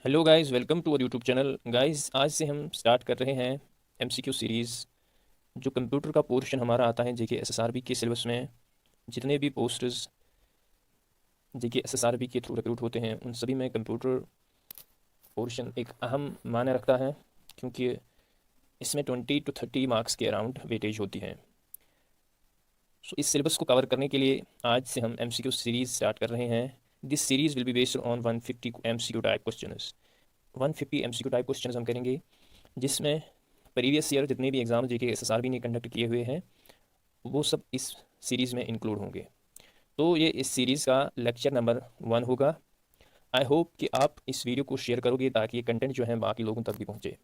Hello guys, welcome to our YouTube channel. Guys, आज से हम स्टार्ट कर रहे हैं एमसीक्यू सीरीज़। जो कंप्यूटर का पोर्शन हमारा आता है जेके एसएसआरबी के सिलेबस में, जितने भी पोस्टर्स जेके एसएसआरबी के थ्रू रिक्रूट होते हैं उन सभी में कंप्यूटर पोर्शन एक अहम मायने रखता है, क्योंकि इसमें 20 to 30 मार्क्स के अराउंड वेटेज होती है। सो इस सिलेबस को कवर करने के लिए आज से हम एमसीक्यू सीरीज़ स्टार्ट कर रहे हैं। This series will be based on 150 MCQ type question. 150 MCQ type question हम करेंगे, जिसमें प्रीवियस ईयर जितने भी एग्ज़ाम जेके एसएसआरबी ने कंडक्ट किए हुए हैं वो सब इस सीरीज़ में इंक्लूड होंगे। तो ये इस सीरीज़ का लेक्चर नंबर 1 होगा। आई होप कि आप इस वीडियो को शेयर करोगे ताकि ये कंटेंट जो है बाकी लोगों तक भी पहुँचे।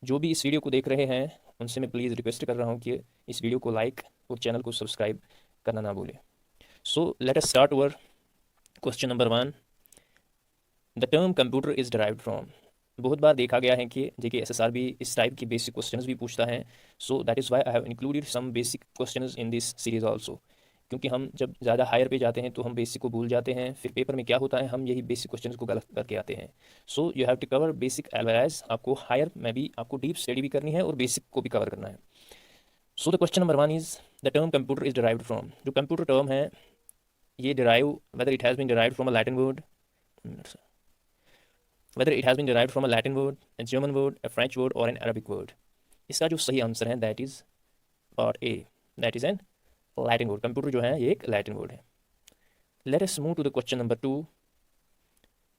जो भी इस वीडियो को देख रहे हैं उनसे मैं प्लीज़ रिक्वेस्ट कर रहा हूँ कि इस वीडियो को लाइक और चैनल को सब्सक्राइब करना ना भूलें। सो let us start over question number 1। The term computer is derived from. बहुत बार देखा गया है कि जेके एसएसआरबी इस टाइप की बेसिक क्वेश्चंस भी पूछता है। So that is why I have included some basic questions in this series also. क्योंकि हम जब ज़्यादा हायर पे जाते हैं तो हम बेसिक को भूल जाते हैं, फिर पेपर में क्या होता है हम यही बेसिक क्वेश्चंस को गलत करके आते हैं। So you have to cover basic as आपको हायर में भी आपको डीप स्टडी भी करनी है और बेसिक को भी कवर करना है। So the question number 1 is the term computer is derived from. जो कंप्यूटर टर्म है ये derive whether it has been derived from a Latin word, whether it has been derived from a Latin word, a German word, a French word or an Arabic word। इसका जो सही answer है that is part A, that is an Latin word. Computer जो है ये एक Latin word है। Let us move to the question number 2।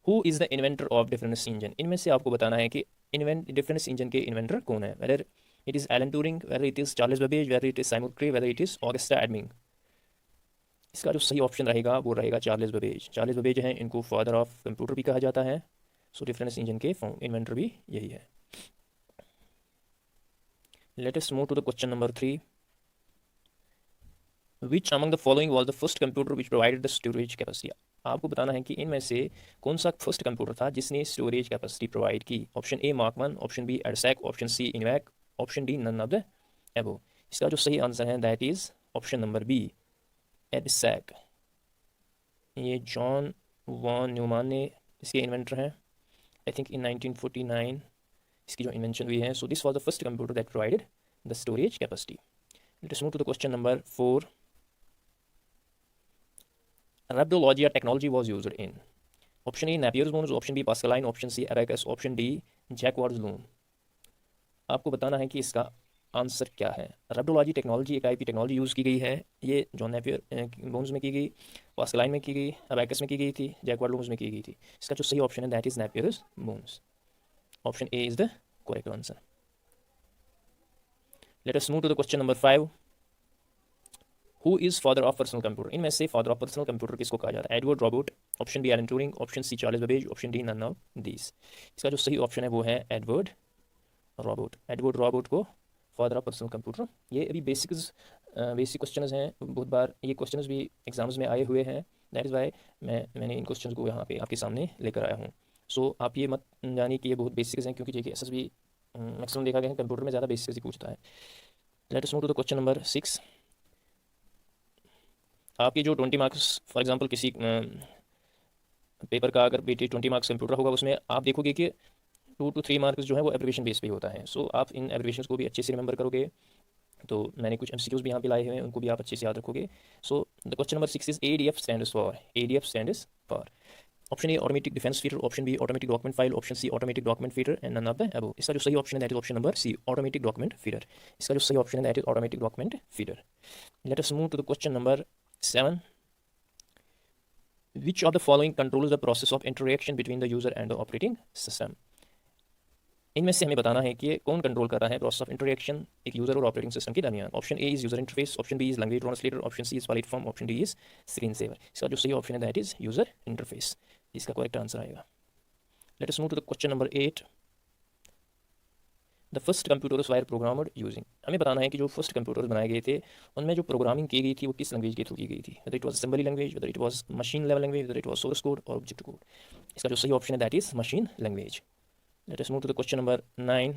Who is the inventor of difference engine. इनमें से आपको बताना है कि डिफरेंस इंजन के इन्वेंटर कौन है। Whether it is Alan Turing, whether it is Charles Babbage, whether it is Seymour Cray, whether it is Augusta एडमिंग। इसका जो सही ऑप्शन रहेगा वो रहेगा चार्ल्स बेबेज। चार्ल्स बेबेज हैं, इनको फादर ऑफ कंप्यूटर भी कहा जाता है। सो डिफरेंस इंजन के इन्वेंटर भी यही है। Let us move to the question number 3. Which among the following was the first computer which provided the storage capacity। आपको बताना है कि इनमें से कौन सा फर्स्ट कंप्यूटर था जिसने स्टोरेज कैपेसिटी प्रोवाइड की। Option A Mark 1, option B EDSAC, option C ENIAC, option D none of the above. इसका जो सही आंसर है that is option number B, EDSAC. ये जॉन वॉन न्यूमान ने इसके इन्वेंटर हैं। आई थिंक इन 1949 इसकी जो इन्वेंशन हुई है। So this was the first computer that provided the storage capacity. Let us move to the question number 4। Rhabdologia technology was used in। Option A Napier's looms, option B Pascaline, option C abacus, option D Jacquard's loom. आपको बताना है कि इसका answer क्या है। Rabdology technology एक type की technology use की गई है। ये जॉन नेपियर लूम्स में की गई, पास्कलाइन में की गई, abacus में की गई थी, जैकवार्ड लूम्स में की गई थी। इसका जो सही ऑप्शन है that is Napier's looms। Option A is the correct answer. Let us move to the question number 5। Who is father of personal computer. इनमें से फादर ऑफ पर्सनल कंप्यूटर किसको कहा जाता है। Edward Robert, option B Alan Turing, option C Charles Babbage, option D none of these. इसका जो सही option है वो है एडवर्ड रॉबर्ट। एडवर्ड रॉबर्ट को फादर ऑफ पर्सनल कंप्यूटर। ये अभी बेसिक क्वेश्चंस हैं, बहुत बार ये क्वेश्चंस भी एग्जाम्स में आए हुए हैं। दैट इज़ वाई मैंने इन क्वेश्चंस को यहाँ पे आपके सामने लेकर आया हूँ। सो आप ये मत जानिए कि ये बहुत बेसिक्स हैं, क्योंकि जेके एसएसबी मैक्सिमम देखा गया है कंप्यूटर में ज़्यादा बेसिक्स ही पूछता है। Let us move to the question number 6। आपकी जो 20 मार्क्स फॉर एग्जांपल किसी पेपर का अगर बेटे 20 मार्क्स कंप्यूटर होगा, उसमें आप देखोगे कि 2 to 3 मार्क्स जो है वो एब्रिविएशन बेस पे ही होता है। सो आप इन एब्रिविएशन को भी अच्छे से रिमेंबर करोगे। तो मैंने कुछ एमसीक्यूज भी यहाँ पे लाए हुए हैं, उनको भी आप अच्छे से याद रखोगे। So the question number 6 is ADF stands for. ADF stands for option A automatic defence feeder, option B automatic document file, option C automatic document feeder and none of the above. इसका जो सही option है that is option number C, automatic document feeder. इसका जो सही option है that is automatic document feeder. Let us move to the question number 7। Which of the following controls the process of interaction between the user and the operating system। इनमें से हमें बताना है कि कौन कंट्रोल कर रहा है प्रोसेस ऑफ इंटरेक्शन एक यूजर और ऑपरेटिंग सिस्टम के दरमियान। Option A is user interface, option B is language translator, option C is platform, option D is screen saver. इसका जो सही ऑप्शन है दैट इज यूजर इंटरफेस। इसका करेक्ट आंसर आएगा। Let us move to the question number 8। The first computers were programmed using. हमें बताना है कि जो फर्स्ट कंप्यूटर्स बनाए गए थे उनमें जो प्रोग्रामिंग की गई थी वो किस लैंग्वेज के थ्रू की गई थी। Whether it was assembly language, whether it was machine level language, whether it was source code और ऑब्जेक्ट कोड। इसका जो सही ऑप्शन है that is machine language. Let us move to the question number 9।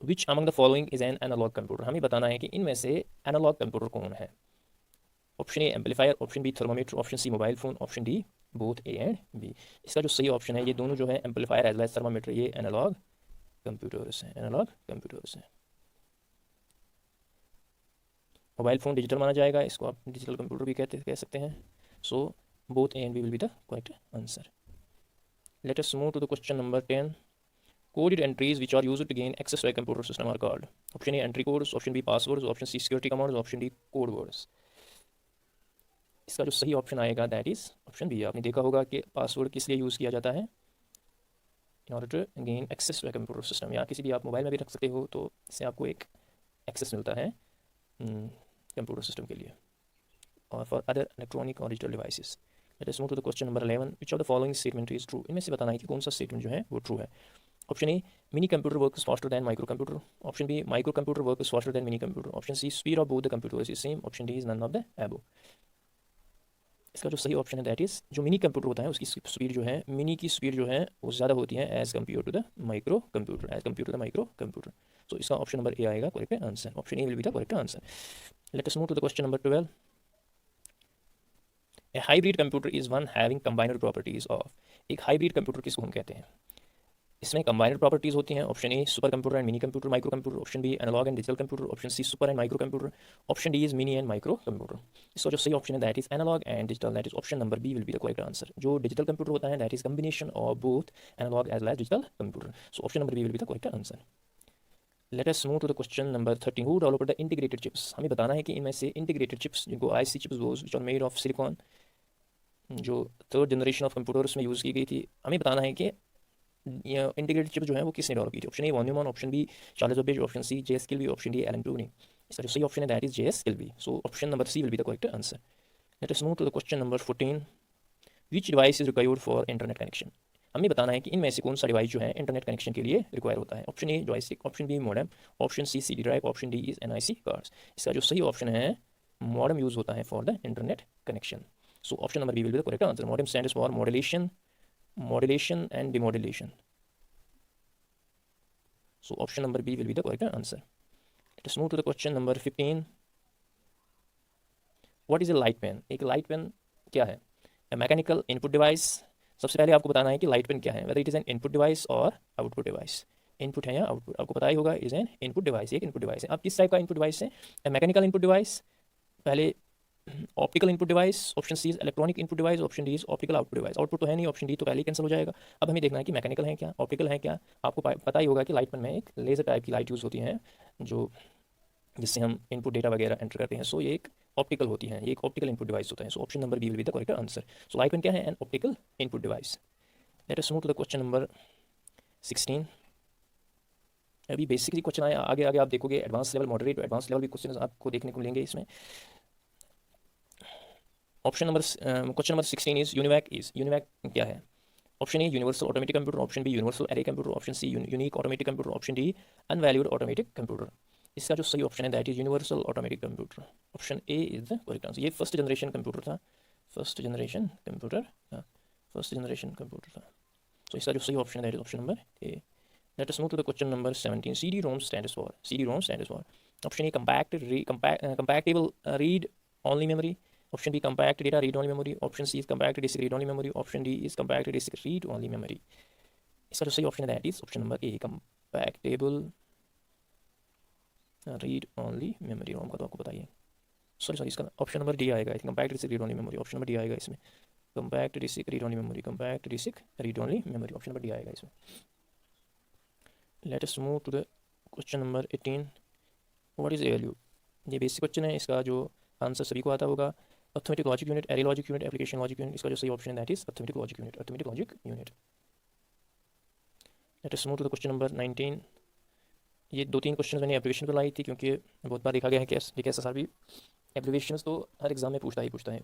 Which among the following is an analogue computer. हमें बताना है कि इनमें से एनालॉग कंप्यूटर कौन है। Option A amplifier, option B thermometer, option C mobile phone, option D both A and B. इसका जो सही ऑप्शन है, ये दोनों जो है amplifier as well as thermometer, ये एनालॉग कंप्यूटर्स हैं, एनालॉग कंप्यूटर्स हैं। मोबाइल फ़ोन डिजिटल माना जाएगा, इसको आप डिजिटल कंप्यूटर भी कह सकते हैं। So both A and B will be the correct answer. Let us move to the question number 10। Coded entries which are used to gain access to a computer system are called. Option A entry codes, option B passwords, option C security commands, option D code words. इसका जो सही option आएगा that is option B. आपने देखा होगा कि password किस लिए यूज़ किया जाता है, in order to gain access to a computer system, या किसी भी आप मोबाइल में भी रख सकते हो, तो इससे आपको एक एक्सेस मिलता है कंप्यूटर सिस्टम के लिए, और फॉर अदर इलेक्ट्रॉनिक और digital devices. Let us move to the question number 11। Which of the following statement is true. इनमें से बताना है कि कौन सा स्टेटमेंट जो है वो ट्रू है। Option A mini computer works faster than micro computer, option B micro computer works faster than mini computer, option C speed of both the computers is same, option D is none of the above. इसका जो सही option है that is जो mini computer होता है उसकी speed जो है, मिनी की स्पीड जो है वो ज़्यादा होती है as compare to the micro computer, as compare to the micro computer. So इसका ऑप्शन नंबर ए आएगा correct answer, option A will be the correct answer. Let us move to the question number 12। A hybrid computer is one having combined properties of. एक hybrid computer किसको हम कहते हैं, इसमें combined properties होती हैं। Option A super computer and mini computer micro computer, option B analog and digital computer, option C super and micro computer, option D is mini and micro computer. इसका जो सही ऑप्शन है that is analog and digital, that is option number B will be the correct answer. जो digital computer होता है that is combination of both analog as well as digital computer. So option number B will be the correct answer. Let us move to the question number 13। Who developed the integrated chips. हमें बताना है कि इनमें से integrated chips जिनको IC chips those which are made of silicon, जो third generation of computers में use की गई थी, हमें बताना है कि इंटीग्रेटेड चिप जो है वो किसने डेवलप की थी। Option A von Neumann, option B Charles Babbage, option C JS Kilby, option D Alan Turing. इसका जो सही ऑप्शन है that is JS Kilby. So option number C will be the correct answer. Let us move to the question number 14। Which device is required for internet connection. हमें बताना है कि इनमें से कौन सा डिवाइस जो है इंटरनेट कनेक्शन के लिए रिक्वायर होता है। Option A joystick, option B modem, option C CD drive, option D is NIC cards. इसका जो सही ऑप्शन है मॉडेम यूज होता है for the internet connection. So option number B will be the correct answer. Modem stands for modulation and demodulation. So option number B will be the correct answer. Let us move to the question number 15. What is a light pen? एक light pen क्या है? A mechanical input device. सबसे पहले आपको बताना है कि light pen क्या है, whether it is an input device और output device. इनपुट है या आउटपुट, आपको पता ही होगा इज एन इनपुट डिवाइस, एक इनपुट डिवाइस है। आप किस टाइप का इनपुट डिवाइस है? मैकेनिकल इनपुट डिवाइस, पहले optical input device, option C is electronic input device, option D is optical output device. Output तो है नहीं, ऑप्शन डी तो पहले ही कैंसिल हो जाएगा। अब हमें देखना है कि मैकेनिकल है क्या, ऑप्टिकल है क्या। आपको पता ही होगा कि लाइट पेन में एक लेजर टाइप की लाइट यूज़ होती है जो जिससे हम इनपुट डेटा वगैरह एंटर करते हैं। सो ये एक ऑप्टिकल होती है, ये एक ऑप्टिकल इनपुट डिवाइस होता है। So option number B will be the correct answer. So light pen क्या है? An optical input device. Let us move to the question number 16। अभी बेसिक ही क्वेश्चन आया, आगे आगे आप देखोगे advance level, moderate, advance level भी क्वेश्चन आपको देखने को मिलेंगे इसमें। Option number question number 16 is UNIVAC क्या है? Option A universal automatic computer, option B universal array computer, option C unique automatic computer, option D unvalued automatic computer. इसका जो सही ऑप्शन है that is universal automatic computer. Option A is the correct answer. ये first generation computer था, first generation computer था। सो इसका जो सही ऑप्शन है that is option number A. Let us move to the question number 17. CD-ROM stands for. CD-ROM stands for. Option A compactable read-only memory. Option B compact data read-only memory. Option C is compact disk read-only memory. Option D is compact disk read-only memory. इसका जो सही option है that is option number A compactable read-only memory. रोम का तो आपको पता ही है। Sorry इसका ऑप्शन नंबर डी आएगा। compact disk read-only memory. Option number D आएगा इसमें। compact disk read-only memory. compact disk read-only memory. Option number D आएगा इसमें। Let us move to the question number 18. What is ALU? ये basic question है, इसका जो answer सभी को आता होगा। Arithmetic logic unit, array logic unit, application logic unit. इसका जो सही ऑप्शन है that is arithmetic logic unit, arithmetic logic unit. Let us move to the question number 19। ये 2-3 क्वेश्चन मैंने एप्लीकेशन पर लाई थी क्योंकि बहुत बार देखा गया है कि SSR भी एप्लीकेशन तो हर एग्जाम में पूछता है।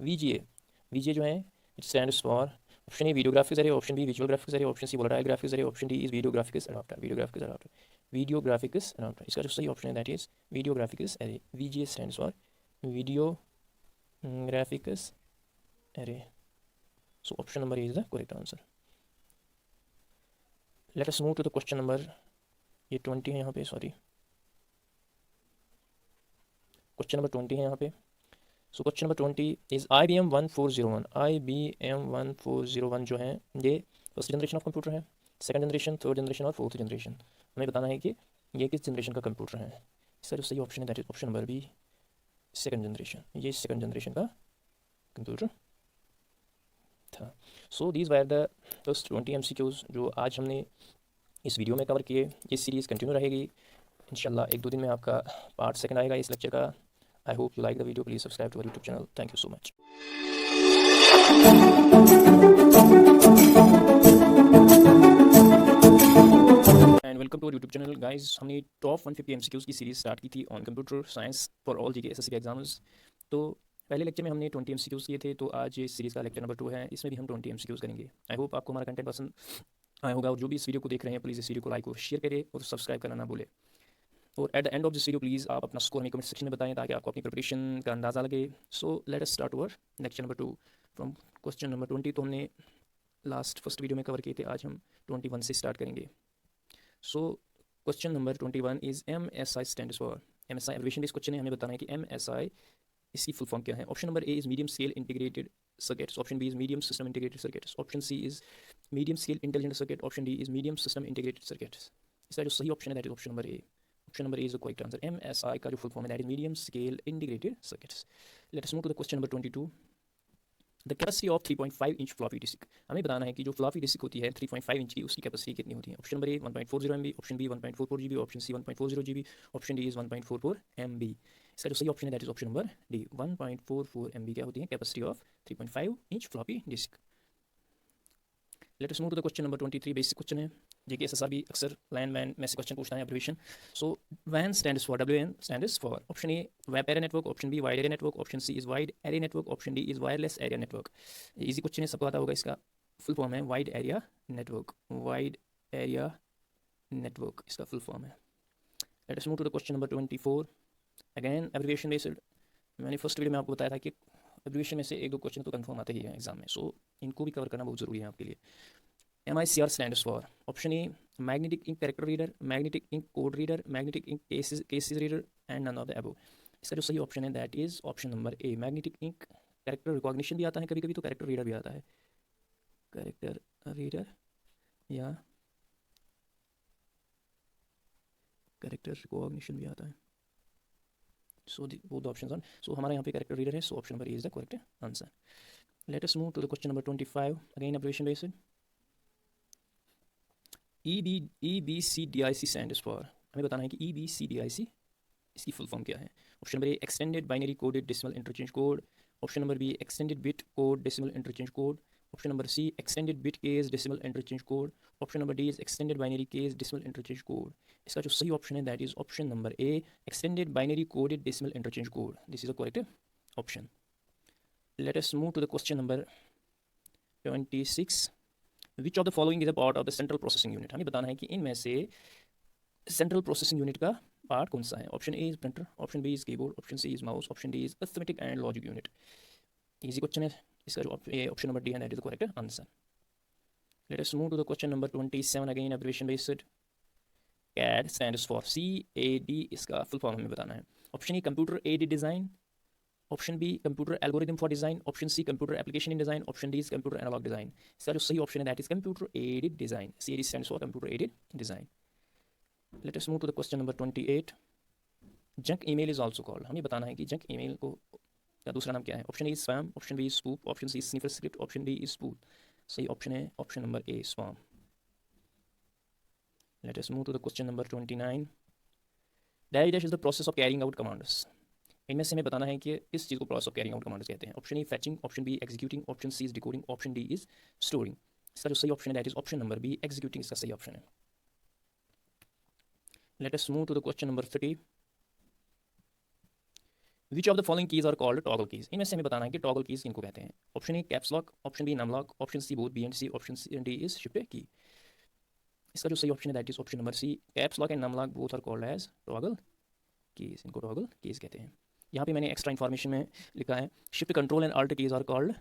VGA जो है it stands for option A video graphics array, option B visual graphics array, option C volatile graphics array, option D is video graphics adapter. इसका जो सही ऑप्शन है that is video graphics array. VGA stands for video graphics array. So option number is the correct answer. Let us move to the question number, ये 20 है यहाँ पे, sorry question number 20 है यहाँ पे। So question number 20 is IBM 1401। IBM 1401 जो है ये फर्स्ट जनरेशन ऑफ कंप्यूटर है, सेकंड जनरेशन, थर्ड जनरेशन और फोर्थ जनरेशन। हमें बताना है कि ये किस जनरेशन का कंप्यूटर है। इसका जो सही ऑप्शन है that is option number B, second generation. ये सेकंड जनरेशन का कंप्यूटर था। So these were the first 20 MCQs जो आज हमने इस वीडियो में कवर किए। ये सीरीज़ कंटिन्यू रहेगी इंशाल्लाह। एक दो दिन में आपका पार्ट सेकंड आएगा इस लेक्चर का। I hope you like the video. Please subscribe to our YouTube channel. Thank you so much. And welcome to YouTube channel guys. हमने टॉप 150 MCQs की सीरीज़ स्टार्ट की थी on computer science for all GK SSC के exams. तो पहले lecture में हमने 20 MCQs किए थे, तो आज ये सीरीज़ का लेक्चर नंबर 2 है। इसमें भी हम 20 MCQs करेंगे। आई होप आपको हमारा कंटेंट पसंद आया होगा, और जो भी इस वीडियो को देख रहे हैं प्लीज़ इस वीडियो को लाइक और शेयर करें और सब्सक्राइब करना ना भूलें। और eight the end of this video please आप अपना स्कोर हमें कमेंट सेक्शन में बताएं ताकि आपको अपनी प्रिपरेशन का अंदाज़ा लगे। सो let us start over lecture number 2 from question number 20। तो हमने लास्ट फर्स्ट वीडियो में कवर किए थे, आज हम 21 से स्टार्ट करेंगे। So question number 21 is MSI stands for. MSI abbreviation based question है। हमें बताना है कि MSI इसकी फुल फॉर्म क्या है। Option number A is medium scale integrated circuits, option B is medium system integrated circuits, option C is medium scale intelligent circuit, option D is medium system integrated circuits. इसका जो सही option है that is option number A. Option number A is the correct answer. MSI का जो full form है that is medium scale integrated circuits. Let us move to the question number 22। The capacity of 3.5 inch floppy disc. हमें बताना है कि जो floppy disk होती है 3.5 इंच की, उसकी कैपेसिटी कितनी होती है। Option number A 1.40 MB, option B 1.44 GB, option C 1.40 GB, option D is 1.44 MB। इसका जो सही ऑप्शन है that is option number D, 1.44 MB क्या होती है capacity of 3.5 inch floppy disk. Let us move to the question number 23। Basic question है JK SSR भी अक्सर लैन वैन में से क्वेश्चन पूछता है एब्रिविएशन। सो वैन stands for, WAN stands for. Option A web area network, option B wide area network, option C is wide area network, option D is wireless area network. Easy question है, सबको आता होगा। इसका full form है wide area network. Wide area network इसका full form है। Let us move to the question number 24। Again abbreviation based. मैंने first video में आपको बताया था कि एब्रिविएशन में से एक दो क्वेश्चन तो कंफर्म आते ही है एग्जाम में, सो इनको भी कवर करना बहुत ज़रूरी है आपके लिए। MICR stands for option A magnetic ink character reader, magnetic ink code reader, magnetic ink cases reader and none of the above। इसका जो सही ऑप्शन है that is option number A, magnetic ink character recognition भी आता है कभी कभी, तो कैरेक्टर रीडर भी आता है। कैरेक्टर रीडर या कैरेक्टर रिकॉग्निशन भी आता है। So both options are, so हमारा यहाँ पे कैरेक्टर रीडर है, so option number A is the correct answer. Let us move to the question number 25। Again abbreviation based. EBCDIC stands for. हमें बताना है कि EBCDIC इसकी फुल फॉर्म क्या है। Option number A extended binary coded decimal interchange code, option number B extended bit code decimal interchange code, option number C extended bit case decimal interchange code, option number D is extended binary case decimal interchange code. इसका जो सही option है that is option number A extended binary coded decimal interchange code. This is the correct option. Let us move to the question number 26। Which of the following is a part of the central processing unit. हमें बताना है कि इनमें से central processing unit का part कौन सा है। Option A is printer, option B is keyboard, option C is mouse, option D is arithmetic and logic unit. Easy question है। इसका जो ऑप्शन नंबर डी है that is the correct answer. Let us move to the question number 27। Again abbreviation based. CAD stands for, CAD इसका full form हमें बताना है। Option A computer aided design, option B computer algorithm for design, option C computer application in design, option D is computer analog design. इसका जो सही option है that is computer aided design. CAD stands for computer aided design. Let us move to the question number 28। Junk email is also called. हमें बताना है कि junk email को का दूसरा नाम क्या है। Option A is spam, option B is spoof, option C sniffer script, option D is spoof. सही ऑप्शन है option number A spam. Let us move to the question number 29। Dash dash is the process of carrying out commands. इनमें से हमें बताना है कि इस चीज़ को process of carrying out commands कहते हैं। Option A fetching, option B executing, option C is decoding, option D is storing. इसका जो सही ऑप्शन है that is option number B executing इसका सही ऑप्शन है। Let us move to the question number 30। Which of the following keys are called toggle keys. इनमें से हमें बताना है कि टॉगल कीज किनको कहते हैं। Option A caps lock, option B num lock, option C both B and C, option D is shift key. इसका जो सही ऑप्शन है that is option number C, caps lock and num lock both are called as toggle keys. इनको toggle keys कहते हैं। यहाँ पे मैंने एक्स्ट्रा इन्फॉर्मेशन में लिखा है shift control and alt keys are called,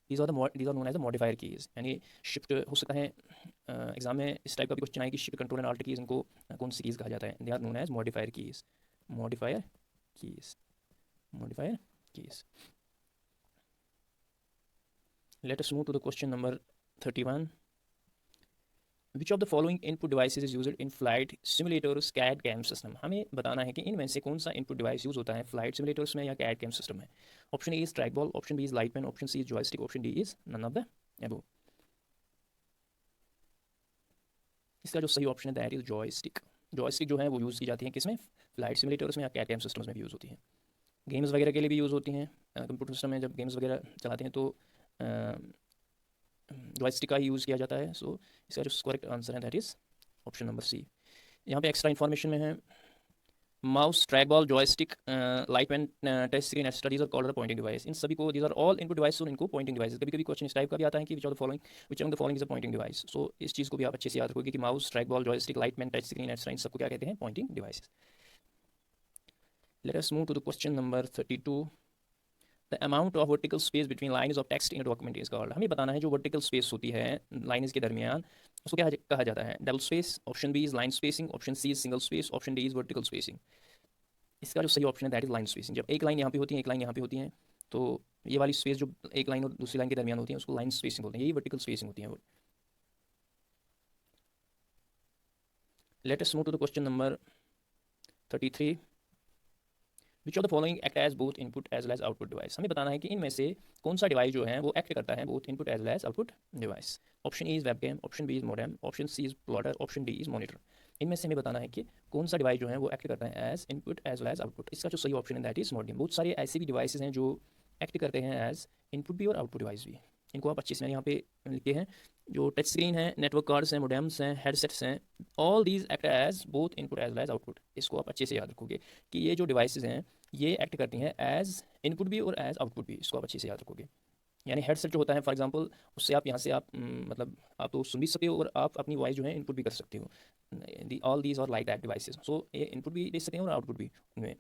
these are known as the modifier keys. यानी शिफ्ट हो सकता है एग्जाम में इस टाइप का भी क्वेश्चन आए कि shift control and alt keys इनको कौन सी कीज कहा जाता है। They are known as modifier keys. Modifier keys, modifier keys. Let us move to the question number 31. Which of the following input devices is used in flight simulators CAD CAM system. हमें बताना है कि इनमें से कौन सा input device use होता है फ्लाइट सिमुलेटर्स में या कैड कैम सिस्टम में। Option A is track ball, option B is light pen, option C is joystick, option D is none of the above. इसका जो सही ऑप्शन है दैट इज जॉयस्टिक। जॉयस्टिक जो है वो यूज़ की जाती है किसमें, फ्लाइट सिमुलेटर्स में या कैड कैम सिस्टम्स में भी यूज़ होती है। गेम्स वगैरह के लिए भी यूज़ होती हैं। कंप्यूटर सिस्टम में जब गेम्स वगैरह चलाते हैं तो जॉयस्टिक का ही यूज़ किया जाता है। सो इसका जो करेक्ट आंसर है that is option number C. यहाँ पे एक्स्ट्रा इन्फॉर्मेशन में है mouse, track ball, joystick, light pen, touch screen extra, these are called pointing device. इन सभी को, these are all input device, इनको पॉइंटिंग डिवाइस। कभी कभी क्वेश्चन इस टाइप का भी आता है कि which of the following is a pointing device. So इस चीज़ को भी आप अच्छे से याद रखोगे कि mouse, track ball, joystick, light pen, touch screen extra, इन सबको क्या कहते हैं, pointing device. Let us move to the question number 32। The amount of vertical space between lines of text in document is called. हमें बताना है जो vertical space होती है लाइन्स के दरमियान, उसको क्या कहा जाता है, double space. Option B is line spacing, option C is single space, option D is vertical spacing. इसका जो सही ऑप्शन है दैट इज लाइन स्पेसिंग। जब एक लाइन यहाँ पे होती है, एक लाइन यहाँ पे होती है, तो ये वाली स्पेस जो एक लाइन और दूसरी लाइन के दरमियान होती है उसको लाइन स्पेसिंग बोलते हैं, यही वर्टिकल स्पेसिंग होती है। Let us move to the question number 33। Which of the following act as both input as well as output device. हमें बताना है कि इनमें से कौन सा डिवाइस जो है वो एक्ट करता है both input as well as output device. Option A is webcam, option B is modem, option C is plotter, option D is monitor. इनमें से हमें बताना है कि कौन सा डिवाइस जो है वो एक्ट करता है as input as well as output. इसका जो सही ऑप्शन है दैट इज मॉडेम। बहुत सारे ऐसे भी डिवाइसेज हैं जो एक्ट करते हैं एज इनपुट भी और आउटपुट डिवाइस भी। इनको आप अच्छे से मैंने यहाँ पे लिखे हैं। जो टच स्क्रीन है, नेटवर्क कार्ड्स हैं, मोडेम्स हैं, हेडसेट्स हैं, all these act as both input as well as output. इसको आप अच्छे से याद रखोगे कि ये जो डिवाइसेज हैं ये एक्ट करती हैं एज इनपुट भी और एज आउटपुट भी। इसको आप अच्छे से याद रखोगे। यानी हेडसेट जो होता है फॉर एग्जांपल, उससे आप यहाँ से आप मतलब आप तो सुन भी सकते हो और आप अपनी वॉइस जो है इनपुट भी कर सकते हो। ऑल दीज और लाइक दैट डिवाइसेस। सो ये इनपुट भी दे सकते हैं और आउटपुट भी उनमें।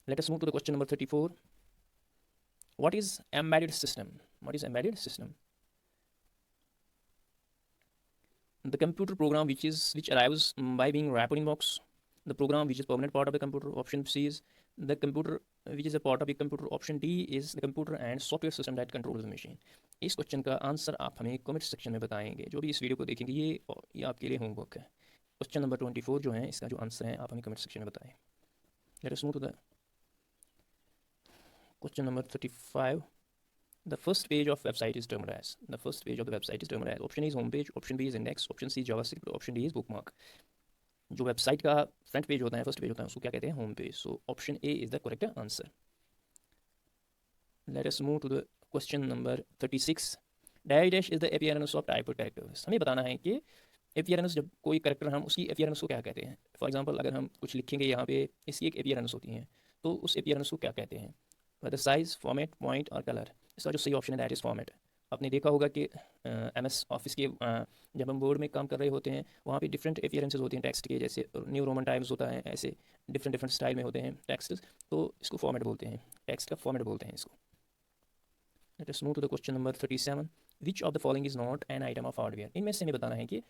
Let us move to the question number 34। What is embedded system. What is embedded system. The computer program which arrives by being wrapped in box. The program which is permanent part of the computer. Option C is the computer which is a part of the computer. Option D is the computer and software system that controls the machine. इस question का answer आप हमें comment section में बताएंगे। जो भी इस video को देखेंगे ये आपके लिए होमवर्क है। क्वेश्चन नंबर 24 जो है इसका जो आंसर है आप हमें कमेंट सेक्शन में बताएं। Let us move to the question number 35। The first page of website is termed as. The first page of the website is termed as. Option A is home page, option B is index, option C is JavaScript, option D is bookmark. जो website का front page होता है, first page होता है, उसको क्या कहते हैं, home page. So option A is the correct answer. Let us move to the question number 36। Dash dash is the appearance of type characters. हमें बताना है कि अपीयरेंस, जब कोई कैरेक्टर हम उसकी अपीयरेंस को क्या कहते हैं। फॉर एग्जांपल अगर हम कुछ लिखेंगे यहाँ पे, इसकी एक अपीयरेंस होती है, तो उस अपीयरेंस को क्या कहते हैं, वैदर साइज, फॉर्मेट, पॉइंट और कलर। इसका जो सही ऑप्शन है दैट इज़ फॉर्मेट। आपने देखा होगा कि MS ऑफिस के जब हम बोर्ड में काम कर रहे होते हैं वहाँ पे डिफरेंट अपीयरेंसेस होती हैं टेक्स्ट के, जैसे न्यू रोमन टाइम्स होता है, ऐसे डिफरेंट डिफरेंट स्टाइल में होते हैं टेक्स्ट, तो इसको फॉर्मेट बोलते हैं, टेक्स्ट का फॉर्मेट बोलते हैं इसको। Let us move to the question number 37। Which of the following is not an item of hardware. इनमें से हमें बताना है कि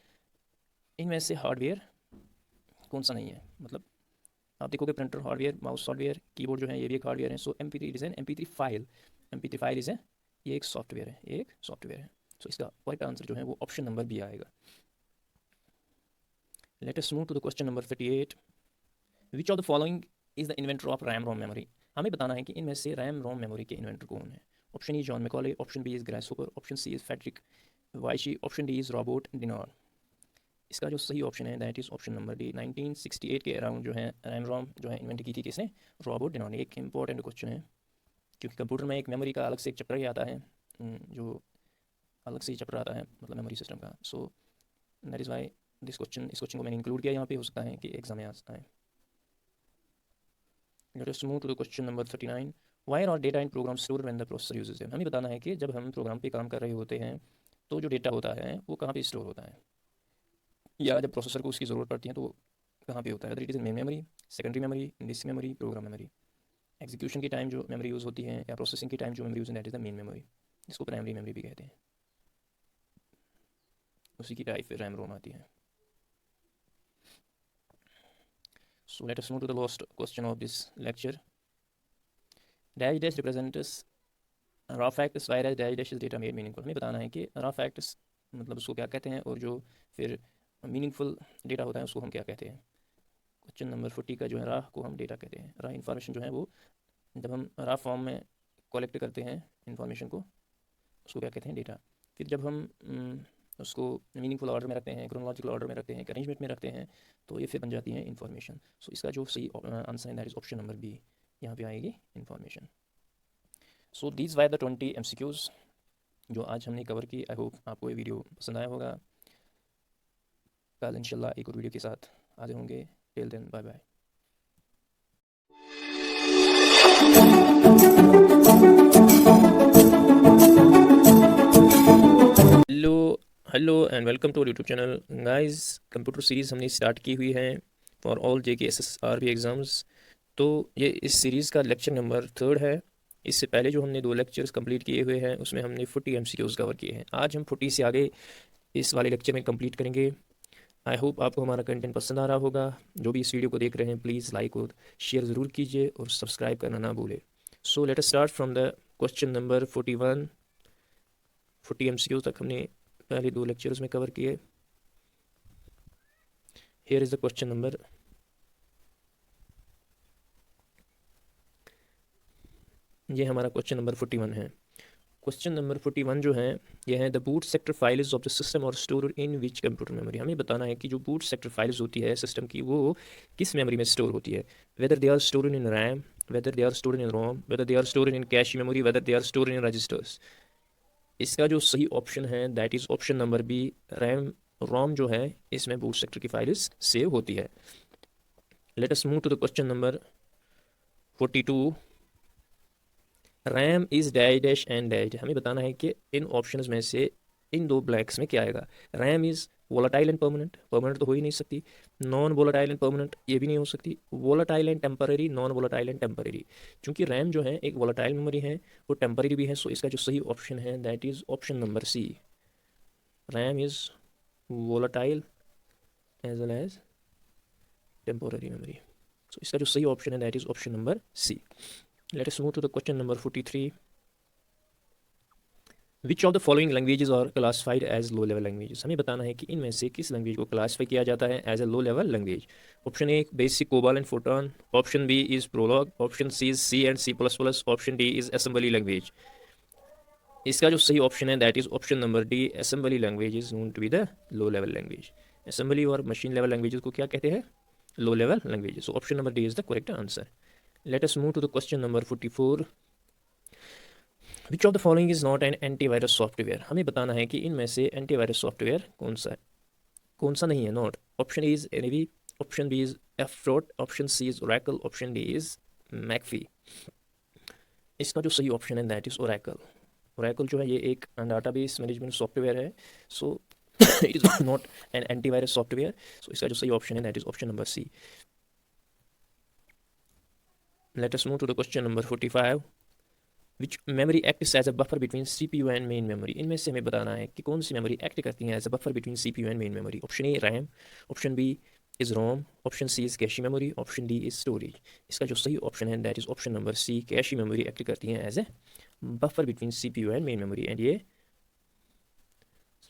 इनमें से हार्डवेयर कौन सा नहीं है। मतलब आप देखोगे printer hardware, mouse hardware, keyboard जो है ये भी एक हार्डवेयर है। सो MP3 is an MP3 file, MP3 file is a, ये एक सॉफ्टवेयर है, ये एक सॉफ्टवेयर है। सो इसका करेक्ट आंसर जो है वो ऑप्शन नंबर बी आएगा। Let us move to the question number 38। Which of the following is the inventor of RAM ROM memory. हमें बताना है कि इनमें से रैम रोम मेमोरी के इन्वेंटर कौन है। Option E John Mauchly, option B is Grasshopper, option C is Frederick Viehe, option D is Robert Dennard. इसका जो सही ऑप्शन है that is option number D. 1968 के अराउंड जो है रैम रोम जो है इन्वेंट की थी किसने, रॉबर्ट डिनॉर ने। एक इंपॉर्टेंट क्वेश्चन है क्योंकि कंप्यूटर में एक मेमोरी का अलग से एक चैप्टर ही आता है, जो अलग से ही चैप्टर आता है मतलब मेमोरी सिस्टम का। सो दैट इज़ वाई इस क्वेश्चन को मैंने इंक्लूड किया यहाँ पे, हो सकता है कि एग्जाम में आ सकता है। Let us move to the question number 39। Where और data in program store when the processor uses them. हमें बताना है कि जब हम प्रोग्राम पे काम कर रहे होते हैं तो जो डेटा होता है वो कहाँ पे स्टोर होता है, या जब प्रोसेसर को उसकी ज़रूरत पड़ती है तो वो कहाँ पे होता है। It is main memory, secondary memory, disk memory, program memory. Execution की टाइम जो मेमोरी यूज़ होती है या प्रोसेसिंग की टाइम जो मेमोरी यूज़ है that is the main memory, जिसको प्राइमरी मेमोरी भी कहते हैं। उसी की टाइप फिर रैम रोम आती है। So let us move to the last question of this lecture. Dash dash represents raw facts virus dash data made meaningful, हमें बताना है कि रॉ फैक्ट्स मतलब उसको क्या कहते हैं और जो फिर मीनिंगफुल डेटा होता है उसको हम क्या कहते हैं। क्वेश्चन नंबर 40 का जो है राह को हम डेटा कहते हैं। राह इन्फॉर्मेशन जो है वो जब हम राह फॉर्म में कलेक्ट करते हैं इन्फॉर्मेशन को, उसको क्या कहते हैं, डेटा। फिर जब हम उसको मीनिंगफुल ऑर्डर में रखते हैं, क्रोनोलॉजिकल ऑर्डर में रखते हैं, अरेंजमेंट में रखते हैं, तो ये फिर बन जाती है इन्फॉर्मेशन। सो इसका जो सही आंसर है that is option number B, यहाँ पे आएगी information. So these were the 20 MCQs जो आज हमने कवर की। आई होप आपको ये वीडियो पसंद आया होगा। कल इंशाल्लाह एक और वीडियो के साथ हाजिर होंगे। Till then bye bye. Hello and welcome to YouTube channel. Guys computer series हमने स्टार्ट की हुई है for all JK SSRB exams. तो ये इस सीरीज़ का लेक्चर नंबर 3 है। इससे पहले जो हमने 2 लेक्चर्स कंप्लीट किए हुए हैं उसमें हमने 40 MCQs कवर किए हैं। आज हम 40 से आगे इस वाले लेक्चर में कंप्लीट करेंगे। आई होप आपको हमारा कंटेंट पसंद आ रहा होगा। जो भी इस वीडियो को देख रहे हैं प्लीज़ लाइक और शेयर ज़रूर कीजिए और सब्सक्राइब करना ना भूलें। सो let us start from the question number 41। 40 MCQs तक हमने पहले 2 लेक्चर्स में कवर किए। Here is the question number. ये हमारा क्वेश्चन नंबर 41 है। क्वेश्चन नंबर 41 जो है ये है the boot sector files of the system और store in which computer memory. हमें बताना है कि जो बूट सेक्टर फाइल्स होती है सिस्टम की वो किस मेमोरी में स्टोर होती है। Whether they are stored in RAM, whether they are stored in ROM, whether they are stored in cache memory, whether they are stored in registers. इसका जो सही ऑप्शन है that is option number B, RAM ROM जो है इसमें boot sector की files save होती है। Let us move to the question number 42। RAM is dash dash and dash. हमें बताना है कि इन ऑप्शंस में से इन 2 ब्लैंक्स में क्या आएगा। RAM is volatile and permanent, permanent तो हो ही नहीं सकती। नॉन वोलाटाइल एंड परमानेंट ये भी नहीं हो सकती। Volatile and temporary, non volatile and temporary. क्योंकि रैम जो है एक वोलाटाइल मेमोरी है, वो टेम्पररी भी है। सो इसका जो सही ऑप्शन है that is option number C, RAM is volatile as well as temporary memory. So इसका जो सही ऑप्शन है that is option number C. Let us move to the question number 43। Which of the following languages are classified as low level languages. हमें बताना है कि इनमें से किस लैंग्वेज को क्लासीफाई किया जाता है as a low level language. Option A basic, COBOL and Fortran. Option B is Prolog. Option C is C and C++। Option D is assembly language. इसका जो सही ऑप्शन है that is option number D, assembly language is known to be the low level language. Assembly और machine level languages को क्या कहते हैं, low level languages. So option number D is the correct answer. Let us move to the question number 44। Which of the following is not an antivirus software. हमें बताना है कि इनमें से एंटीवायरस सॉफ्टवेयर कौन सा है, कौन सा नहीं है। Not. Option A is NV, option B is F Prot, option C is Oracle, option D is McAfee. इसका जो सही ऑप्शन है दैट इज ओरेकल। ओरेकल जो है ये एक डाटाबेस मैनेजमेंट सॉफ्टवेयर है। So it is not an antivirus software. So इसका जो सही ऑप्शन है that is option number C. Let us move to the question number 45। Which memory acts as a buffer between CPU and main memory. इनमें से हमें बताना है कि कौन सी मेमोरी एक्ट करती है as a buffer between CPU and main memory. Option A RAM, option B is ROM, option C is cache memory, option D is storage. इसका जो सही ऑप्शन है that is option number C, cache memory act करती है as a buffer between CPU and main memory and ये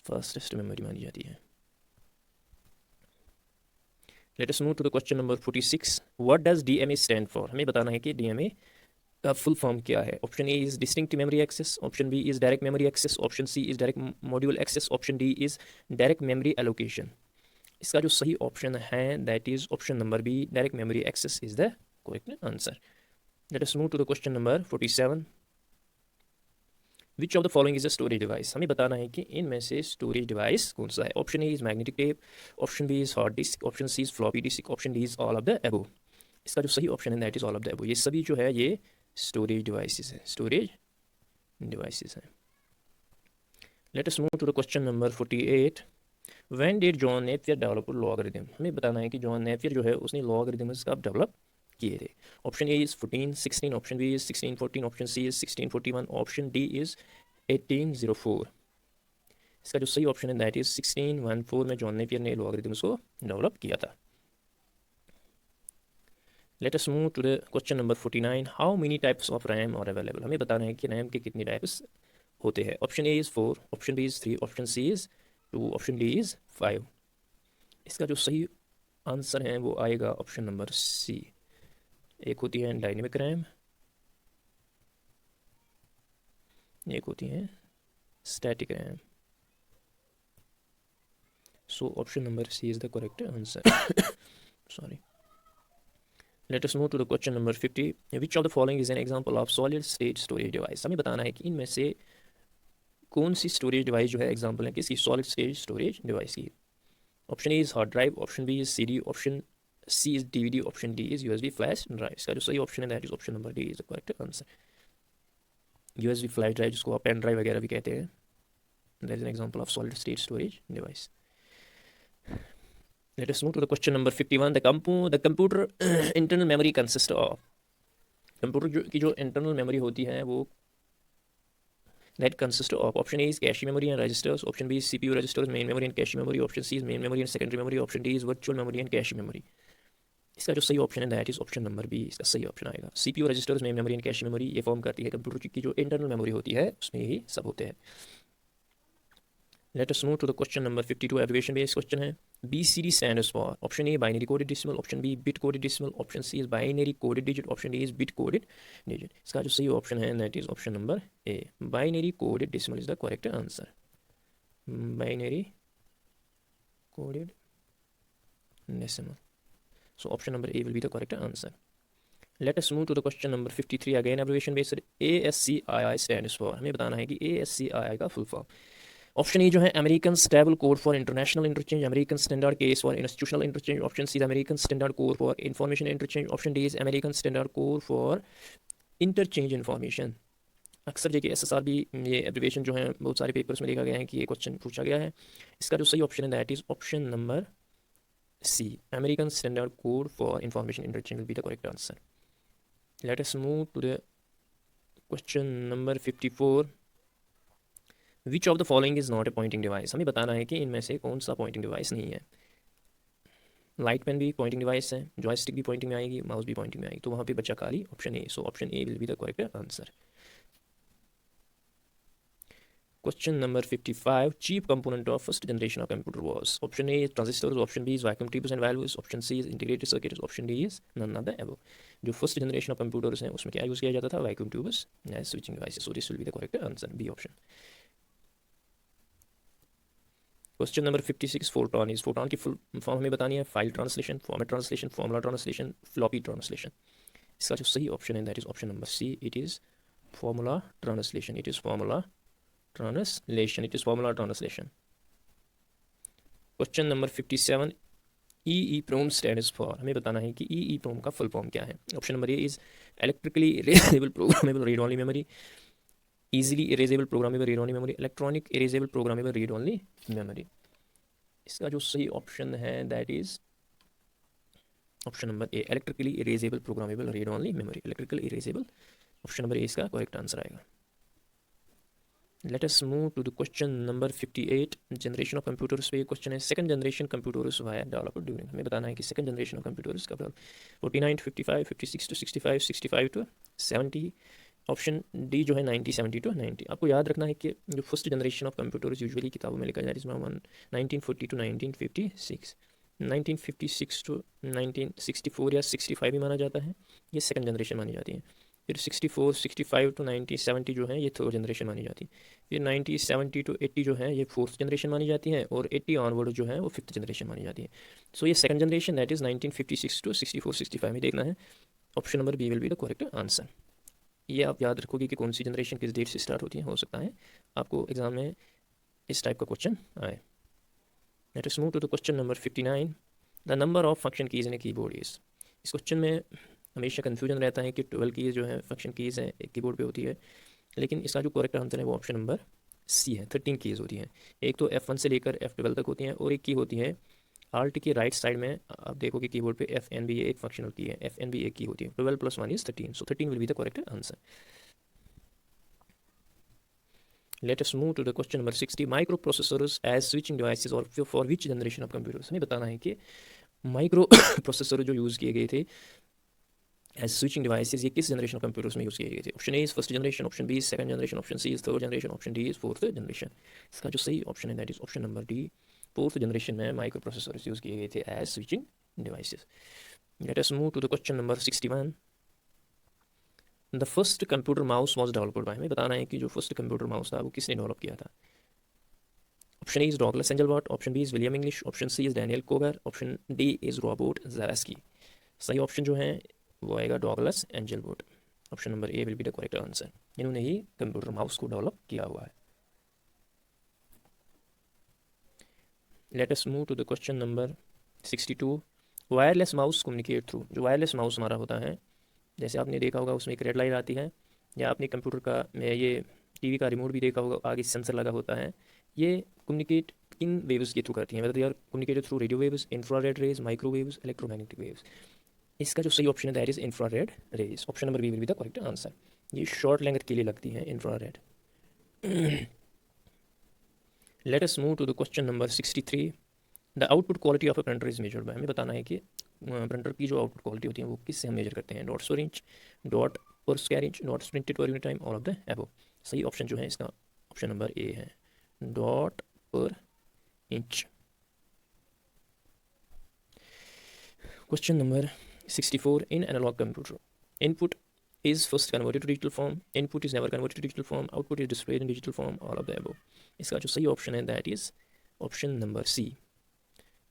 fastest memory मानी जाती है। Let us move to the question number 46। What does DMA stand for. हमें बताना है कि DMA का फुल फॉर्म क्या है। Option A is distinct memory access, option B is direct memory access, option C is direct module access, option D is direct memory allocation. इसका जो सही ऑप्शन है that is option number B, direct memory access is the correct answer. Let us move to the question number 47। Which of the following is a storage device. हमें बताना है कि इनमें से स्टोरेज डिवाइस कौन सा है। Option A is magnetic tape, option B is hard disk, option C is floppy disk, option D is all of the above. इसका जो सही ऑप्शन है that is all of the above. ये सभी जो है ये स्टोरेज डिवाइसेस है, स्टोरेज डिवाइसेस हैं। Let us move to the question number 48। When did John Napier develop logarithm. हमें बताना है कि जॉन नेपियर जो है उसने लॉगरिथम्स कब डेवलप किए थे। Option A is 1416, option B is 1614, option C is 1641, option D is 1804। इसका जो सही ऑप्शन है दैट इज 1614 में जॉन नेपियर ने लॉगरिथम्स को डेवलप किया था। Let us move to the question number 49, how many types of RAM are available. हमें बताना है कि रैम के कितने टाइप्स होते हैं। Option A is 4, option B is 3, option C is 2, option D is 5। इसका जो सही आंसर है वो आएगा ऑप्शन नंबर सी। एक होती है डायनेमिक रैम, एक होती है static RAM. So option number C is the correct answer. Sorry. Let us move to the question number 50, which of the following is an example of solid state storage device. हमें बताना है कि इनमें से कौन सी स्टोरेज डिवाइस जो है example है किसकी, सॉलिड स्टेट स्टोरेज डिवाइस की। Option A is hard drive, option B is CD, option C is DVD, option D is USB flash drive. इसका जो सही ऑप्शन है that is option number D is the correct answer. USB flash drive जिसको आप pen drive वगैरह भी कहते हैं, that is an example of solid state storage device. Let us move to the question number 51. The computer internal memory consists of, computer की जो internal memory होती है वो that consists of, option A is cache memory and registers, option B is CPU registers main memory and cache memory, option C is main memory and secondary memory, option D is virtual memory and cache memory. इसका जो सही option है that is option number B, इसका सही option आएगा। CPU registers main memory and cache memory ये form करती है कंप्यूटर की जो इंटरनल मेमोरी होती है, उसमें यही सब होते हैं। Let us move to the question number 52, abbreviation based question है। BCD stands for, option A binary coded decimal, option B bit coded decimal, option C is binary coded digit, option D is bit coded digit। इसका जो सही option है that is option number A, binary coded decimal is the correct answer। binary coded decimal, so option number A will be the correct answer। Let us move to the question number 53, again abbreviation based। ASCII stands for, हमें बताना है कि ASCII का full form. Option A जो है American stable code for international interchange, American standard case for institutional interchange, option C American standard code for information interchange, option D is American standard code for interchange information. अक्सर देखिए SSRB ये abbreviation जो है बहुत सारे papers में देखा गया है कि ये क्वेश्चन पूछा गया है। इसका जो सही ऑप्शन है that is option number C, American standard code for information interchange will be the correct answer. Let us move to the question number 54, which of the following is not a pointing device. हमें बताना है कि इनमें से कौन सा pointing device नहीं है। लाइट पेन भी पॉइंटिंग डिवाइस है, जॉयस्टिक भी पॉइंटिंग में आएगी, माउस भी पॉइंटिंग में आएगी, तो वहाँ पे बचा खाली option A. So option A will be the correct answer. Question number 55, cheap component of first generation of computer was. Option A transistors, option B is vacuum tubes and valves, option C is integrated circuits, option D is none of the above. जो first generation of computers हैं उसमें क्या use किया जाता था, vacuum tubes and switching devices. So this will be the correct answer, B option. Question number 56, Fortran is, Fortran की full form हमें बतानी है। File translation, format translation, formula translation, floppy translation. इसका जो सही ऑप्शन है that is option number C, it is formula translation, it is formula translation, it is formula translation. Question number 57, EEPROM stands for. हमें बताना है कि EEPROM का full form क्या है। Option number A is electrically erasable programmable read only memory, easily erasable programmable read only memory, electronic erasable programmable read only memory। इसका जो सही ऑप्शन है that is option number A, electrically erasable programmable read only memory, electrical erasable, option number A इसका correct answer आएगा। Let us move to the question number 58, generation of computers पे question है। Second generation computers were developed during, हमें बताना है कि second generation of computers कब develop. 49 55 56 to 65 65 to 70, option D जो है 90 70 टू 90। आपको याद रखना है कि जो first generation of computers usually किताबों में लिखा जाता है इसमें 1940 टू 1956, 1956 टू 1964 या 65 भी माना जाता है, ये सेकंड जनरेशन मानी जाती है। फिर 64 65 टू 90 70 जो है ये थर्ड जनरेशन मानी जाती है। फिर 90 70 टू 80 जो है ये फोर्थ जनरेशन मानी जाती है, और 80 ऑनवर्ड जो है वो फिफ्थ जनरेशन मानी जाती है। सो ये second generation that is 1956 to 64 65 में देखना है। Option number B will be the correct answer. ये आप याद रखोगे कि कौन सी जनरेशन किस डेट से स्टार्ट होती है, हो सकता है आपको एग्जाम में इस टाइप का क्वेश्चन आए। Let us move to the question number 59, the number of function keys in a keyboard is. इस क्वेश्चन में हमेशा कन्फ्यूजन रहता है कि 12 कीज़ जो है फंक्शन कीज़ हैं एक कीबोर्ड पे होती है, लेकिन इसका जो करेक्ट आंसर है वो ऑप्शन नंबर सी है, 13 कीज़ होती हैं। एक तो F1 से लेकर F12 तक होती हैं, और एक की होती है आल्ट की राइट साइड में आप देखोगे कीबोर्ड पे FN भी एक फंक्शन होती है, FN भी एक की होती है। 12 + 1 = 13, सो 13 will be the correct answer. Let us move to the question number 60, microprocessors as switching devices or for which generation of computers। हमें बताना है कि माइक्रो प्रोसेसर जो यूज़ किए गए थे एज स्विचिंग डिवाइसेस ये किस जनरेशन ऑफ कंप्यूटर्स में यूज़ किए गए थे? Option A is first generation, option B is second generation, option C is third generation, option D is fourth generation. इसका जो सही ऑप्शन है that is option number D, fourth generation में micro processors use किए गए थे as switching devices. Let us move to the question number 61। The first computer mouse was developed by, हमें बताना है कि जो फर्स्ट कंप्यूटर माउस था वो किसने डेवलप किया था? Option A is Douglas Engelbart, option B is William English, option C is Daniel Cogar, option D is Robert Zaretsky. सही ऑप्शन जो है वो आएगा Douglas Engelbart. Option number A will be the correct answer. इन्होंने ही computer mouse को develop किया हुआ है। Let us move to the question number 62। Wireless mouse communicate through, जो वायरलेस माउस हमारा होता है, जैसे आपने देखा होगा उसमें एक रेड लाइट आती है, या आपने कंप्यूटर का में ये टीवी का रिमोट भी देखा होगा, आगे सेंसर लगा होता है। ये कम्युनिकेट किन वेव्स के थ्रू करती हैं? Whether they are communicated through radio waves, infrared rays, microwaves, electromagnetic waves. इसका जो सही ऑप्शन है that is infrared rays. Option number B will be the correct answer. ये शॉर्ट लेंथ के लिए लगती है infrared. Let us move to the question number 63। The output quality of a printer is measured by, हमें बताना है कि printer की जो आउटपुट क्वालिटी होती है वो किससे हम मेजर करते हैं? Dots per inch, dot per square inch, dots printed per unit time, all of the above. सही ऑप्शन जो है इसका ऑप्शन नंबर ए है, dot per inch. Question number 64। In analog computer input is first converted to digital form, input is never converted to digital form, output is displayed in digital form, all of the above। इसका जो सही option है that is option number C.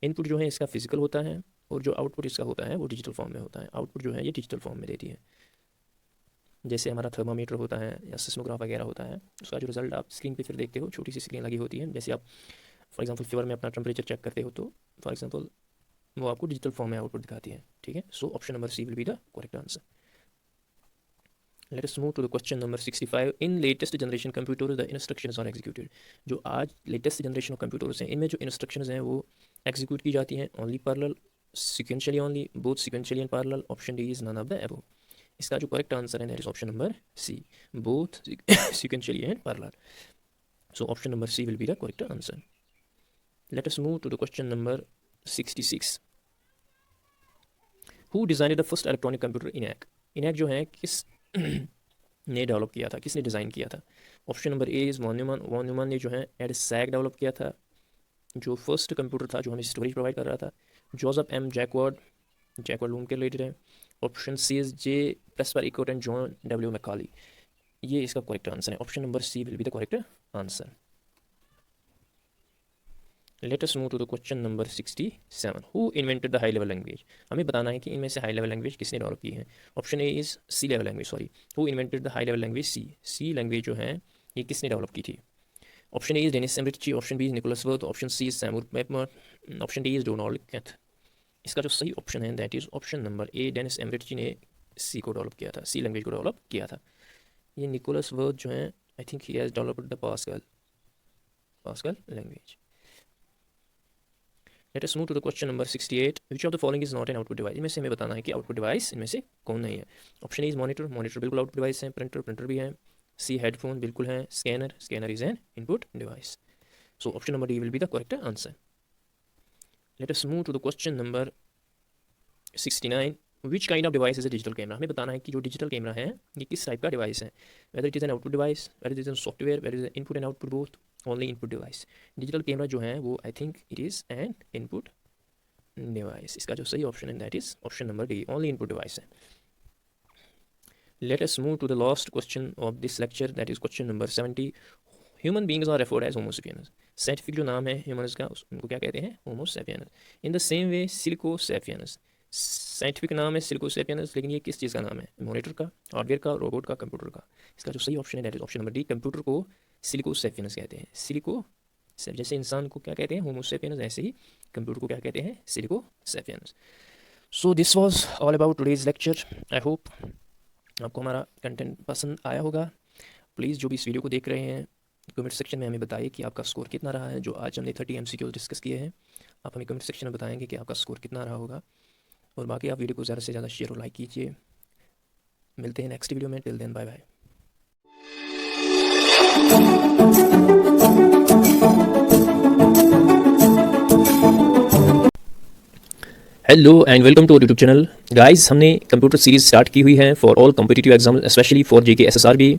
Input जो है इसका physical होता है और जो आउटपुट इसका होता है वो डिजिटल फॉर्म में होता है। आउटपुट जो है ये डिजिटल फॉर्म में देती है। जैसे हमारा थर्मामीटर होता है या सिस्मोग्राफ वगैरह होता है, उसका जो रिजल्ट आप स्क्रीन पे फिर देखते हो, छोटी सी स्क्रीन लगी होती है। जैसे आप फॉर एग्जांपल फीवर में अपना टेम्परेचर चेक करते हो तो फॉर एग्जांपल वो आपको डिजिटल फॉर्म में आउटपुट दिखाती है। ठीक है, so option number C will be the correct answer. Let us move to the question number 65. In latest generation computers, the instructions are executed। जो आज लेटेस्ट जनरेशन ऑफ कंप्यूटर्स हैं इनमें जो इंस्ट्रक्शंस हैं वो एग्जीक्यूट की जाती हैं only parallel, sequentially only, both sequentially and parallel. Option D is none of the above. इसका जो करेक्ट आंसर है that is option number C, both sequentially and parallel. So option number C will be the correct answer. Let us move to the question number 66। Who designed the first electronic computer? ENIAC. ENIAC जो है किस ने develop किया था, किसने design किया था? Option number A is von Neumann. Von Neumann ने जो है एड सैग डेवलप किया था, जो फर्स्ट कंप्यूटर था जो हमें स्टोरेज प्रोवाइड कर रहा था। Joseph M Jacquard, Jacquard loom के रिलेटेड है। Option C is J Presper Eckert and John W Mauchly. ये इसका करेक्ट आंसर है। Option number C will be the correct answer. Let us move to the question number 67। Who invented the high level language? हमें बताना है कि इनमें से high level language किसने डेवलप की है। Option A is C level language, sorry, who invented the high level language? C, C language जो है ये किसने डेवलप की थी? Option A is Dennis M Ritchie, option B is Nicholas Wirth, option C is Samuel Pepmer, option D is Donald Keith. इसका जो सही option है that is option number A, Dennis M Ritchie ने सी को डेवलप किया था, सी लैंग्वेज को develop किया था। ये निकोलस वर्थ जो है I think he has developed the pascal language. Let us move to the question number 68. Which of the following is not an output device? इनमें से हमें बताना है कि आउटपुट डिवाइस इनमें से कौन नहीं है। Option A is monitor, monitor बिल्कुल आउटपुट डिवाइस है। प्रिंटर, प्रिंटर भी है। सी हेडफोन बिल्कुल है। Scanner, scanner is an input device. So option number D will be the correct answer. Let us move to the question number 69. Which kind of device is a digital camera? हमें बताना है कि जो digital camera है ये किस type का device है। Whether it is an output device, whether it is an software, whether is an input and output both, only input device. Digital camera जो है वो I think it is an input device. इसका जो सही option है that is option number D, only input device है। Let us move to the last question of this lecture that is question number 70। Human beings are referred as Homo sapiens. Scientific जो नाम है humans का उनको क्या कहते हैं? Homo sapiens. In the same way silico sapiens, scientific नाम है सिलिको सेपियंस, लेकिन ये किस चीज़ का नाम है? मॉनिटर का, हार्डवेयर का, रोबोट का, कंप्यूटर का। इसका जो सही ऑप्शन है that is option number D, computer को सिलिको सेपियंस कहते हैं। सिलिको, जैसे इंसान को क्या कहते हैं? होमो सेपियंस, ऐसे ही कंप्यूटर को क्या कहते हैं? Silico sapiens. So this was all about today's lecture. I hope आपको हमारा कंटेंट पसंद आया होगा। प्लीज़ जो भी इस वीडियो को देख रहे हैं कमेंट सेक्शन में हमें बताइए कि आपका स्कोर कितना रहा है। जो आज हमने 30 MCQ डिस्कस किए हैं, आप हमें कमेंट सेक्शन में बताएंगे कि आपका स्कोर कितना रहा होगा। और बाकी आप वीडियो को ज़्यादा से ज़्यादा शेयर और लाइक कीजिए। मिलते हैं नेक्स्ट वीडियो में। Till then, bye bye. Hello and welcome to YouTube channel. Guys, हमने कंप्यूटर सीरीज़ स्टार्ट की हुई है for all competitive exam, specially for JK SSRB.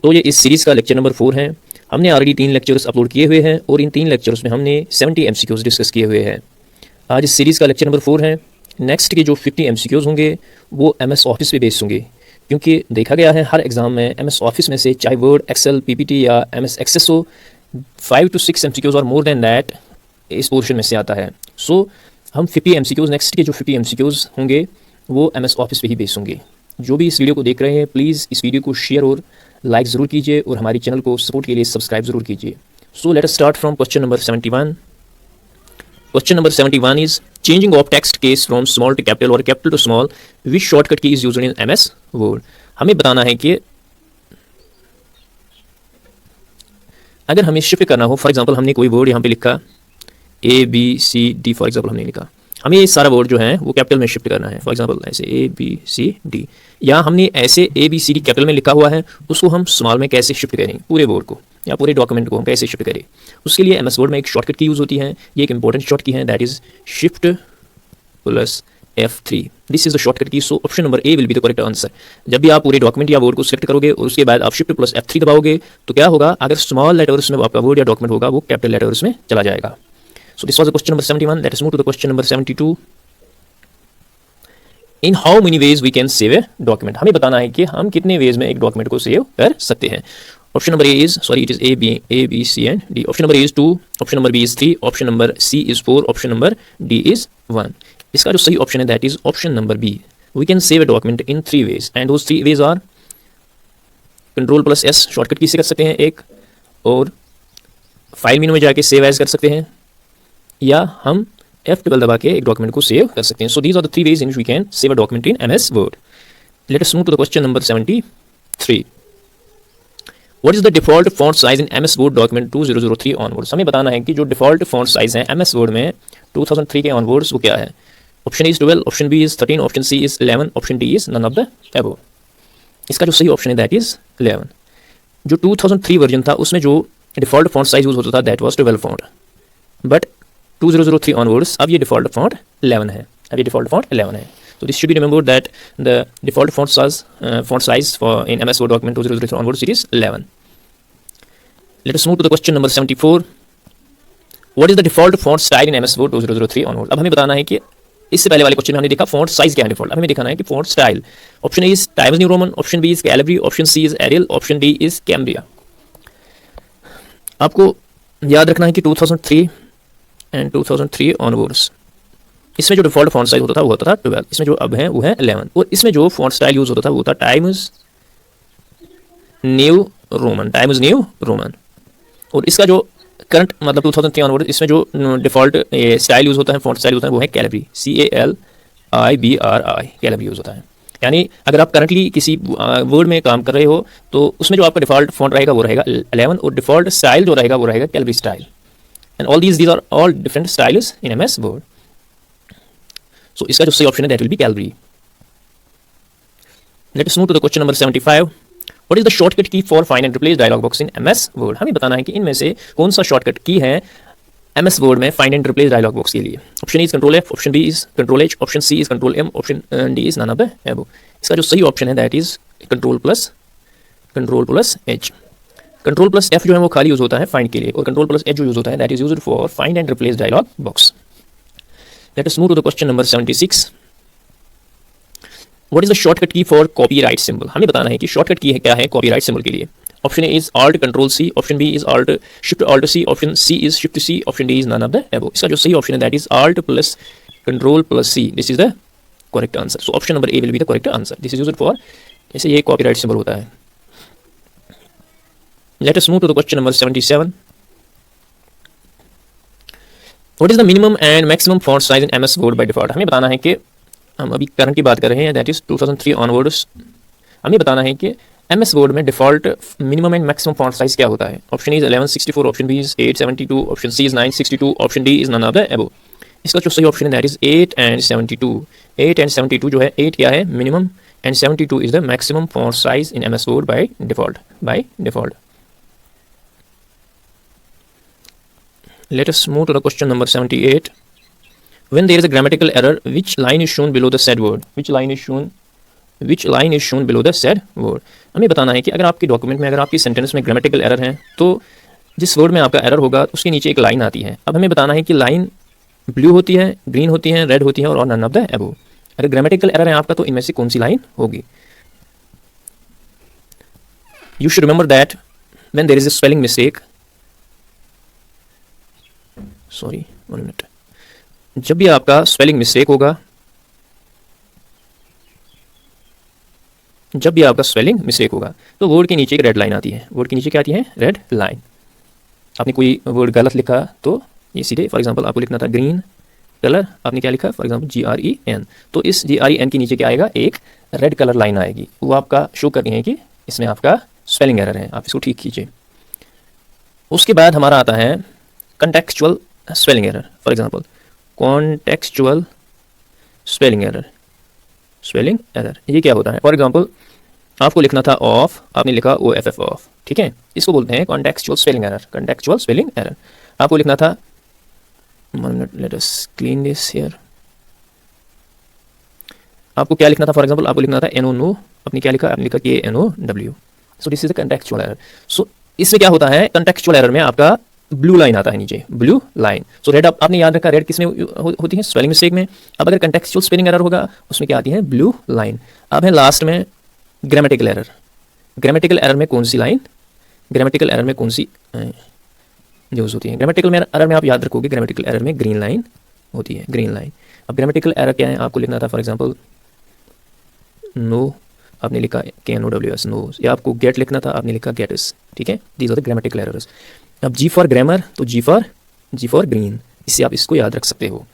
तो ये इस सीरीज़ का लेक्चर नंबर 4 है। हमने ऑलरेडी 3 लेक्चर्स अपलोड किए हुए हैं और इन 3 लेक्चर्स में हमने 70 एमसीक्यूज़ डिस्कस किए हुए हैं। आज इस सीरीज़ का लेक्चर नंबर 4 है। नेक्स्ट के जो 50 एमसीक्यूज़ होंगे वो एमएस ऑफिस पे बेस्ड होंगे, क्योंकि देखा गया है हर एग्ज़ाम में एमएस ऑफिस में से, चाहे वर्ड, एक्सेल, पीपीटी या एमएस एक्सेस हो, 5 to 6 एमसीक्यूज़ और मोर देन दैट इस पोर्शन में से आता है। सो हम 50 एमसीक्यूज़, नेक्स्ट के जो 50 एमसीक्यूज़ होंगे वो एमएस ऑफिस पे ही बेस होंगे। जो भी इस वीडियो को देख रहे हैं, प्लीज़ इस वीडियो को शेयर और लाइक ज़रूर कीजिए और हमारी चैनल को सपोर्ट के लिए सब्सक्राइब ज़रूर कीजिए। So let us start from question number 71। Question number 71 is changing of text case from small to capital और capital to small which shortcut key is used in MS Word. हमें बताना है कि अगर हमें शिफ्ट करना हो, फॉर एग्जांपल हमने कोई वर्ड यहाँ पे लिखा ABCD, फॉर एग्जांपल हमने लिखा, हमें ये सारा वर्ड जो है वो कैपिटल में शिफ्ट करना है। फॉर एग्जांपल ऐसे ABCD, या हमने ऐसे ABCD कैपिटल में लिखा हुआ है, उसको हम स्मॉल में कैसे शिफ्ट करें, पूरे वर्ड को या पूरे डॉक्यूमेंट को हम कैसे शिफ्ट करें। उसके लिए एमएस वर्ड में एक शॉर्टकट की यूज़ होती है। ये एक इंपॉर्टेंट शॉर्ट की है, that is shift plus F3। This is the shortcut key. So option number A will be the correct answer. जब भी आप पूरे डॉक्यूमेंट या वर्ड को सिलेक्ट करोगे और उसके बाद आप शिफ्ट प्लस F3 दबाओगे तो क्या होगा, अगर स्मॉल लेटर्स में आपका वर्ड या डॉक्यूमेंट होगा वो कैपिटल लेटर्स में चला जाएगा। So this was the question number 71. Let us move to the question number 72. In how many ways we can save a document? हमें बताना है कि हम कितने वेज में एक डॉक्यूमेंट को सेव कर सकते हैं। Option number A is, sorry, it is A, B, C and D. Option number A is 2, option number B is 3, option number C is 4, option number D is 1। इसका जो सही option है that is option number B. We can save a document in 3 ways and those 3 ways are control plus S shortcut की से कर सकते हैं एक, और फाइल मेनू में जाके सेव एज कर सकते हैं, या हम F12 दबा के एक डॉक्यूमेंट को सेव कर सकते हैं। So these are the 3 ways in which we can save a document in MS Word. Let us move to the question number 73. What is the default font size in MS Word document 2003 onwards? हमें बताना है कि जो default font size है MS Word में 2003 के onwards वो क्या है। Option is 12, option B is 13, option C is 11, option D is none of the above. इसका जो सही ऑप्शन है दैट इज 11। जो 2003 वर्जन था उसमें जो डिफॉल्ट फॉन्ट साइज यूज होता था that was 12 font, but 2003 onwards अब ये डिफॉल्ट फॉन्ट 11 है। अब ये डिफॉल्ट फॉन्ट 11 है। So this should be remembered that the default font size for in MS Word document 2003 onwards it is 11. Let us move to the question number 74. What is the default font style in MS Word 2003 onwards? अब हमें बताना है कि इससे पहले वाले question में हमने देखा फॉन्ट साइज क्या है डिफॉल्ट, अब हमें दिखाना है कि font style. Option A is Times New Roman, option B is Calibri, option C is Arial, option D is Cambria. आपको याद रखना है कि 2003 एंड 2003 ऑनवर्ड्स इसमें जो डिफॉल्ट फॉन्ट साइज होता था वो होता था 12, इसमें जो अब है वो है 11, और इसमें जो फॉन्ट स्टाइल यूज होता था वो था times New Roman, times New Roman. और इसका जो करंट मतलब 2003 ऑनवर्ड इसमें जो डिफॉल्ट स्टाइल यूज होता है, फॉन्ट स्टाइल होता है वो है कैलिब्री, CALIBRI, कैलिब्री यूज होता है। यानी अगर आप करंटली किसी वर्ड में काम कर रहे हो तो उसमें जो आपका डिफॉल्ट फॉन्ट रहेगा वो रहेगा 11, और डिफॉल्ट स्टाइल जो रहेगा वो रहेगा Calibri style. And all these are all different styles in MS Word. So इसका जो सही ऑप्शन है that will be Calibri. Let us move to the question number 75. What is the shortcut key for find and replace dialog box in MS Word? हमें बताना है कि इनमें से कौन सा शॉर्टकट की है MS Word में find and replace dialog box के लिए। Option E is Control F, option B is Control H, option C is Control M, option D is none of the above. इसका जो सही option है that is Control plus H। Control plus F जो है वो खाली use होता है फाइंड के लिए, और कंट्रोल प्लस H जो यूज होता है that is used for find and replace dialogue box. Let us move to the question number 76. What is the shortcut key for copyright symbol? हमें बताना है कि शॉर्टकट की है क्या है कॉपीराइट सिंबल के लिए। Option A is Alt Control C, option B is Shift Alt C, option C is Shift C, option D is none of the above. इसका जो सही ऑप्शन है that is Alt plus Control plus C। This is the correct answer. So option number A will be the correct answer. This is used for, जैसे ये copyright symbol होता है। Let us move to the question number 77. What is the minimum and maximum font size in MS Word by default? हमें बताना है कि हम अभी करंट की बात कर रहे हैं दैट इज 2003 ऑनवर्ड्स। हमें बताना है कि MS Word में default minimum and maximum font size क्या होता है। Option is 1164, option B is 872, option C is 962, option D is none of the above. इसका जो सही ऑप्शन है दैट इज 8 and 72। 8 and 72 जो है 8 क्या है minimum and 72 is the maximum font size in MS Word by default। Let us move to the question number 78. When there is a grammatical error, which line is shown below the said word? Which line is shown below the said word? हमें बताना है कि अगर आपके document में, अगर आपकी sentence में ग्रामेटिकल एरर है तो जिस वर्ड में आपका एरर होगा उसके नीचे एक लाइन आती है। अब हमें बताना है कि लाइन ब्लू होती है, ग्रीन होती है, रेड होती है और नन ऑफ द अबव। अगर ग्रामेटिकल एरर है आपका तो इनमें से कौन सी लाइन होगी? You should remember that when there is a spelling mistake, sorry, 1 minute, जब भी आपका स्पेलिंग मिस्टेक होगा, तो वर्ड के नीचे एक रेड लाइन आती है। वर्ड के नीचे क्या आती है? Red line. आपने कोई वर्ड गलत लिखा तो ये सीधे, फॉर एग्जांपल आपको लिखना था ग्रीन कलर, आपने क्या लिखा? फॉर एग्जांपल GREN, तो इस GREN के नीचे क्या आएगा? एक रेड कलर लाइन आएगी। वो आपका शो कर रही है कि इसमें आपका स्पेलिंग एरर है, आप इसको ठीक कीजिए। उसके बाद हमारा आता है contextual spelling error. For example contextual spelling error, ये क्या होता है? फॉर एग्जांपल आपको लिखना था ऑफ, आपने लिखा OFF ऑफ, ठीक है, इसको बोलते हैं कॉन्टेक्चुअल स्पेलिंग एरर। आपको लिखना था, 1 minute, let us clean this here. आपको क्या लिखना था? फॉर एग्जांपल आपको लिखना था NO, आपने क्या लिखा? आपने लिखा KNOW। So this is the contextual error. So इसमें क्या होता है? कंटेक्चुअल एरर में आपका ब्लू लाइन आता है नीचे, ब्लू लाइन। सो रेड आपने याद रखा, रेड किसमें होती है? स्पेलिंग मिस्टेक में। अब अगर कंटेक्चुअल स्पेलिंग एरर होगा उसमें क्या आती है? Blue line. अब है लास्ट में ग्रामेटिकल एरर। ग्रामेटिकल एरर में कौन सी लाइन, ग्रामेटिकल एरर में कौन सी यूज होती है? ग्रामेटिकल एरर में आप याद रखोगे, ग्रामेटिकल एरर में ग्रीन लाइन होती है, ग्रीन लाइन। अब ग्रामेटिकल एरर क्या है? आपको लिखना था फॉर एग्जांपल नो, आपने लिखा KNOWS नो, या आपको गेट लिखना था, आपने लिखा गेटस, ठीक है। These are the grammatical errors. अब G फॉर ग्रामर, तो G फॉर ग्रीन, इससे आप इसको याद रख सकते हो।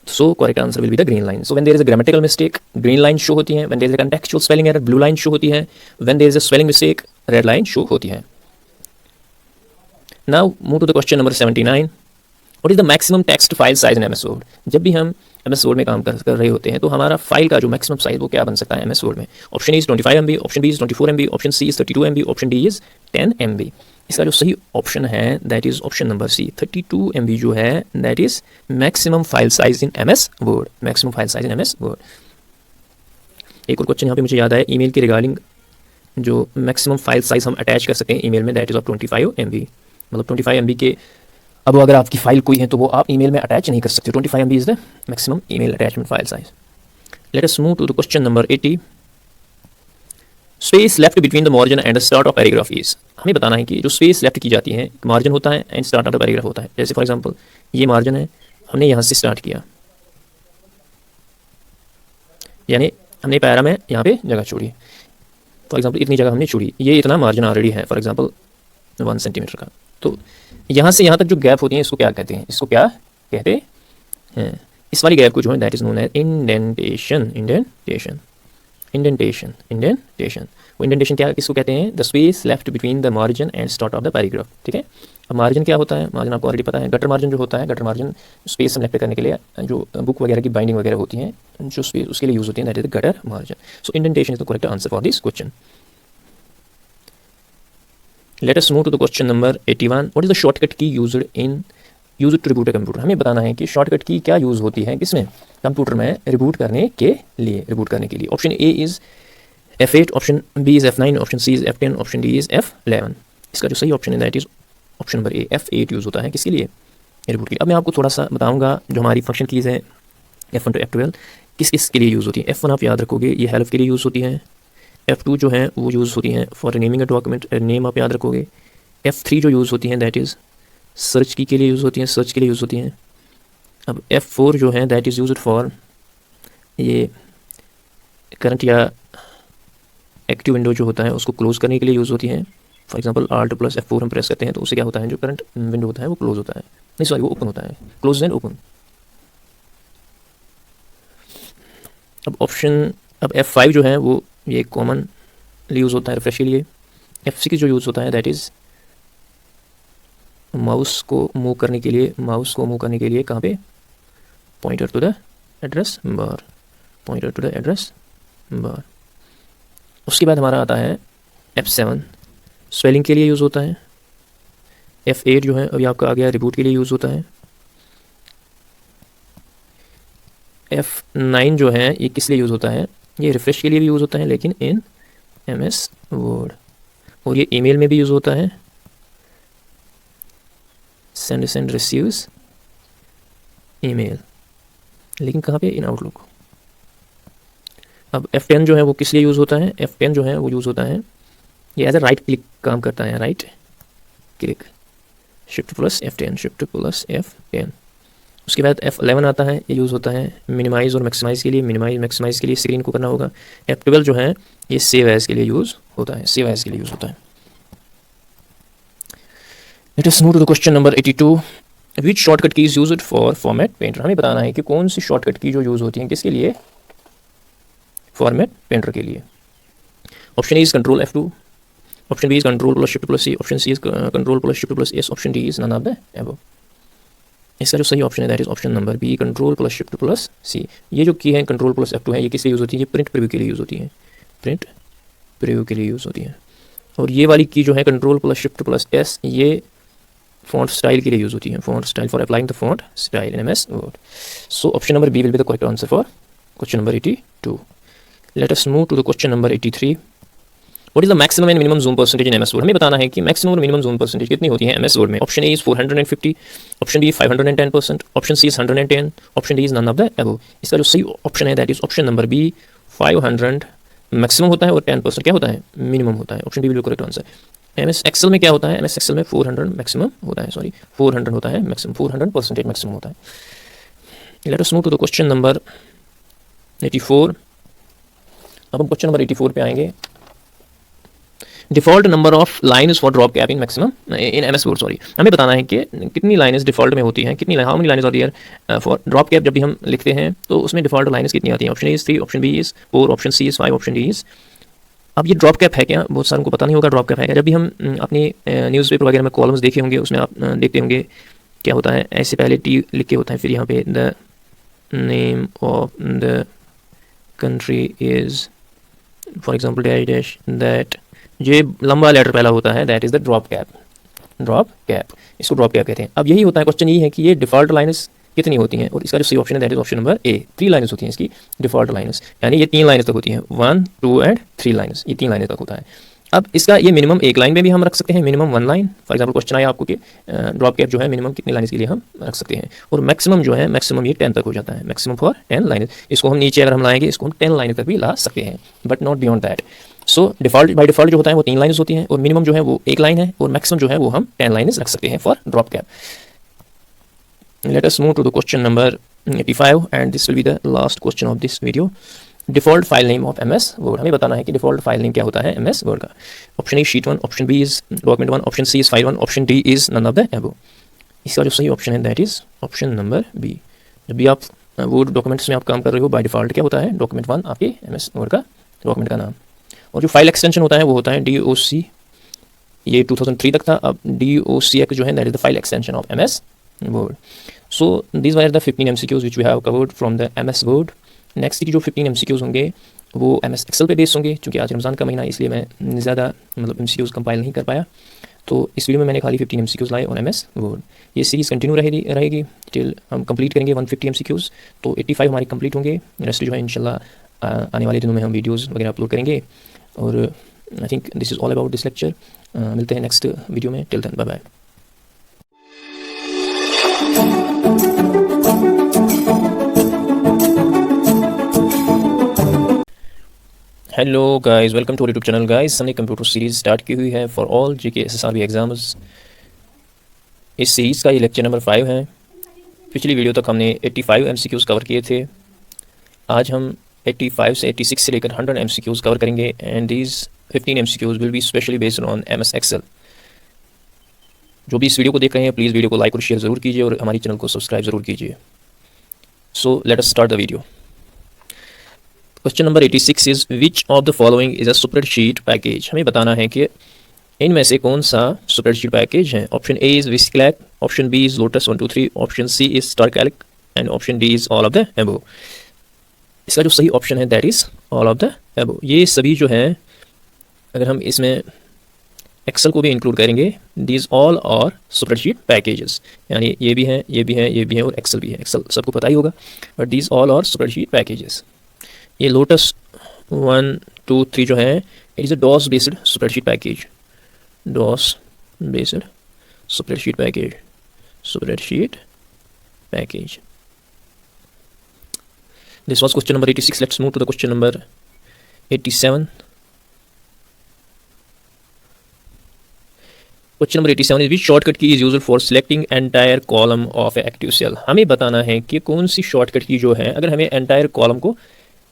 So correct answer will be the green line. So when there is a grammatical mistake, green line show होती है। When there is a contextual spelling error, blue line show होती है। When there is a spelling mistake, red line show होती है। Now move to the question number 79। What is the maximum text file size in MS word? जब भी हम MS Word में काम कर रहे होते हैं तो हमारा फाइल का जो मैक्सिमम साइज वो क्या बन सकता है MS वर्ड में? Option A is 25 MB, option B is 24 MB, option C is 32 MB, option D is 10 MB। इसका जो सही ऑप्शन है that is option number C, 32 MB जो है that is maximum file size in MS Word, maximum file size in MS Word. एक और question यहाँ पे मुझे याद आया ईमेल के रिगार्डिंग, जो मैक्सिमम फाइल साइज हम अटैच कर सकते हैं ईमेल में दैट इज ऑफ 25 MB, मतलब 25 MB के। अब अगर आपकी फाइल कोई है तो वो आप ईमेल में अटैच नहीं कर सकते। 25 MB is the maximum email attachment file size. Let us move to the question number 80। Space left between the margin and the start of paragraph is, हमें बताना है कि जो स्पेस लेफ्ट की जाती है, मार्जिन होता है and start of the paragraph होता है। जैसे फॉर एग्जांपल ये मार्जिन है, हमने यहाँ से स्टार्ट किया, यानी हमने पैरा में यहाँ पे जगह छोड़ी। फॉर एग्जांपल इतनी जगह हमने छोड़ी, ये इतना मार्जिन ऑलरेडी है, फॉर एग्जांपल 1 सेंटीमीटर का। तो यहाँ से यहाँ तक जो गैप होती है इसको क्या कहते हैं? इसको क्या कहते हैं? इस वाली गैप को जो है that is known as indentation. वो इंडेंटेशन क्या, किसको कहते हैं? The space left between the margin and start of the paragraph, ठीक है। अब मार्जिन क्या होता है? मार्जिन आपको ऑलरेडी पता है, गटर मार्जिन जो होता है, गटर मार्जिन स्पेस सेलेक्ट करने के लिए जो बुक वगैरह की बाइंडिंग वगैरह होती है, जो स्पेस उसके लिए यूज होती है that is the gutter margin. So indentation is the correct answer for this question. Let us move to the question number 81. What is the shortcut key used to reboot a computer? हमें बताना है कि shortcut key क्या use होती है किसमें? Computer में reboot करने के लिए। Option A is F8, option B is F9, option C is F10, option D is F11। इसका जो सही ऑप्शन है that is option number A, F8 use होता है किसके लिए? रिबूट के लिए। अब मैं आपको थोड़ा सा बताऊँगा जो हमारी फंक्शन कीज़ है F1 to F12 किस किस के लिए यूज़ होती है। F1 आप याद रखोगे, ये हेल्प के लिए यूज़ होती है। F2 जो है वो यूज़ होती हैं for naming a document, name आप याद रखोगे। F3 जो यूज़ होती हैं दैट इज़ सर्च की के लिए यूज़ होती हैं, सर्च के लिए यूज़ होती हैं। अब F4 जो है दैट इज़ यूज फॉर ये करंट या एक्टिव विंडो जो होता है उसको क्लोज़ करने के लिए यूज़ होती हैं। फॉर एग्जांपल Alt+F4 हम प्रेस करते हैं तो उससे क्या होता है, जो करंट विंडो होता है वो क्लोज़ होता है, नहीं सॉरी वो ओपन होता है, क्लोज एंड ओपन। अब F5 जो है वो ये कॉमन यूज़ होता है रिफ्रेश के लिए। F6 जो यूज़ होता है दैट इज़ माउस को मूव करने के लिए, कहाँ पे? Pointer to the address bar. उसके बाद हमारा आता है F7 स्पेलिंग के लिए यूज़ होता है। F8 जो है अभी आपका आ गया रिबूट के लिए यूज़ होता है। F9 जो है ये किस लिए यूज़ होता है, ये रिफ्रेश के लिए भी यूज़ होता है लेकिन इन MS वर्ड, और ये ईमेल में भी यूज़ होता है, सेंड रिसीव्स ईमेल, लेकिन कहाँ पे, इन आउटलुक। अब F10 जो है वो किस लिए यूज़ होता है, F10 जो है वो यूज़ होता है, ये एज ए राइट क्लिक काम करता है, right click, shift plus F10, shift plus F10। उसके बाद F11 आता है, ये यूज़ होता है मिनिमाइज़ और मैक्सिमाइज़ के लिए, मिनिमाइज़ मैक्सिमाइज़ के लिए स्क्रीन को करना होगा। F12 जो है ये सेव एज के लिए यूज़ होता है, सेव एज के लिए यूज़ होता है। Let us move to the question number 82, which shortcut key is used for format painter. हमें बताना है कि कौन सी शॉर्टकट की जो यूज़ होती है किसके लिए, फॉर्मेट पेंटर के लिए। Option A is control F2, option B is control plus shift plus C, option C is control plus shift plus S, option D is none of the above. इसका जो सही option है that is option number B, control plus shift plus C. ये जो की है control plus F2 है, ये किस लिए यूज़ होती है, ये प्रिंट प्रीव्यू के लिए यूज़ होती है, प्रिंट प्रीव्यू के लिए यूज़ होती है। और ये वाली की जो है control plus shift plus S, ये फॉन्ट स्टाइल के लिए यूज़ होती है, font style for applying the font style in MS Word. So option number B will be the correct answer for question number 82। Let us move to the question number 83, what is the maximum and minimum zoom percentage in MS Word. हमें बताना है कि maximum और minimum zoom percentage कितनी होती है MS Word में। Option A is 450, option B 510%, option C is 110, option D is none of the above. इसका जो सही ऑप्शन है that is option number B, 500 maximum होता है और 10% क्या होता है, मिनिमम होता है। Option D will B correct answer. MS Excel में क्या होता है, MS Excel में 400 मैक्सिमम होता है, सॉरी 400 होता है मैक्सिमम, 400% मैक्सिमम होता है। Let us move to the question number 84। अब हम क्वेश्चन नंबर 84 पे आएंगे। Default number of lines for drop cap in maximum in MS Word, sorry हमें बताना है कि कितनी लाइन्स डिफ़ॉल्ट में होती हैं, कितनी how many lines are there for drop cap. जब भी हम लिखते हैं तो उसमें डिफ़ॉल्ट लाइन्स कितनी आती हैं। Option A is 3, option B is 4, option C is 5, option D is. अब ये ड्रॉप कैप है क्या, बहुत सारों को पता नहीं होगा ड्रॉप कैप है क्या। जब भी हम अपनी न्यूज़पेपर वगैरह में कॉलम्स देखे होंगे, उसमें आप देखते होंगे क्या होता है, ऐसे पहले टी लिख के होता है, फिर यहाँ पे the name of the country is for example dash dash that, ये लंबा लेटर पहला होता है, that is the drop cap, drop cap, इसको ड्रॉप कैप कहते हैं। अब यही होता है, क्वेश्चन ये है कि ये डिफ़ॉल्ट लाइन्स कितनी होती हैं, और इसका जो सही ऑप्शन है that is option number A, 3 lines होती हैं इसकी डिफ़ॉल्ट लाइन्स, यानी ये 3 लाइन्स तक होती हैं, 1, 2 एंड 3 लाइन्स, ये 3 लाइनें तक होता है। अब इसका ये मिनिमम एक लाइन में भी हम रख सकते हैं, minimum 1 line. For example question आया आपको कि ड्रॉप कैप जो है मिनिमम कितनी लाइन्स के लिए हम रख सकते हैं, और मैक्सिमम जो है मैक्सिमम ये 10 तक हो जाता है, मैक्सिमम फॉर 10 लाइन्स। इसको हम नीचे अगर हम लाएंगे, इसको हम 10 लाइन तक भी ला सकते हैं, but not beyond that. So default by default जो होता है वो 3 लाइन्स होती हैं, और मिनिमम जो है वो 1 लाइन है, और मैक्सिमम जो है वो हम 10 लाइन्स रख सकते हैं for drop cap. Let us move to the question number 85 and this will be the last question of this video. Default file name of MS Word। हमें बताना है कि default file name क्या होता है MS Word का। Option A sheet 1, option B is document 1, option C is file 1, option D is none of the above। इसका जो सही ऑप्शन है that is option number B. जब भी आप Word डॉक्यूमेंट्स में आप काम कर रहे हो, बाय डिफ़ॉल्ट क्या होता है, डॉक्यूमेंट 1 आपके MS Word का डॉक्यूमेंट का नाम, और जो फाइल एक्सटेंशन होता है वो होता है DOC। ये 2003 तक था, अब DOCX जो है that is the file extension of MS Word। So these were the 15 MCQs which we have covered from the MS Word। Next की जो 15 MCQs होंगे वो MS Excel पे बेस्ड होंगे, क्योंकि आज रमज़ान का महीना इसलिए मैं ज़्यादा मतलब MCQs कंपाइल नहीं कर पाया, तो इस वीडियो में मैंने खाली 15 MCQs लाए ऑन MS Word। ये सीरीज़ कंटिन्यू रहेगी टिल हम कंप्लीट करेंगे 150 MCQs, तो 85 हमारी कंप्लीट होंगे। रेस्ट जो है इंशाल्लाह आने वाले दिनों में हम वीडियोज़ वगैरह अपलोड करेंगे, और I think this is all about this lecture. मिलते हैं नेक्स्ट वीडियो में, till then bye bye. Hello guys, welcome to YouTube channel. Guys हमने कंप्यूटर सीरीज़ स्टार्ट की हुई है for all GK SSRB exams. इस सीरीज़ का ये लेक्चर नंबर 5 है। पिछली वीडियो तक हमने 85 MCQs कवर किए थे। आज हम 85 से 86 से लेकर 100 MCQs कवर करेंगे, and these 15 MCQs will be specially based on MS Excel। जो भी इस वीडियो को देख रहे हैं प्लीज़ वीडियो को लाइक और शेयर ज़रूर कीजिए, और हमारी चैनल को सब्सक्राइब ज़रूर कीजिए। So let us start the video. Question number 86 is which of the following is a spreadsheet package. हमें बताना है कि इनमें से कौन सा स्प्रेडशीट पैकेज है। Option A is VisiCalc, option B is Lotus 123, option C is Star Calc, and option D is all of the above. इसका जो सही ऑप्शन है that is all of the above. ये सभी जो है, अगर हम इसमें एक्सेल को भी इंक्लूड करेंगे। दीज ऑल और स्प्रेडशीट पैकेजेस, यानी ये भी हैं, ये भी हैं, ये भी हैं और एक्सेल भी है। एक्सेल सबको पता ही होगा, बट दीज ऑल और स्प्रेडशीट पैकेजेस। ये लोटस 1 2 3 जो है, it is a DOS based spreadsheet package, DOS based spreadsheet package, spreadsheet package. This was question number 86. Let's move to the question number 87. Question number 87 is which shortcut key is used for selecting entire column of active cell. हमें बताना है कि कौन सी shortcut की जो है, अगर हमें एंटायर कॉलम को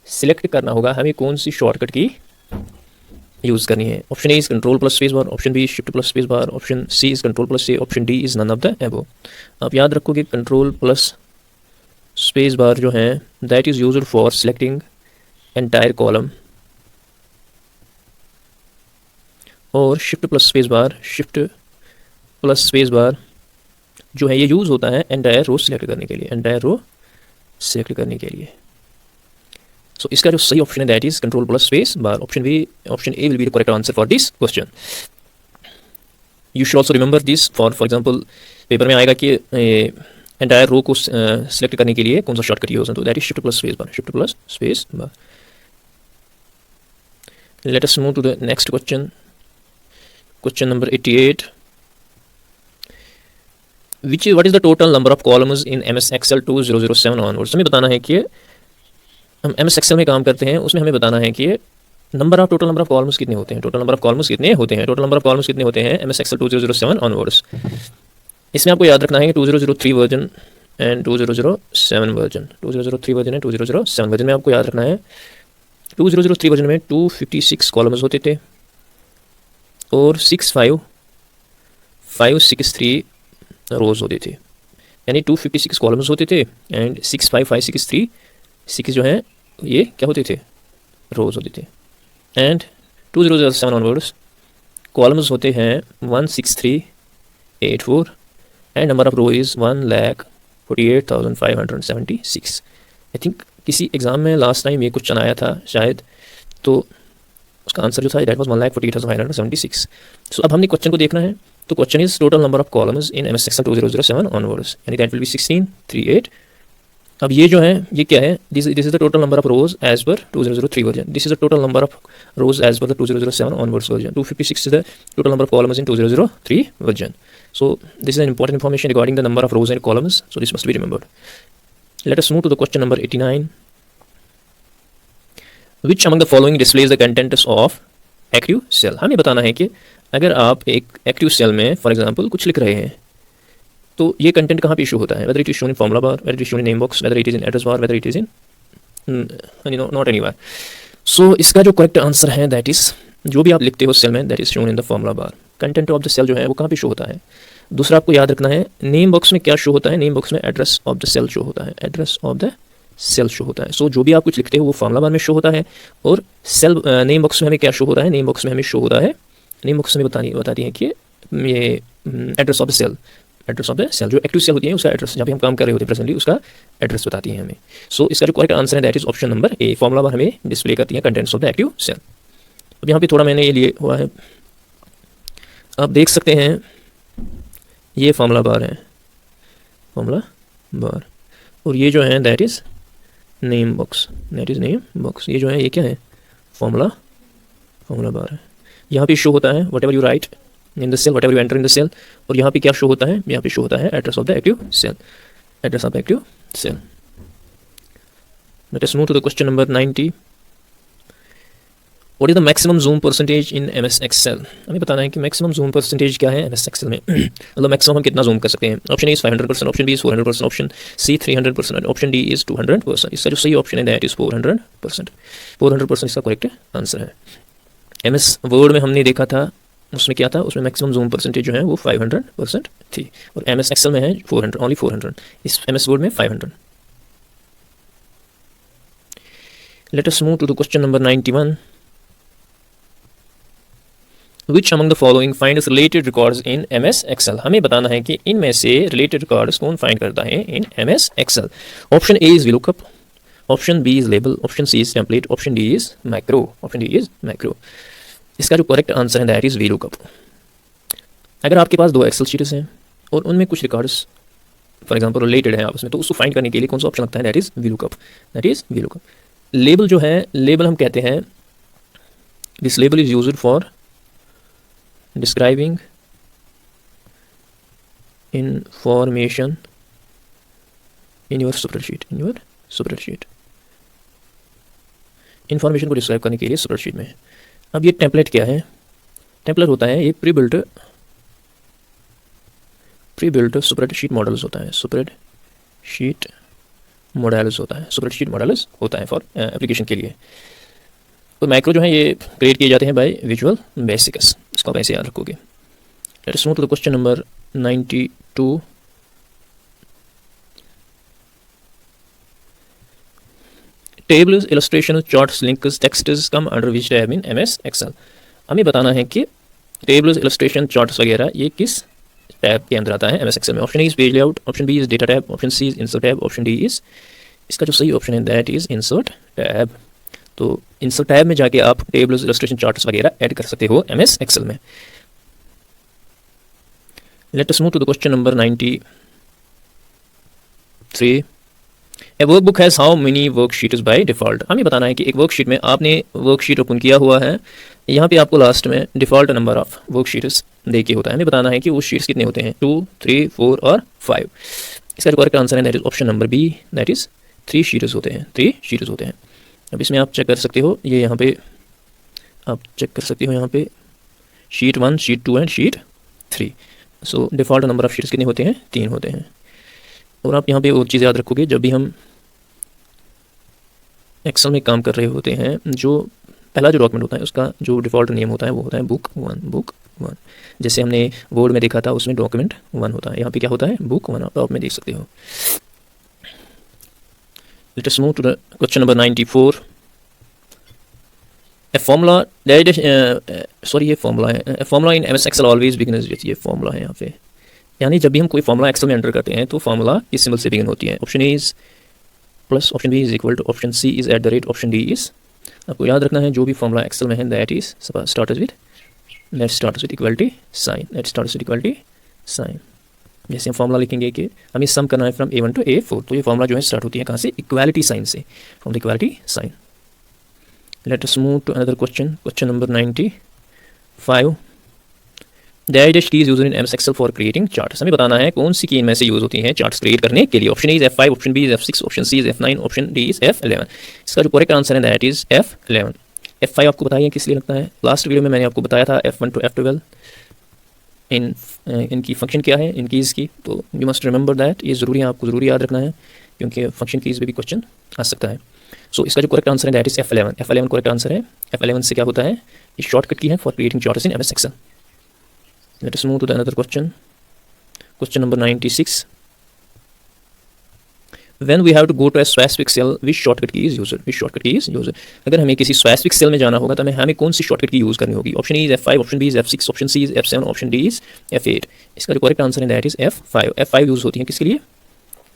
सिलेक्ट करना होगा, हमें कौन सी शॉर्टकट की यूज़ करनी है। Option A is control plus space bar, option B is shift plus space bar, option C is control plus A, option D is none of the above. आप याद रखो कि कंट्रोल प्लस स्पेस बार जो है that is used for selecting entire column, और shift plus space bar, shift plus space bar जो है ये यूज़ होता है एंटायर रो सिलेक्ट करने के लिए, एंटायर रो सिलेक्ट करने के लिए। सो इसका जो सही ऑप्शन है that is control plus space bar, option B, option A will be the correct answer for this question. You should also remember this for example paper में आएगा कि एंटायर रो को सिलेक्ट करने के लिए कौन सा शॉर्टकट यूज है, तो that is shift plus space bar, shift plus space bar. Let us move to the next question, question number 88। what is the total number of columns in MS Excel 2007 onwards। हमें बताना है कि हम MS Excel में काम करते हैं, उसमें हमें बताना है कि टोटल नंबर ऑफ कॉलम्स कितने होते हैं, टोटल नंबर ऑफ कॉलम्स कितने होते हैं, टोटल नंबर ऑफ कॉलम्स कितने होते हैं MS Excel 2007 onwards। इसमें आपको याद रखना है कि 2003 version and 2007 version, 2003 version and 2007 version में आपको याद रखना है 2003 वर्जन में 256 कॉलम्स होते थे और 65563 रोज होते थे, यानी 256 कॉलम्स होते थे एंड 65563 6 जो हैं ये क्या होते थे, रोज होते थे। एंड 2007 ऑनवर्ड्स कॉलम्स होते हैं 16384 and number of row is 1,48,576। I think किसी एग्ज़ाम में लास्ट टाइम ये क्वेश्चन आया था शायद, तो उसका आंसर जो था दैट वाज 1,48,576। सो अब हमने क्वेश्चन को देखना है, तो question is total number of columns in MS Excel 2007 onwards, यानी दैट विल बी 1638। अब ये जो है ये क्या है, this is the total number of rows as per 2003 version, this is the total number of rows as per the 2007 onwards version, 256 is the total number of columns in 2003 version. So this is an important information regarding the number of rows and columns, so this must be remembered. Let us move to the question number 89। Which among the following displays the contents of active cell। हमें बताना है कि अगर आप एक active cell में for example कुछ लिख रहे हैं तो ये कंटेंट कहाँ पे इशू होता है, whether it is shown in formula bar, whether it is shown in name box, whether it is in address bar, whether it is in not anywhere. So इसका जो करेक्ट आंसर है that is जो भी आप लिखते हो cell में that is shown in the formula bar. Content of the cell जो है वो कहाँ पे शो होता है। दूसरा आपको याद रखना है नेम बॉक्स में क्या शो होता है, नेम बॉक्स में address of the cell show होता है, address of the cell show होता है। सो जो भी आप कुछ लिखते हो वो फॉर्मूला बार में शो होता है, और सेल नेम बॉक्स में हमें क्या शो होता है, नेम बॉक्स में हमें शो होता है, नेम बॉक्स में बताती है कि ये address of the cell, address of the cell जो एक्टिव सेल होती है उसका एड्रेस, जहाँ पे हम काम कर रहे होते हैं प्रेजेंटली उसका एड्रेस बताती है हमें। सो इसका जो करेक्ट आंसर है that is option number A, formula bar हमें डिस्प्ले करती है contents of the active cell. अब यहाँ पे थोड़ा मैंने ये लिए हुआ है, आप देख सकते हैं ये फॉर्मूला बार है, फॉर्मूला बार, और ये जो है that is name box, that is name box. ये जो है ये क्या है, फॉर्मूला बार है। यहाँ पे शो होता है whatever you write in the cell, whatever you enter in the cell, और यहाँ पे क्या शो होता है, यहाँ पे शो होता है address of the active cell, address of the active cell. Let us move to the question number 90। What is the maximum zoom percentage in MS Excel। हमें बताना है कि मैक्सिमम जूम परसेंटेज क्या है MS Excel में, मतलब maximum हम कितना जूम कर सकते हैं। Option A is 500%, option B is 400%, option C 300%, option D is 200%। इसका जो सही ऑप्शन है दैट इज 400%, 400% इसका करेक्ट आंसर है। MS वर्ड में हमने देखा था उसमें क्या था, उसमें मैक्सिमम जूम परसेंटेज जो है वो 500% थी, और MS Excel में है 400, ओनली 400, इस MS वर्ड में 500। Let us move to the question number 91। Which among the following finds related records in MS Excel। हमें बताना है कि इनमें से related records कौन फाइंड करता है in MS Excel। Option A is VLOOKUP, option B is label, option C is template, option D is macro, option D is macro. इसका जो करेक्ट आंसर है दैट इज VLOOKUP। अगर आपके पास 2 Excel sheets हैं और उनमें कुछ रिकॉर्ड्स फॉर एग्जांपल रिलेटेड हैं आपस में, तो उसको फाइंड करने के लिए कौन सा ऑप्शन लगता है? That is VLOOKUP. That is VLOOKUP. Label जो है, लेबल हम कहते हैं this label is used for describing information in your spreadsheet. Information को डिस्क्राइब करने के लिए स्प्रेडशीट में। अब ये टेम्पलेट क्या है? टेम्पलेट होता है ये प्री बिल्ट स्प्रेडशीट मॉडल्स होता है। स्प्रेडशीट मॉडल्स होता है फॉर एप्लीकेशन के लिए। तो मैक्रो जो है ये क्रिएट किए जाते हैं बाय विजुअल बेसिक्स। इसको आप ऐसे याद रखोगे। Let us move to the question number 92। Tables, illustration, charts, links, texts come under which tab in MS Excel. हमें बताना है कि टेबल्स, इलस्ट्रेशन, चार्ट्स वगैरह ये किस टैब के अंदर आता है एमएस एक्सेल में। Option A is page layout, option B is data tab, option C is insert tab, option D is, इसका जो सही ऑप्शन है दैट इज इंसर्ट टैब। तो इंसर्ट टैब में जाके आप टेबल्स, इलस्ट्रेशन, चार्ट्स वगैरह ऐड कर सकते हो एमएस एक्सेल में। Let us move to the question number 93। A workbook has how many worksheets by default. हमें बताना है कि एक वर्कशीट में आपने वर्कशीट ओपन किया हुआ है, यहाँ पे आपको लास्ट में डिफ़ॉल्ट नंबर ऑफ वर्कशीट्स देखिए होता है। हमें बताना है कि वो शीट्स कितने होते हैं, 2, 3, 4 और 5। इसका करेक्ट आंसर है that is option number B, that is 3 sheets होते हैं। 3 शीट्स होते हैं। अब इसमें आप चेक कर सकते हो, ये यहाँ पे आप चेक कर सकते हो, यहाँ पे sheet 1, sheet 2 and sheet 3। So default number of sheets कितने होते हैं? 3 होते हैं। और आप यहाँ पे और चीज़ याद रखोगे, जब भी हम एक्सेल में काम कर रहे होते हैं, जो पहला जो डॉक्यूमेंट होता है उसका जो डिफ़ॉल्ट नेम होता है वो होता है बुक 1। जैसे हमने वर्ड में देखा था, उसमें डॉक्यूमेंट 1 होता है। यहाँ पे क्या होता है? बुक 1। आप में देख सकते हो। Let us move to the question number 94। A formula ये फॉर्मूला है। A formula in MS Excel always begins with, ये फॉर्मूला है यहाँ पे। यानी जब भी हम कोई फॉर्मूला एक्सेल में एंटर करते हैं तो फॉर्मूला इस सिंबल से बिगिन होती है। Option A is plus, option B is equal to, option C is at the rate, option D is. आपको याद रखना है जो भी फॉर्मूला एक्सेल में है that is starts with equality sign. जैसे हम फॉर्मूला लिखेंगे कि हमें सम करना है फ्रॉम A1 टू A4, तो ये फॉर्मूला जो है स्टार्ट होती है कहाँ से? इक्वालिटी साइन से, from the equality sign. Let us move to another question number 95। That key is used in MS Excel for creating charts. हमें बताना है कौन सी की इनमें से यूज होती है चार्ट्स क्रिएट करने के लिए। Option A is F5, option B is F6, option C is F9, option D is F11। इसका जो करेक्ट आंसर है दैट इज F11। F5 आपको बताइए किस लिए लगता है? लास्ट वीडियो में मैंने आपको बताया था F1 टू F12 इनकी फंक्शन क्या है, इन कीज़ की। तो यू मस्ट रिमेंबर दैट, ये ज़रूरी है, आपको ज़रूरी याद रखना है, क्योंकि फंक्शन कीज़ में भी क्वेश्चन आ सकता है। सो इसका जो करेक्ट आंसर है that is F11। F11 correct answer है। F11 से क्या होता है? ये शॉर्टकट की है for creating charts in MS Excel. Let us move to the another question number 96। When we have to go to a specific cell, which shortcut key is used? अगर हमें किसी specific cell में जाना होगा तो हमें कौन सी shortcut की यूज़ करनी होगी? Option A is F5, option B is F6, option C is F7, option D is F8। इसका जो करेक्ट आंसर है that is F5। F5 use होती है किसके लिए?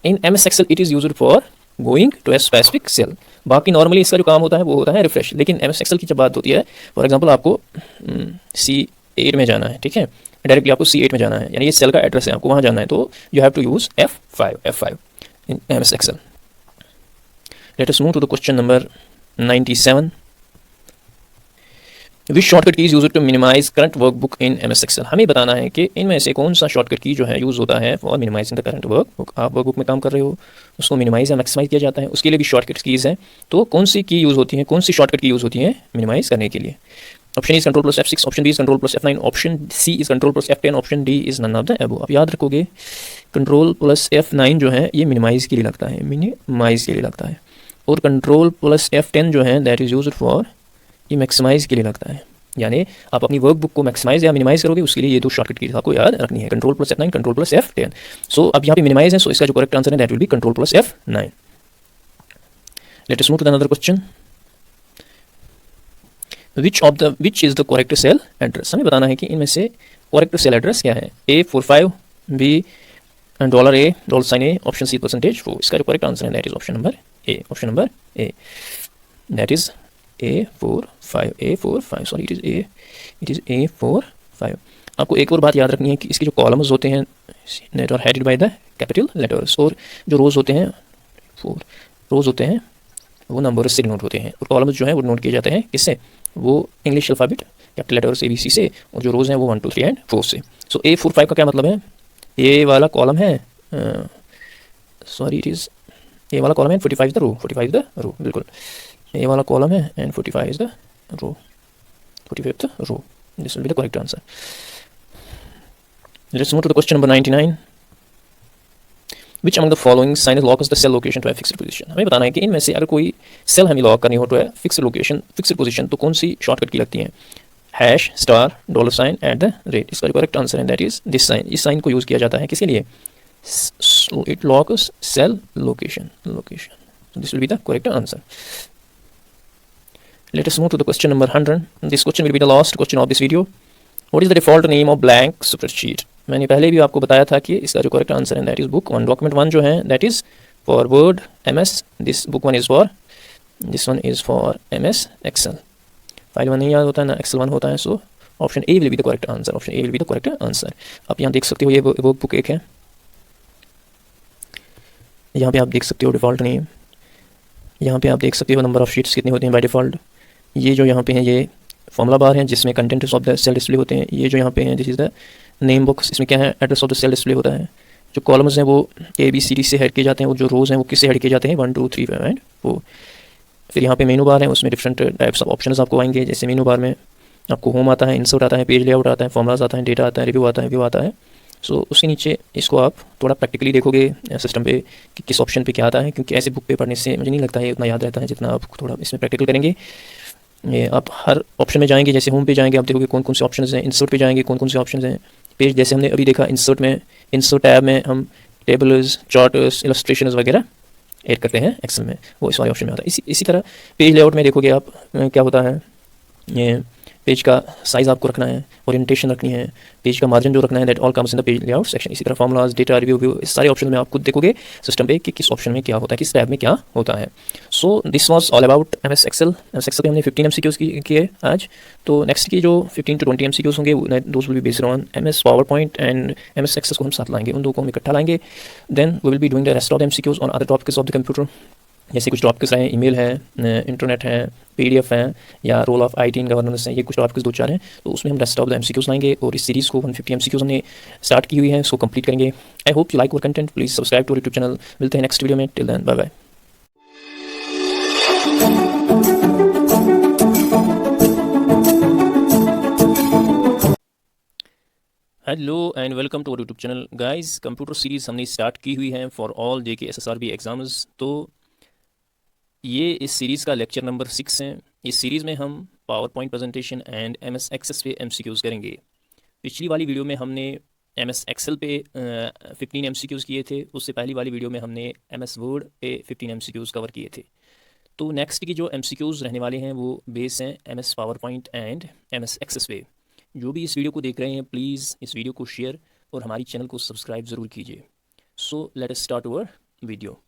In MS Excel it is used for going to a specific cell. बाकी normally इसका जो काम होता है वो होता है रिफ्रेश। लेकिन MS Excel की जब बात होती है, फॉर एग्जाम्पल आपको C8 में जाना है, ठीक है, डायरेक्टली आपको C8 में जाना है, यानी ये सेल का एड्रेस है, आपको वहाँ जाना है, तो you have to use F5 in MS Excel. Let us move to the question number 97. Which shortcut key is used to minimize current workbook in MS Excel? हमें बताना है कि इनमें से कौन सा शॉर्टकट की जो है यूज़ होता है for minimizing the current workbook. आप वर्कबुक में काम कर रहे हो, उसको मिनिमाइज या मैक्सिमाइज किया जाता है, उसके लिए भी शॉर्टकट कीज़ हैं। तो कौन सी की यूज़ होती है, कौन सी शॉर्टकट की यूज़ होती है मिनिमाइज करने के लिए? Option is control plus F6, option B is control plus F9, option C is control plus F10, option D is none of the above. आप याद रखोगे कंट्रोल प्लस F9 जो है ये मिनिमाइज के लिए लगता है, और कंट्रोल प्लस F10 जो है दैट इज़ यूज्ड फॉर ये मैक्सिमाइज के लिए लगता है। यानी आप अपनी वर्कबुक को मैक्सिमाइज या मिनिमाइज करोगे, उसके लिए ये दो शॉर्टकट कीज़ आपको याद रखनी है, control plus F9, control plus F10। So अब यहाँ पे मिनिमाइज है, सो इसका जो करेक्ट आंसर है that will be control plus F9। Let us move to the another question. Which is the correct cell address? हमें बताना है कि इनमें से करेक्ट सेल एड्रेस क्या है। A45, B $A, option C %4। इसका जो करेक्ट आंसर है that is option number A, that is A45, sorry it is A45। आपको एक और बात याद रखनी है कि इसके जो कॉलम्स होते हैं net are headed by the capital letters, और जो रोज़ होते हैं 4 रोज़ होते हैं वो नंबर से डिनोट होते हैं, और कॉलम्स जो हैं वो नोट किए जाते हैं किससे, वो English alphabet capital letters ABC से, और जो रोज़ हैं वो 1 2 3 एंड 4 से। सो A 4 5 का क्या मतलब है, ये वाला कॉलम है, सॉरी इट इज़, ये वाला कॉलम है, 45 is the row, 45 is the row, बिल्कुल ये वाला कॉलम है and 45 is the row, 45 the row, this will be the correct answer. Let's move to the question number 99। Which among the following sign lock the cell location to है fixed position. हमें बताना है कि इनमें से अगर कोई सेल हमें लॉक करनी हो तो है फिक्स्ड लोकेशन, फिक्स्ड पोजीशन, तो कौन सी शॉर्टकट की लगती है, hash, star, dollar sign, at the rate. इसका जो करेक्ट आंसर है दैट इज दिस साइन। इस साइन को यूज़ किया जाता है किसके लिए, it locks cell location, this will be the correct answer. Let us move to the question number 100. This question will be the last question of this video. What is the default name of blank spreadsheet? मैंने पहले भी आपको बताया था कि इसका जो correct answer है दैट इज बुक 1, डॉक्यूमेंट 1 जो है that is for Word MS, this book 1 is for, this one is for MS Excel. File 1 नहीं याद होता है ना एक्सेल 1 होता है, so option A will be the correct answer, option A will be the correct answer. आप यहाँ देख सकते हो ये वो बुक एक है, यहाँ पे आप देख सकते हो डिफ़ॉल्ट नेम, यहाँ पे आप देख सकते हो नंबर ऑफ शीट्स कितने होते हैं बाय डिफ़ॉल्ट। ये जो यहाँ पे हैं ये फॉर्मूला बार हैं जिसमें contents of the cell display होते हैं। ये जो यहाँ पे हैं this is the name box, इसमें क्या है, address of the cell display होता है। जो कॉलम्स हैं वो ABCD से हेड किए जाते हैं, और जो रोज़ हैं वो किससे हेड किए जाते हैं, 1 2 3 5 एंड 4। फिर यहाँ पे मेनू बार है, उसमें डिफरेंट टाइप्स ऑफ ऑप्शंस आपको आएंगे। जैसे मेनू बार में आपको होम आता है, इंसर्ट आता है, पेज लेआउट आता है, फॉर्मूलाज आता है, डेटा आता है, रिव्यू आता है, व्यू आता है। सो उसके नीचे इसको आप थोड़ा प्रैक्टिकली देखोगे सिस्टम पे कि किस ऑप्शन पे क्या आता है, क्योंकि ऐसे बुक पे पढ़ने से मुझे नहीं लगता है उतना याद रहता है जितना आप थोड़ा इसमें प्रैक्टिकल करेंगे। ये आप हर ऑप्शन में जाएंगे, जैसे होम पे जाएंगे आप देखोगे कौन कौन से ऑप्शन हैं, इंसर्ट पे जाएंगे कौन कौन से ऑप्शन हैं, पेज जैसे हमने अभी देखा इंसर्ट में, इंसर्ट टैब में हम टेबल्स, चार्ट्स, इलस्ट्रेशंस वगैरह ऐड करते हैं एक्सेल में, वो इस वाले ऑप्शन में आता है। इसी तरह पेज लेआउट में देखोगे आप क्या होता है, ये पेज का साइज़ आपको रखना है, ओरिएंटेशन रखनी है, पेज का मार्जिन जो रखना है that all comes in the page layout section. इसी तरह फॉर्मूलाज, डेटा, रिव्यू, व्यू, इस सारे ऑप्शन में आप खुद देखोगे सिस्टम पे कि किस ऑप्शन में क्या होता है, किस टैब में क्या होता है। So this was all about MS Excel. MS Excel पे हमने 15 MCQs किए आज। तो नेक्स्ट की जो 15 to 20 MCQs होंगे those will be based on MS PowerPoint and MS Excel को हम साथ लाएंगे, उन दो को हम इकट्ठा लाएंगे। Then we will be doing the rest of the MCQs on other topics of the computer. जैसे कुछ टॉपिक्स हैं, ईमेल है, इंटरनेट है, PDF है, या role of IT in governance है, ये कुछ टॉपिक्स 2-4 हैं। तो उसमें हम रेस्ट ऑफ द MCQs लाएंगे, और इस सीरीज़ को 150 MCQs हमने स्टार्ट की हुई है, उसको कंप्लीट करेंगे। I hope you like our content, please subscribe to YouTube channel. मिलते हैं नेक्स्ट वीडियो में, till then bye bye. Hello and welcome to YouTube channel. Guys computer series हमने स्टार्ट की हुई है for all JK SSRB exams. तो ये इस सीरीज़ का लेक्चर नंबर 6 है। इस सीरीज़ में हम PowerPoint presentation and MS Access पे MCQs करेंगे। पिछली वाली वीडियो में हमने MS एक्सेल पे 15 MCQs किए थे, उससे पहली वाली वीडियो में हमने MS वर्ड पे 15 MCQs कवर किए थे। तो नेक्स्ट की जो MCQs रहने वाले हैं वो बेस हैं MS PowerPoint and MS Access पे। जो भी इस वीडियो को देख रहे हैं प्लीज़ इस वीडियो को शेयर और हमारी चैनल को सब्सक्राइब ज़रूर कीजिए। So let us start our video.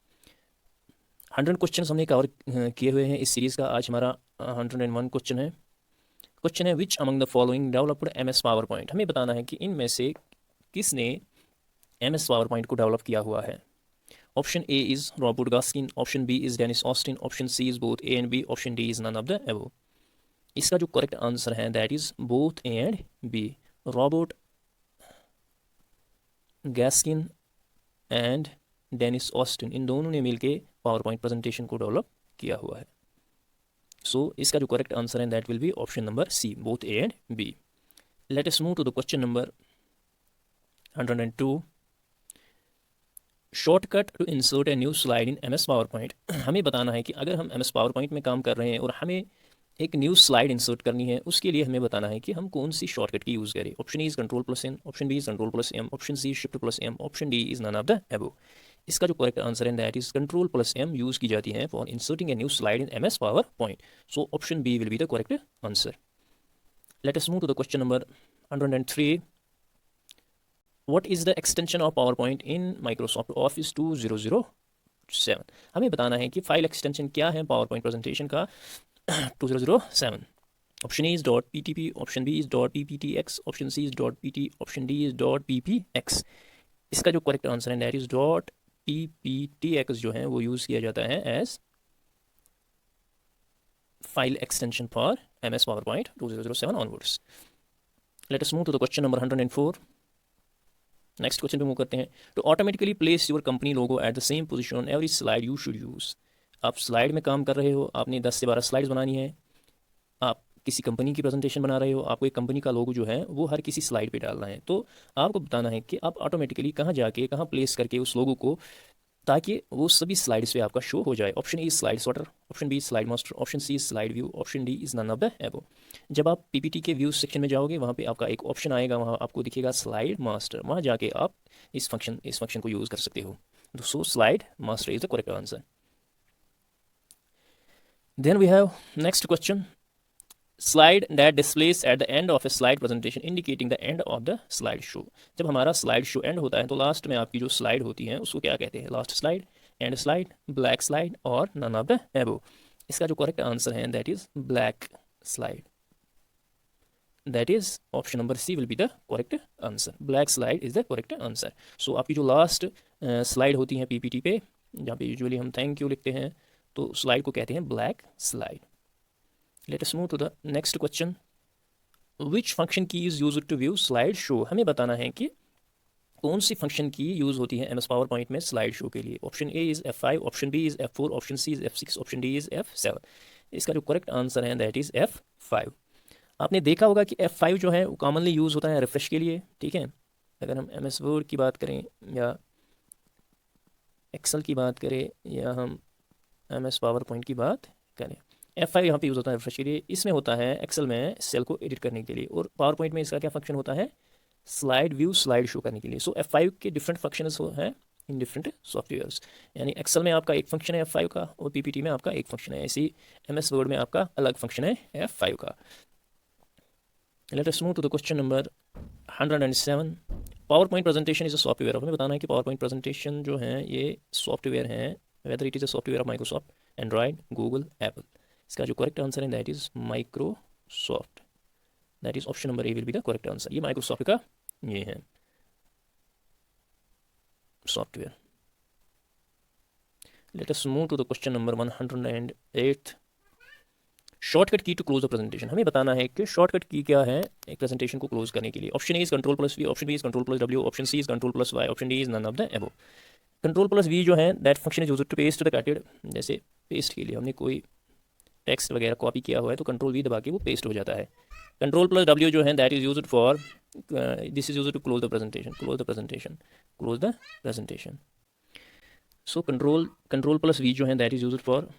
100 question हमने कवर किए हुए हैं इस सीरीज़ का। आज हमारा 101 क्वेश्चन है। क्वेश्चन है which among the following developed MS PowerPoint. हमें बताना है कि इनमें से किसने MS पावर पॉइंट को डेवलप किया हुआ है। Option A is Robert Gaskins, option B is Dennis Austin, option C is both A and B, option D is none of the above. इसका जो करेक्ट आंसर है that is both A and B। Robert Gaskins and Dennis Austin, इन दोनों ने मिलकर PowerPoint presentation को develop किया हुआ है। सो इसका जो करेक्ट आंसर है that will be option number C, both A and B। Let us move to the question number 102। Shortcut to insert a new slide in MS PowerPoint. हमें बताना है कि अगर हम MS पावर पॉइंट में काम कर रहे हैं और हमें एक न्यू स्लाइड इंसर्ट करनी है, उसके लिए हमें बताना है कि हम कौन सी शॉर्टकट की यूज़ करें। Option E is Ctrl+N, option B is Ctrl+M, option C Shift+M, option D is none of the above. इसका जो करेक्ट आंसर है दैट इज़ Ctrl+M यूज़ की जाती है for inserting a new slide in MS PowerPoint. So option B will be the correct answer. Let us move to the question number 103। What is the extension of PowerPoint in Microsoft Office 2007? हमें बताना है कि file extension क्या है PowerPoint presentation का 2007। Option A is dot ptp, option B is dot pptx, option C is dot pt, option D is dot ppx। इसका जो correct answer है दैट इज डॉट pptx जो है वो यूज़ किया जाता है as file extension for MS PowerPoint 2007 onwards. Let us move to the question number 104। Next question पे मूव करते हैं। To automatically place your company logo at the same position on every slide you should use. आप slide में काम कर रहे हो, आपने 10 से 12 स्लाइड्स बनानी है, आप किसी कंपनी की प्रेजेंटेशन बना रहे हो, आपको एक कंपनी का लोगो जो है वो हर किसी स्लाइड पे डालना है, तो आपको बताना है कि आप ऑटोमेटिकली कहाँ जाके कहाँ प्लेस करके उस लोगो को, ताकि वो सभी स्लाइड्स पे आपका शो हो जाए। Option A slide sorter, option B slide master, option C slide view, option D is none of the above. जब आप पीपीटी के व्यू सेक्शन में जाओगे वहाँ पे आपका एक ऑप्शन आएगा, वहाँ आपको दिखेगा स्लाइड मास्टर, वहाँ जाके आप इस फंक्शन को यूज़ कर सकते हो। So slide master is the correct answer. Then we have next question. Slide that displays at the end of a slide presentation indicating the end of the slide show. जब हमारा slide show and होता है तो last में आपकी जो slide होती है उसको क्या कहते हैं? Last slide, end slide, black slide और नन ऑफ द एबो। इसका जो करेक्ट आंसर है that is black slide. That is option number C will be the correct answer. Black slide is the correct answer. So आपकी जो last slide होती है PPT पे, जहाँ पे यूजुअली हम थैंक यू लिखते हैं, तो स्लाइड को कहते हैं black slide. Let us move to the next question. Which function key is use to view slide show. हमें बताना है कि कौन सी फंक्शन की यूज़ होती है MS पावर पॉइंट में स्लाइड शो के लिए। Option A is F5, option B is F4, option C is F6, option D is F7। इसका जो करेक्ट आंसर है दैट इज़ F5। आपने देखा होगा कि F5 जो है वो कॉमनली यूज़ होता है रिफ्रेश के लिए, ठीक है। अगर हम MS वर्ड की बात करें या एक्सेल की बात करें या हम MS पावर पॉइंट की बात करें, F5 यहाँ पे यूज़ होता है रिफ्रेश के लिए। इसमें होता है एक्सेल में सेल को एडिट करने के लिए, और पावर पॉइंट में इसका क्या फंक्शन होता है? स्लाइड व्यू, स्लाइड शो करने के लिए। सो F5 के डिफरेंट फंक्शंस हैं इन डिफरेंट सॉफ्टवेयर्स। यानी एक्सेल में आपका एक फंक्शन है F5 का और पीपीटी में आपका एक फंक्शन है। ऐसी MS वर्ड में आपका अलग फंक्शन है F5 का। Let us move to the question number 107। PowerPoint presentation is a software. हमें बताना है कि पावर पॉइंट प्रेजेंटेशन जो है ये सॉफ्टवेयर है, whether it is a software of Microsoft, Android, Google, Apple. इसका जो करेक्ट आंसर है that is Microsoft. That is option number A will be the correct answer. ये माइक्रोसॉफ्ट का ये है software. Let us move to the question number 108। Shortcut key to close the presentation. हमें बताना है कि शॉर्टकट की क्या है एक प्रेजेंटेशन को क्लोज करने के लिए। Option A is control plus V, option B is control plus W, option C is control plus Y, option D is none of the above. Control plus V जो है that function is used to paste the cutted. जैसे paste के लिए हमने कोई text वगैरह copy किया हुआ है तो कंट्रोल वी दबा के वो पेस्ट हो जाता है। कंट्रोल प्लस डब्ल्यू जो है that is used for this is used to close the presentation, close the presentation, close the presentation. So control plus V जो है that is used for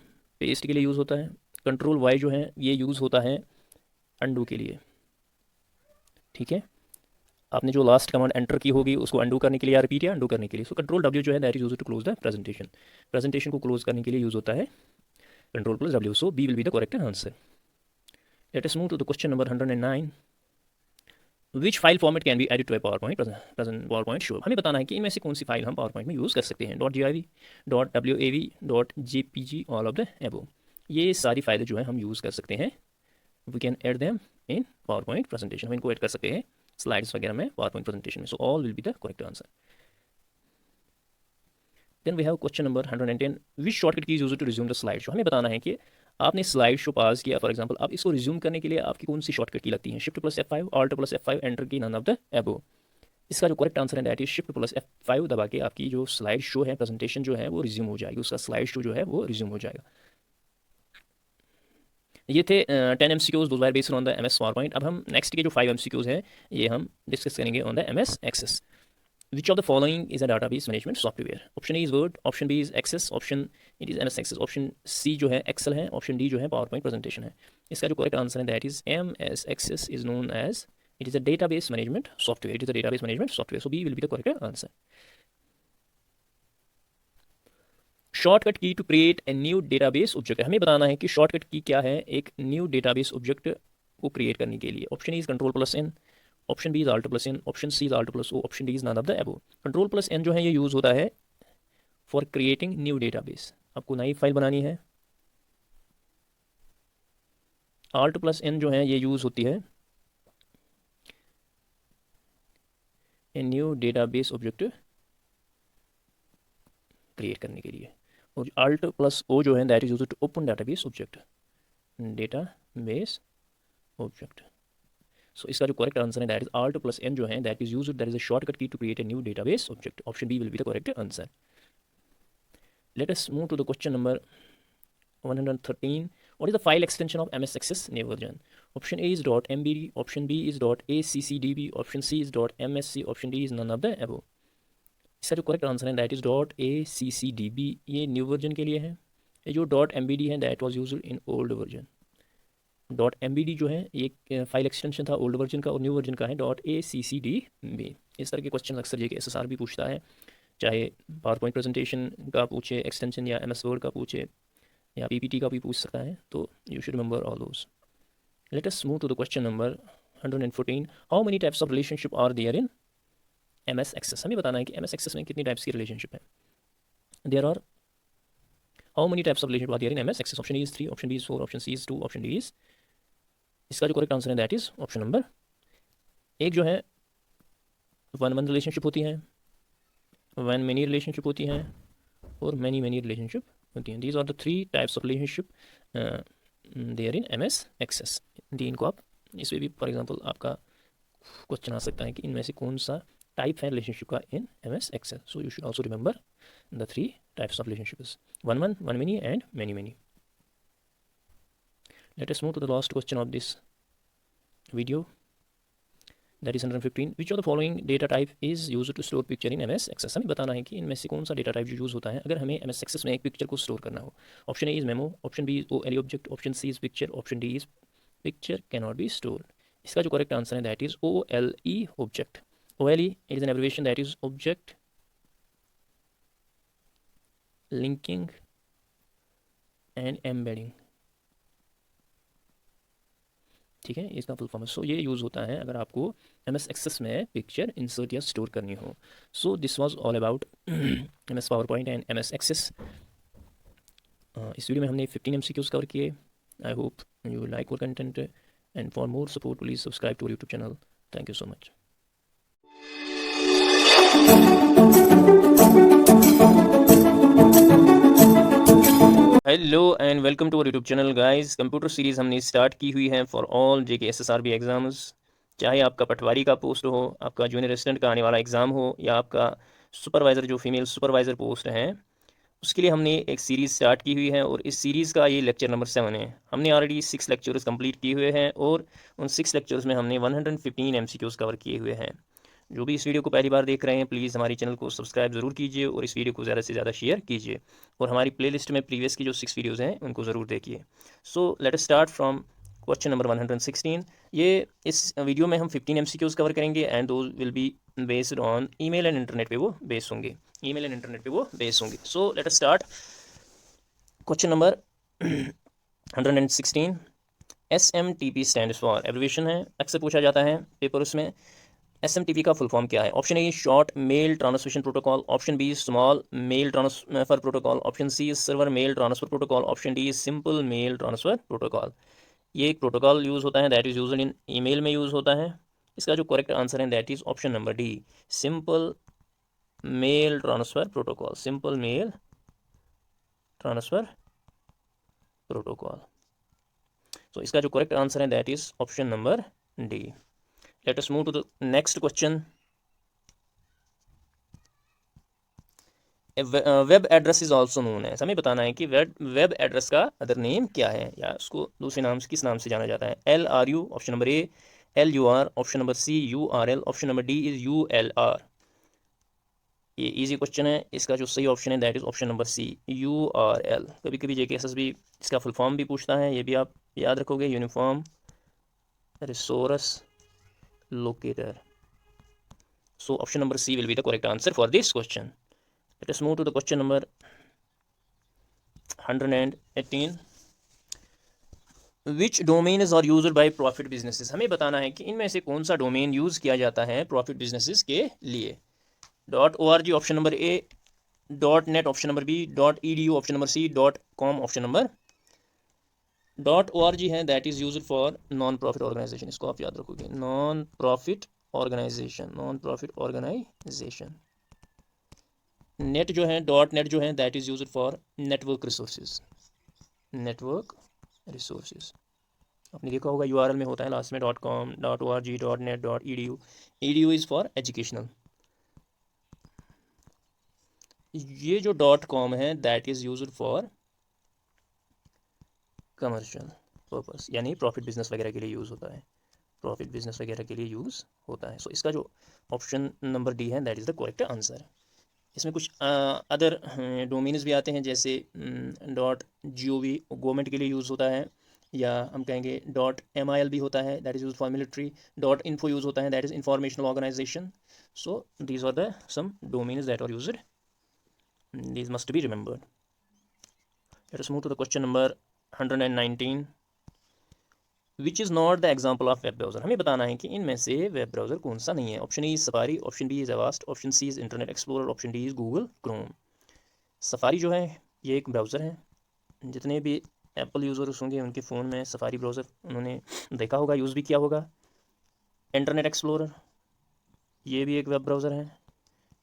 paste के लिए यूज़ होता है। कंट्रोल वाई जो है ये यूज़ होता है अंडू के लिए, ठीक है। आपने जो लास्ट कमांड एंटर की होगी उसको अंडू करने के लिए या रिपीट या अंडू करने के लिए। सो कंट्रोल डब्ल्यू जो है that is used to close the presentation. Presentation को क्लोज करने के लिए यूज़ होता है control plus W. So B will be the correct answer. Let us move to the question number 109। Which file format can be edit to a PowerPoint show. हमें बताना है कि इनमें से कौन सी फाइल हम पावर पॉइंट में यूज़ कर सकते हैं। .giv, .wav, .jpg, all of the above. ये सारी फाइलें जो है हम यूज़ कर सकते हैं। We can add them in PowerPoint presentation. हम इनको ऐड कर सकते हैं स्लाइड्स वगैरह में पावर पॉइंट प्रेजेंटेशन में। So all will be the correct answer. Then we have question number 110। Which shortcut key use to resume the slide show. हमें बताना है कि आपने स्लाइड शो पास किया, फॉर एग्जांपल आप इसको रिज्यूम करने के लिए आपकी कौन सी शॉर्टकट की लगती है? Shift plus F5, alt plus F5, enter की, नन ऑफ द एबो। इसका जो करेक्ट आंसर है that is shift plus F5 दबा के आपकी जो स्लाइड शो है, प्रेजेंटेशन जो है वो रिज्यूम हो जाएगी, उसका स्लाइड शो जो है वो रिज्यूम हो जाएगा। ये थे 10 MCQs, those are based on the MS PowerPoint. अब हम नेक्स्ट के जो 5 MCQs हैं ये हम डिस्कस करेंगे on the MS Access। Which of the following is a database management software? Option A is Word, option B is Access, option it is MS Access, option C जो है Excel है, option D जो है PowerPoint presentation है। इसका जो correct answer है that is MS Access is known as it is a database management software. It is a database management software. So B will be the correct answer. Shortcut key to create a new database object. हमें बताना है कि shortcut key क्या है एक new database object को create करने के लिए। Option is control plus N, option B is alt plus N, option C is alt plus O, option D is none of the above. Control plus N जो है ये use होता है for creating new database. आपको नई file बनानी है, Alt plus N जो है ये यूज़ होती है a new database object create करने के लिए, और Alt प्लस O जो है that is used to open database object, database object. So इसका जो करेक्ट आंसर है that is Alt plus N जो है that is used, that is a shortcut key to create a new database object. Option B will be the correct answer. Let us move to the question number 113. What is the file extension of MS Access new version? Option A is .mbd, option B is .accdb, option C is .msc, option D is none of the above. इसका जो correct answer है that is .accdb, ये new version के लिए है। ये जो .mbd है that was used in old version. .mbd जो है ये फाइल एक्सटेंशन था ओल्ड वर्जन का, और न्यू वर्जन का है .accdb। इस तरह के क्वेश्चन अक्सर ये SSR भी पूछता है, चाहे पावर पॉइंट प्रेजेंटेशन का पूछे एक्सटेंशन, या MS वर्ड का पूछे, या PPT का भी पूछ सकता है। तो you should remember all those. Let us move to the question number 114. How many types of relationship are there in MS Access? हमें बताना है कि MS Access में कितनी टाइप्स की रिलेशनशिप है। There are how many types of relationship are there in MS Access? Option E is 3, option B is 4, option C is 2, option D is, इसका जो करेक्ट आंसर है दैट इज ऑप्शन नंबर एक जो है one relationship होती है, one many relationship होती है, और मैनी मैनी रिलेशनशिप होती हैं। These are the 3 types of relationship there in MS Access। इनको आप इसमें भी फॉर एग्जांपल आपका क्वेश्चन आ सकता है कि इनमें से कौन सा टाइप है रिलेशनशिप का in MS Access। So you should also remember the 3 types of relationships, one many and many many. Let us move to the last question of this video, that is 115. Which of the following data type is use to store picture in MS Access? हमें बताना है कि इनमें से कौन सा data type जो use होता है अगर हमें MS Access में एक पिक्चर को स्टोर करना हो। Option A is memo, option B is OLE object, option C is picture, option D is picture can not be store. इसका जो करेक्ट आंसर है that is OLE object. OLE is an abbreviation that is object linking and embedding. ठीक है, इसका full form. सो ये use होता है अगर आपको MS Access में पिक्चर इंसर्ट या स्टोर करनी हो। So this was all about MS PowerPoint and MS Access। इस वीडियो में हमने 15 MCQs कवर किए। I hope you like our content, and for more support please subscribe to our YouTube channel. Thank you so much. Hello and welcome to our YouTube channel guys. Computer series हमने start की हुई है for all JK SSRB exams. चाहे आपका पटवारी का post हो, आपका junior assistant का आने वाला एग्ज़ाम हो, या आपका सुपरवाइज़र जो फीमेल सुपरवाइज़र पोस्ट हैं, उसके लिए हमने एक सीरीज़ स्टार्ट की हुई है, और इस सीरीज़ का ये लेक्चर नंबर 7 है। हमने ऑलरेडी 6 लेक्चर्स कंप्लीट किए हुए हैं, और उन 6 लेक्चर्स में हमने 115 MCQs कवर किए हुए हैं। जो भी इस वीडियो को पहली बार देख रहे हैं प्लीज़ हमारे चैनल को सब्सक्राइब ज़रूर कीजिए, और इस वीडियो को ज़्यादा से ज़्यादा शेयर कीजिए, और हमारी प्लेलिस्ट में प्रीवियस की जो 6 वीडियोज़ हैं उनको ज़रूर देखिए। सो let us start from question number 116। ये इस वीडियो में हम 15 MCQs कवर करेंगे, and those will be based on email and internet पे वो बेस होंगे, ईमेल एंड इंटरनेट पे वो बेस होंगे। सो let us start question number 116। SMTP stands for, abbreviation है, अक्सर पूछा जाता है पेपर उसमें। SMTP का फुल फॉर्म क्या है? Option A short mail transmission protocol, option B small mail transfer protocol, option C server mail transfer protocol, option D simple mail transfer protocol. ये एक प्रोटोकॉल यूज़ होता है that is used in email में use होता है। इसका जो correct answer है that is option number D, simple mail transfer protocol, simple mail transfer protocol. तो इसका जो करेक्ट आंसर है that is option number D. Let us move to the next question. Web address is also known है। हमें बताना है कि web address का अदर नेम क्या है, या उसको दूसरे नाम से किस नाम से जाना जाता है। LRU option number A, LUR option number C, URL option number D is ULR। ये इजी क्वेश्चन है, इसका जो सही ऑप्शन है that is option number C, URL। कभी कभी JK SSB इसका फुल फॉर्म भी पूछता है, ये भी आप याद रखोगे, uniform resource locator. So option number C will be the correct answer for this question. Let us move to the question number 118. Which domains are used by profit businesses? हमें बताना है कि इनमें से कौन सा डोमेन यूज किया जाता है प्रॉफिट बिजनेसेस के लिए। .org option number A, .net option number B, .edu option number C, .com option number .org है that is used for non profit organisation, इसको आप याद रखोगे, नॉन प्रॉफिट ऑर्गेनाइजेशन। नेट जो है .net जो है that is used for network resources. आपने देखा होगा URL में होता है लास्ट में .com, .org, .net, .edu। edu is for educational. ये जो .com है that is used for commercial purpose, यानी प्रॉफिट बिजनेस वगैरह के लिए यूज़ होता है, प्रॉफिट बिजनेस वगैरह के लिए यूज़ होता है। सो इसका जो ऑप्शन नंबर डी है that is the correct answer. इसमें कुछ अदर डोमेन्स भी आते हैं, जैसे .gov गवर्नमेंट के लिए यूज़ होता है, या हम कहेंगे .mil भी होता है that is use for military, .info use होता है that is informational organisation. So these are the some domains that are used, these must be remembered. Let us move to the question number 119, which is not the example of web browser. हमें बताना है कि इनमें से web browser कौन सा नहीं है। Option E Safari, option B is Avast, option C is Internet Explorer, option D is Google Chrome. Safari जो है ये एक ब्राउज़र है, जितने भी एप्पल यूज़र्स होंगे उनके फ़ोन में सफारी ब्राउज़र उन्होंने देखा होगा, यूज़ भी किया होगा। इंटरनेट एक्सप्लोरर ये भी एक वेब ब्राउज़र है।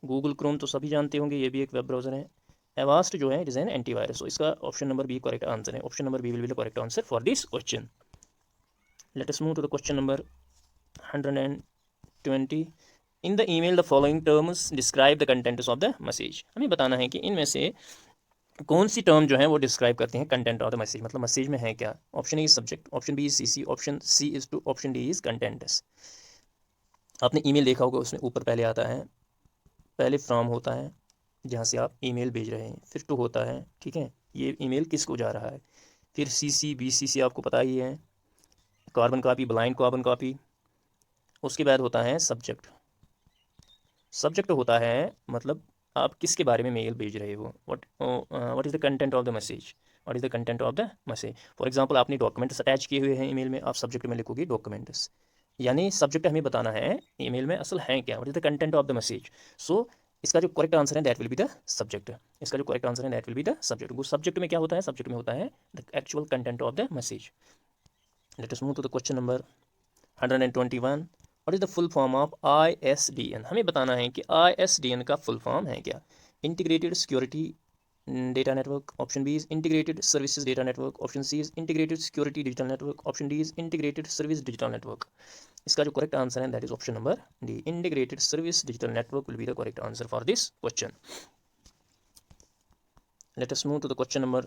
गूगल क्रोम तो सभी जानते होंगे, ये भी एक वेब ब्राउज़र है। एवास्ट जो है इट इज़ एन एंटीवायरस। तो इसका option number B correct answer है। Option number B will be the correct answer for this question. Let us move to the question number 120. In the email the following terms describe the contents of the message। हमें बताना है कि इनमें से कौन सी term जो है वो डिस्क्राइब करते हैं कंटेंट ऑफ द मैसेज, मतलब मैसेज में है क्या। Option A is subject, option B is CC, option C is to, option D is contents. आपने ईमेल देखा होगा, उसमें ऊपर पहले आता है, पहले फ्रॉम होता है जहाँ से आप ईमेल भेज रहे हैं, फिर टू होता है, ठीक है, ये ईमेल किसको जा रहा है, फिर सीसी, बीसीसी आपको पता ही है, carbon copy, blind carbon copy. उसके बाद होता है सब्जेक्ट। सब्जेक्ट होता है मतलब आप किसके बारे में मेल भेज रहे हो, what is the content of the message, what is the content of the message. For example आपने डॉक्यूमेंट्स अटैच किए हुए हैं ईमेल में, आप सब्जेक्ट में लिखोगे डॉक्यूमेंट्स, यानी सब्जेक्ट हमें बताना है ईमेल में असल है क्या, what is the content of the message. So इसका जो करेक्ट आंसर है that will be the subject. इसका जो करेक्ट आंसर है that will be the subject. वो सब्जेक्ट में क्या होता है, सब्जेक्ट में होता है the actual content of the message. Let us move to the question number 121। What is the full form of ISDN। हमें बताना है कि ISDN का फुल फॉर्म है क्या। Integrated security data network, option B is integrated services data network, option C is integrated security digital network, option D is integrated service digital network. इसका जो correct answer है that is option number D, integrated service digital network will be the correct answer for this question. Let us move to the question number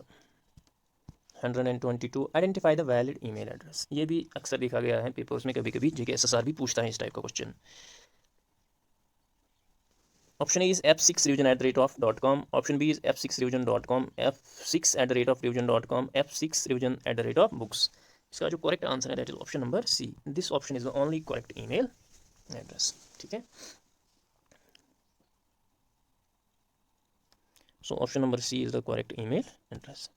122। Identify the valid email address. ये भी अक्सर देखा गया है papers में, कभी कभी JK SSR भी पूछता है इस टाइप का question. Option A is f6revision@.com, option B is f6revision.com, f6@revision.com, f6revision@books। इसका जो करेक्ट आंसर है that is option number C, this option is the only correct email address, ठीक है। So option number C is the correct email address.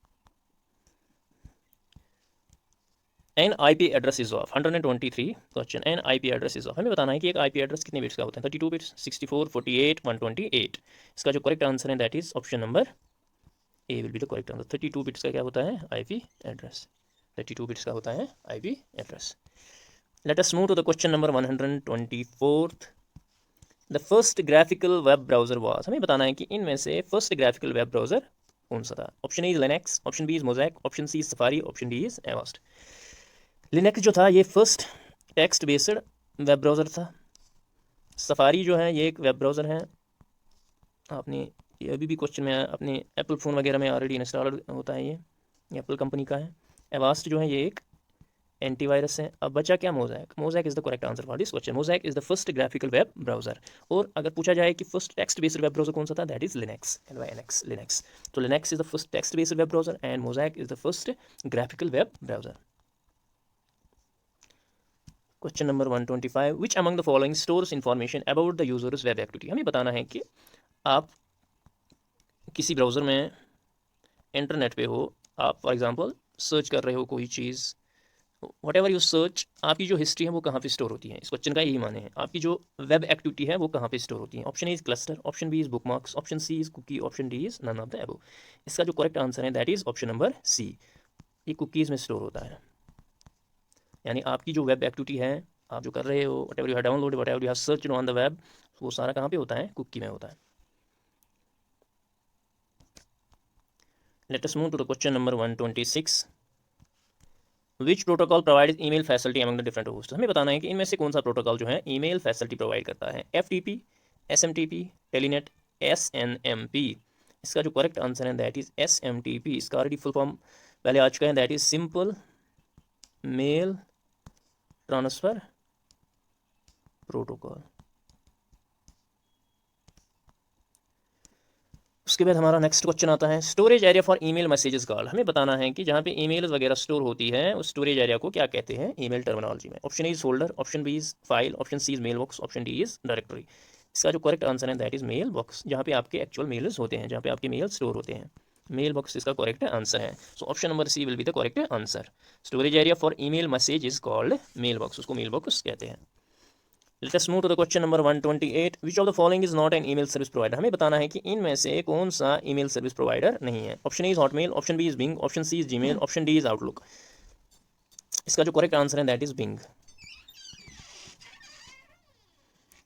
An IP address is of 123 question. An IP address is of, हमें बताना है कि एक IP address कितने bits का होता है, 32 बिट्स, 64, 48, 128। इसका जो करेक्ट आंसर है that is option number A will be the correct answer. 32 bits का क्या होता है IP एड्रेस, 32 बिट्स का होता है IP address. Let us move to the question number 124। The first graphical web browser was. हमें बताना है कि इनमें से फर्स्ट ग्राफिकल वेब ब्राउजर कौन सा था। Option A is Linux, option B is Mosaic, option C is Safari, option D is Avast. Linux जो था ये first text based web browser था। सफारी जो है ये एक वेब ब्राउज़र है, आपने ये अभी भी क्वेश्चन में अपने एप्पल फ़ोन वगैरह में ऑलरेडी इंस्टॉल होता है, ये एप्पल कंपनी का है। एवास्ट जो है ये एक एंटीवायरस है। अब बचा क्या, Mosaic. Mosaic is the correct answer for this question. Mosaic is the first graphical web browser. और अगर पूछा जाए कि first text based web browser कौन सा था, that is Lynx, LYNX, Lynx. तो Lynx is the first text based web browser and Mosaic is the first graphical web browser. Question number 125। Which among the following stores information about the users web activity. हमें बताना है कि आप किसी browser में internet पे हो, आप फॉर एग्जांपल सर्च कर रहे हो कोई चीज़, वट एवर यू सर्च, आपकी जो हिस्ट्री है वो कहाँ पे स्टोर होती है। इस क्वेश्चन का यही माने है, आपकी जो वेब एक्टिविटी है वो कहाँ पे स्टोर होती है। Option A is cluster, option B is bookmarks, option C is cookie, option D is none of the above. इसका जो करेक्ट आंसर है that is option number C, ये कुकीज़ में स्टोर होता है। यानी आपकी जो वेब एक्टिविटी है, आप जो कर रहे हो, what ever you have download, what ever you have search on the web, वो सारा कहाँ पे होता है? कुकी में होता है। Let us move to the question number 126। Which protocol provide email facility among the different host. हमें बताना है कि इनमें से कौन सा प्रोटोकॉल जो है ईमेल फैसिलिटी प्रोवाइड करता है। FTP, SMTP, टेलीनेट, SNMP। इसका जो करेक्ट आंसर है दैट इज SMTP। इसका ऑलरेडी फुल फॉर्म पहले आ चुका है, that is simple mail transfer protocol. उसके बाद हमारा नेक्स्ट क्वेश्चन आता है, storage area for email messages called. हमें बताना है कि जहाँ पे ईमेल वगैरह स्टोर होती है उस स्टोरेज एरिया को क्या कहते हैं ईमेल टर्मिनोलॉजी में। Option A is folder, option B is file, option C is mailbox, option D is directory. इसका जो करेक्ट आंसर है दैट इज मेल बॉक्स, जहाँ पे आपके एक्चुअल मेल्स होते हैं, जहाँ पे आपके मेल स्टोर होते हैं। मेल बॉक्स इसका करेक्ट आंसर है। So option number C will be the correct answer. Storage area for email message is called mailbox, उसको मेल बॉक्स कहते हैं। Let us move to the question number 128. Which of the following is not an email service provider? हमें बताना है कि इनमें से कौन सा ईमेल सर्विस प्रोवाइडर नहीं है। Option A is Hotmail, option B is Bing, option C is Gmail, option D is Outlook. इसका जो करेक्ट आंसर है दैट इज बिंग।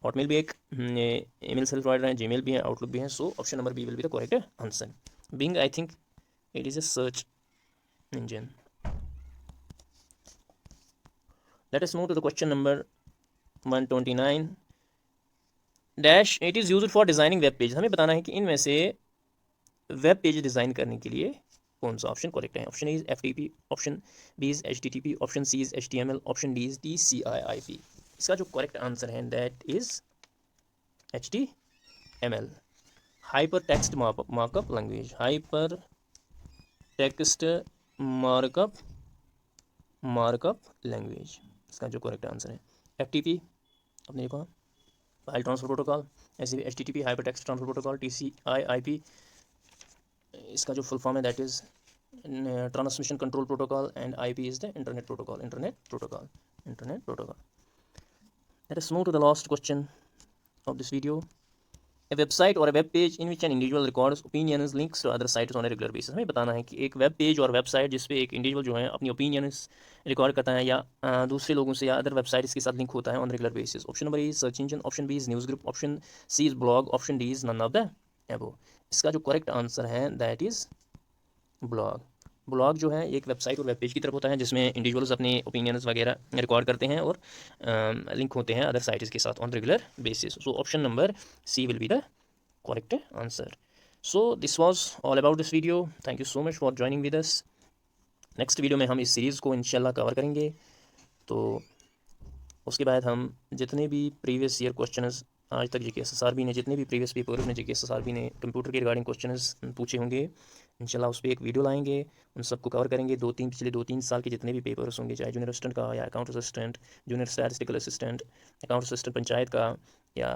हॉटमेल भी एक ईमेल सर्विस प्रोवाइडर है, जीमेल भी है, आउटलुक भी है। So option number B will be the correct answer. Bing I think it is a search engine. Let us move to the question number 129 dash it is used for designing web page. हमें बताना है कि इनमें से web page design करने के लिए कौन सा ऑप्शन करेक्ट है। Option A is FTP, option B is HTTP, option C is HTML, option D is DCIIP। इसका जो करेक्ट आंसर है that is HTML, hyper text markup language. Hyper text markup language इसका जो correct answer है। FTP आपने देखा file transfer protocol, ऐसे भी HTTP hyper text transfer protocol. DCIIP इसका जो फुल फॉर्म है that is transmission control protocol, and IP is the internet protocol. Let us move to the last question of this video. A website or a web page in which an individual records opinions, links to other sites on a regular basis. हमें बताना है कि एक web page और website जिस पे एक individual जो है अपनी ओपिनियंस रिकॉर्ड करता है या दूसरे लोगों से या अदर वेबसाइट्स के साथ लिंक होता है on regular basis. Option number A is search engine, option B is news group, option C is blog, option D is none of the above. इसका जो करेक्ट आंसर है दैट इज ब्लॉग। ब्लॉग जो है एक website और web page की तरफ होता है जिसमें इंडिविजुअल्स अपने ओपिनियंस वगैरह रिकॉर्ड करते हैं और लिंक होते हैं अदर साइट्स के साथ on regular basis. So option number C will be the correct answer. So this was all about this video. Thank you so much for joining with us. Next video में हम इस series को इंशाल्लाह cover करेंगे। तो उसके बाद हम जितने भी प्रीवियस ईयर क्वेश्चंस आज तक JKSSRB ने, जितने भी प्रीवियस पेपर्स में JKSSRB ने कंप्यूटर के रिगार्डिंग क्वेश्चंस पूछे होंगे, इंशाल्लाह उस पर एक वीडियो लाएंगे, उन सबको कवर करेंगे। पिछले 2-3 साल के जितने भी पेपर्स होंगे, चाहे जूनियर असिस्टेंट का या account assistant, junior statistical assistant, account assistant panchayat का, या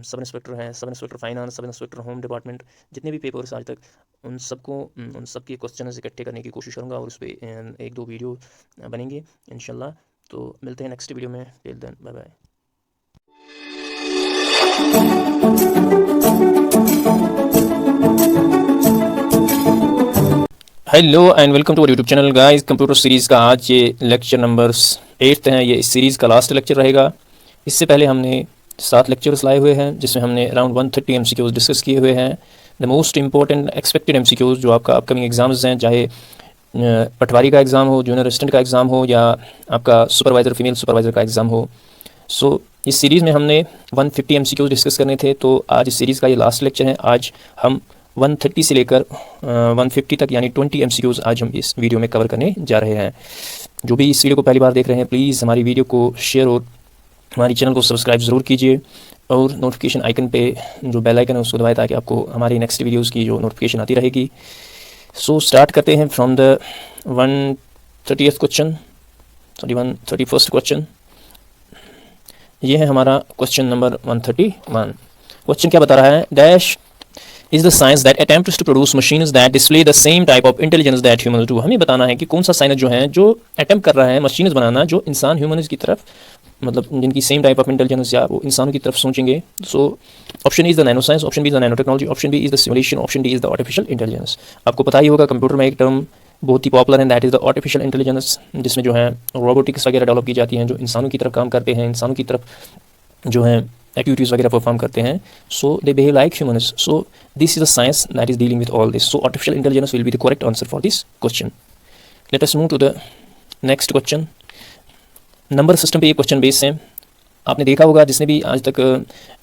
सब इंस्पेक्टर हैं, sub inspector finance, sub inspector home department, जितने भी पेपर्स आज तक, उन सबके क्वेश्चन इकट्ठे करने की कोशिश करूँगा और उस पर 1-2 वीडियो बनेंगे इंशाल्लाह। तो मिलते हैं नेक्स्ट वीडियो में। Till then bye bye. Hello and welcome to our YouTube channel guys. Computer series का आज ये लेक्चर नंबर 8 है। ये इस सीरीज़ का लास्ट लेक्चर रहेगा। इससे पहले हमने 7 लेक्चर्स लाए हुए हैं जिसमें हमने अराउंड 130 MCQs डिस्कस किए हुए हैं। The most important expected MCQs जो आपका अपकमिंग एग्जाम्स हैं, चाहे पटवारी का एग्ज़ाम हो, जूनियर असिस्टेंट का एग्ज़ाम हो, या आपका सुपरवाइज़र फीमेल सुपरवाइज़र का एग्ज़ाम हो। सो इस सीरीज़ में हमने 150 MCQs डिस्कस करने थे। तो आज इस सीरीज़ का ये लास्ट लेक्चर है। आज हम 130 से लेकर 150 तक यानी 20 MCQs आज हम इस वीडियो में कवर करने जा रहे हैं। जो भी इस वीडियो को पहली बार देख रहे हैं, प्लीज़ हमारी वीडियो को शेयर और हमारी चैनल को सब्सक्राइब ज़रूर कीजिए और नोटिफिकेशन आइकन पे जो बेल आइकन है उसको दबाएं ताकि आपको हमारी नेक्स्ट वीडियोज़ की जो नोटिफिकेशन आती रहेगी। सो स्टार्ट करते हैं फ्रॉम द 131st क्वेश्चन। ये है हमारा क्वेश्चन नंबर 131। क्वेश्चन क्या बता रहा है, dash is the science that attempts to produce machines that display the same type of intelligence that humans do। हमें बताना है कि कौन सा साइंस जो है जो अटेम्प्ट कर रहा है मशीन्स बनाना जो इंसान ह्यूमन्स की तरफ, मतलब जिनकी सेम टाइप ऑफ इंटेलिजेंस या वो इंसानों की तरफ सोचेंगे। So option is the nano science, option B is the nano technology, option B is the simulation, option D is the artificial intelligence. आपको पता ही होगा कंप्यूटर में एक टर्म बहुत ही पॉपुलर है, that is the artificial intelligence, जिसमें जो है रोबोटिक्स वगैरह डेवलप की जाती हैं, जो इंसानों की तरफ काम करते हैं, इंसानों की तरफ जो है एक्टिविटीज़ वगैरह परफॉर्म करते हैं. So they behave like humans. So this is a science that is dealing with all this. So artificial intelligence will be the correct answer for this question. Let us move to the next question. Number system पे ये question based है. आपने देखा होगा जिसने भी आज तक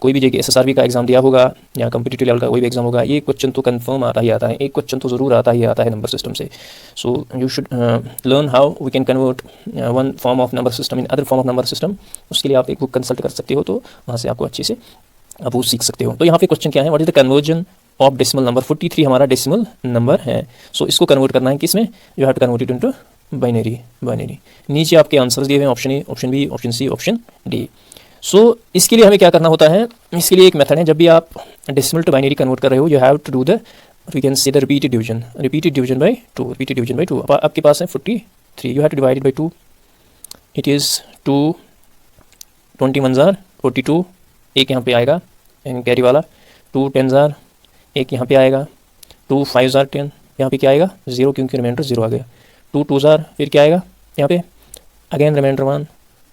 कोई भी JK SSRB का एग्जाम दिया होगा या कम्पिटिटिव लेवल का कोई भी एग्जाम होगा, ये क्वेश्चन तो कंफर्म आता ही आता है, एक क्वेश्चन तो ज़रूर आता ही आता है नंबर सिस्टम से. So you should learn how we can convert one form of number system in other form of number system. उसके लिए आप एक बुक कंसल्ट कर सकते हो, तो वहाँ से आपको अच्छे से आप वो सीख सकते हो. तो यहाँ पे क्वेश्चन क्या है, what is the conversion of decimal number. 43 हमारा डेसिमल नंबर है. सो इसको कन्वर्ट करना है किसमें, you have to convert it into binary. नीचे आपके आंसर्स दिए हुए हैं, option A, option B, option C, option D. So इसके लिए हमें क्या करना होता है, इसके लिए एक मेथड है. जब भी आप डेसिमल टू बाइनरी कन्वर्ट कर रहे हो, you have to do the, we can say the repeated division by 2. आपके पास है 43, you have to divide by 2. It is 2 21 जार 42, एक यहाँ पे आएगा कैरी वाला. 2 10 जार, एक यहाँ पे आएगा. 2 5 जार 10, यहाँ पे क्या आएगा 0, क्योंकि रिमाइंडर 0 आ गया. 2 2 जार, फिर क्या आएगा यहाँ पे अगेन रिमाइंडर 1.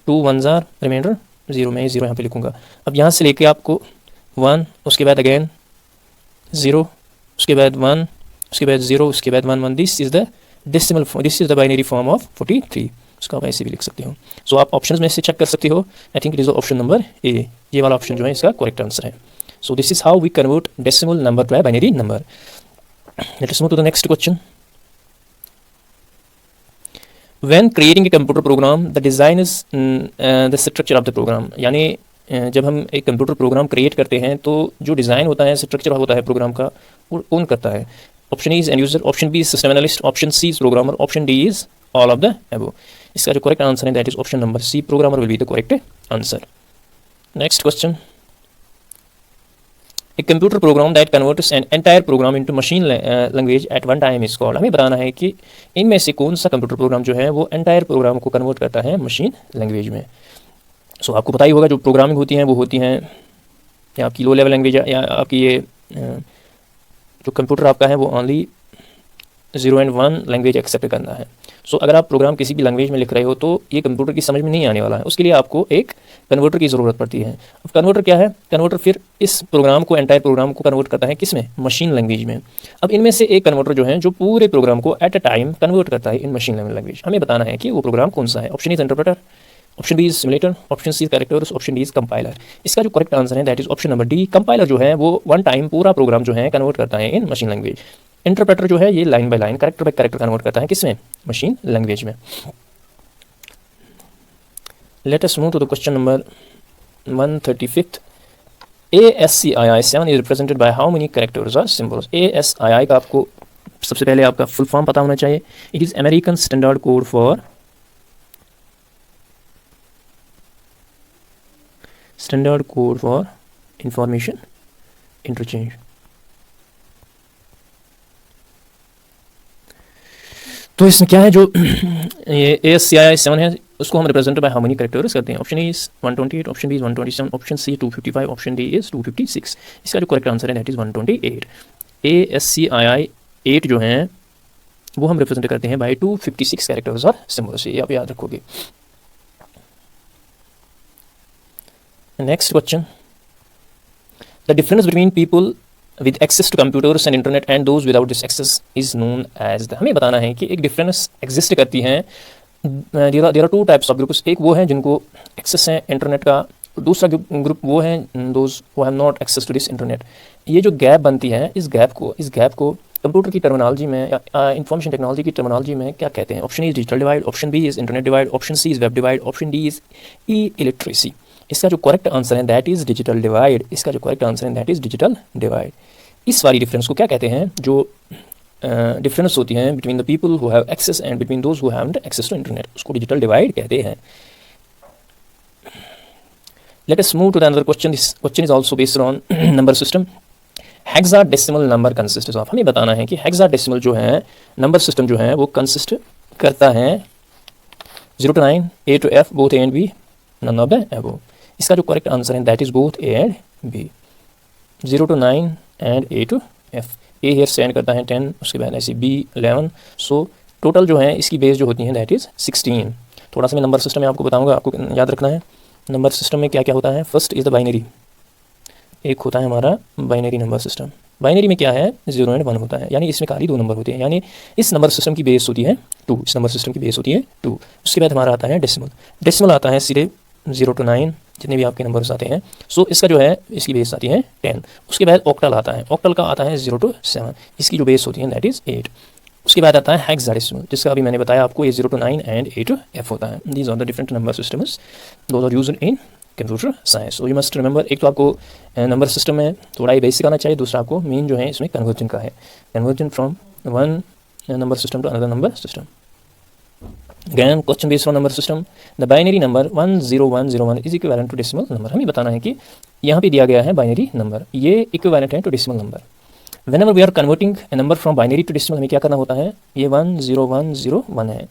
2 1 जार, रिमाइंडर 0, मैं 0 यहाँ पे लिखूँगा. अब यहाँ से लेके आपको 1, उसके बाद अगेन 0, उसके बाद 1, उसके बाद 0, उसके बाद 1 1. This is the decimal form, this is the binary form of 43. उसका आप ऐसे भी लिख सकते हो. सो आप ऑप्शंस में से चेक कर सकते हो. I think it is option number A, ये वाला ऑप्शन जो है इसका करेक्ट आंसर है. So this is how we convert decimal number to a binary number. Let us move to the next question. When creating a computer program, the design is the structure of the program. यानी जब हम एक computer program create करते हैं तो जो design होता है, स्ट्रक्चर होता है प्रोग्राम का, वो कौन करता है. Option A is end user, option B is system analyst, option C is programmer, option D is all of the above. इसका जो करेक्ट आंसर है that is option number C, programmer will be the correct answer. Next question. A computer program that converts an entire program into machine language at one time is called. हमें बताना है कि इनमें से कौन सा computer program जो है वो एंटायर प्रोग्राम को कन्वर्ट करता है मशीन लैंग्वेज में. सो आपको पता ही होगा जो प्रोग्रामिंग होती हैं वो होती हैं या आपकी लो लेवल लैंग्वेज, या आपकी ये जो कंप्यूटर आपका है वो ओनली 0 and 1 लैंग्वेज एक्सेप्ट करना है. सो अगर आप प्रोग्राम किसी भी लैंग्वेज में लिख रहे हो तो ये कंप्यूटर की समझ में नहीं आने वाला है. उसके लिए आपको एक कन्वर्टर की ज़रूरत पड़ती है. अब कन्वर्टर क्या है, कन्वर्टर फिर इस प्रोग्राम को, एंटायर प्रोग्राम को कन्वर्ट करता है किस में, मशीन लैंग्वेज में. अब इनमें से एक कन्वर्टर जो है जो पूरे प्रोग्राम को एट अ टाइम कन्वर्ट करता है इन मशीन लैंग्वेज. हमें बताना है कि वो प्रोग्राम कौन सा है. Option is interpreter, option B is simulator, option C is characters, option D is compiler. इसका जो करेक्ट आंसर है that is option number D. Compiler जो है वो वन टाइम पूरा प्रोग्राम जो है कन्वर्ट करता है इन मशीन लैंग्वेज. इंटरप्रेटर जो है ये line by line, character by character convert करता है किसमें, मशीन लैंग्वेज में. Let us move to the question number 135. ASCII 7 is represented by how many characters or symbols. ASCII का आपको सबसे पहले आपका फुल फॉर्म पता होना चाहिए. It is American standard code for information interchange. तो इसमें क्या है, जो ये ASCII 7 है उसको हम represent by how many characters करते हैं. Option A is 128, option B is 127, option C 255, option D is 256. इसका जो करेक्ट आंसर है दैट इज 128. ASCII 8 जो हैं वो हम रिप्रेजेंट करते हैं बाय 256 कैरेक्टर्स और सिंबल्स. ये आप याद रखोगे. Next question. The difference between people with access to computers and internet and those without this access is known as the. हमें बताना है कि एक डिफरेंस एग्जिस्ट करती हैं. There are two types of groups. एक वो हैं जिनको एक्सेस है इंटरनेट का, दूसरा ग्रुप वो हैं those who have not access to this internet. ये जो गैप बनती है, इस गैप को कंप्यूटर की टर्मिनोलॉजी में या इंफॉर्मेशन टेक्नोलॉजी की टर्मिनोलॉजी में क्या कहते हैं. Option A is digital divide, option B is internet divide, option C is web divide, option D is e electricity. इसका जो करेक्ट आंसर है दैट इज डिजिटल डिवाइड. इसका जो करेक्ट आंसर है दैट इज डिजिटल डिवाइड. इस वाली difference को क्या कहते हैं, जो डिफरेंस होती हैं between the people who have access and between those who haven't access to internet, उसको डिजिटल डिवाइड कहते हैं. Let us move to the another question. This question is also based on number system. Hexadecimal number consist of. हमें बताना है कि hexadecimal जो है number system जो है वो कंसिस्ट करता है 0 to 9, A to F, both A and B, none of the above. इसका जो करेक्ट आंसर है that is both A and B. 0 to 9 and A to F. A here send करता है 10, उसके बाद ऐसे B 11. सो टोटल जो है इसकी बेस जो होती है दैट इज़ 16। थोड़ा सा मैं नंबर सिस्टम में आपको बताऊंगा, आपको याद रखना है नंबर सिस्टम में क्या क्या होता है। फर्स्ट इज़ द बाइनरी, एक होता है हमारा बाइनरी नंबर सिस्टम। बाइनरी में क्या है, 0 एंड 1 होता है, यानी इसमें खाली 2 नंबर होते हैं, यानी इस नंबर सिस्टम की बेस होती है 2, इस नंबर सिस्टम की बेस होती है 2। उसके बाद हमारा आता है डेसिमल। डेसिमल आता है सीधे 0 to 9 जितने भी आपके नंबर्स आते हैं, सो इसका जो है इसकी बेस आती है 10। उसके बाद ऑक्टल आता है, ऑक्टल का आता है 0 to 7, इसकी जो बेस होती है दैट इज़ 8। उसके बाद आता है हेक्साडेसिमल, जिसका अभी मैंने बताया आपको, ये 0 to 9 एंड 8 to F होता है। These are the different number systems, those are used in computer science. So you must remember, एक तो आपको नंबर सिस्टम में थोड़ा ही बेसिक आना चाहिए, दूसरा आपको मेन जो है इसमें कन्वर्जन का है, conversion from one number system to another number system. Again, question based on number system, the binary number 10101 is equivalent to decimal number। हमें बताना है कि यहाँ पे दिया गया है बाइनरी नंबर, ये इक्विवेलेंट है to decimal number. Whenever we are converting a number from binary to decimal, हमें क्या करना होता है, ये 10101 है,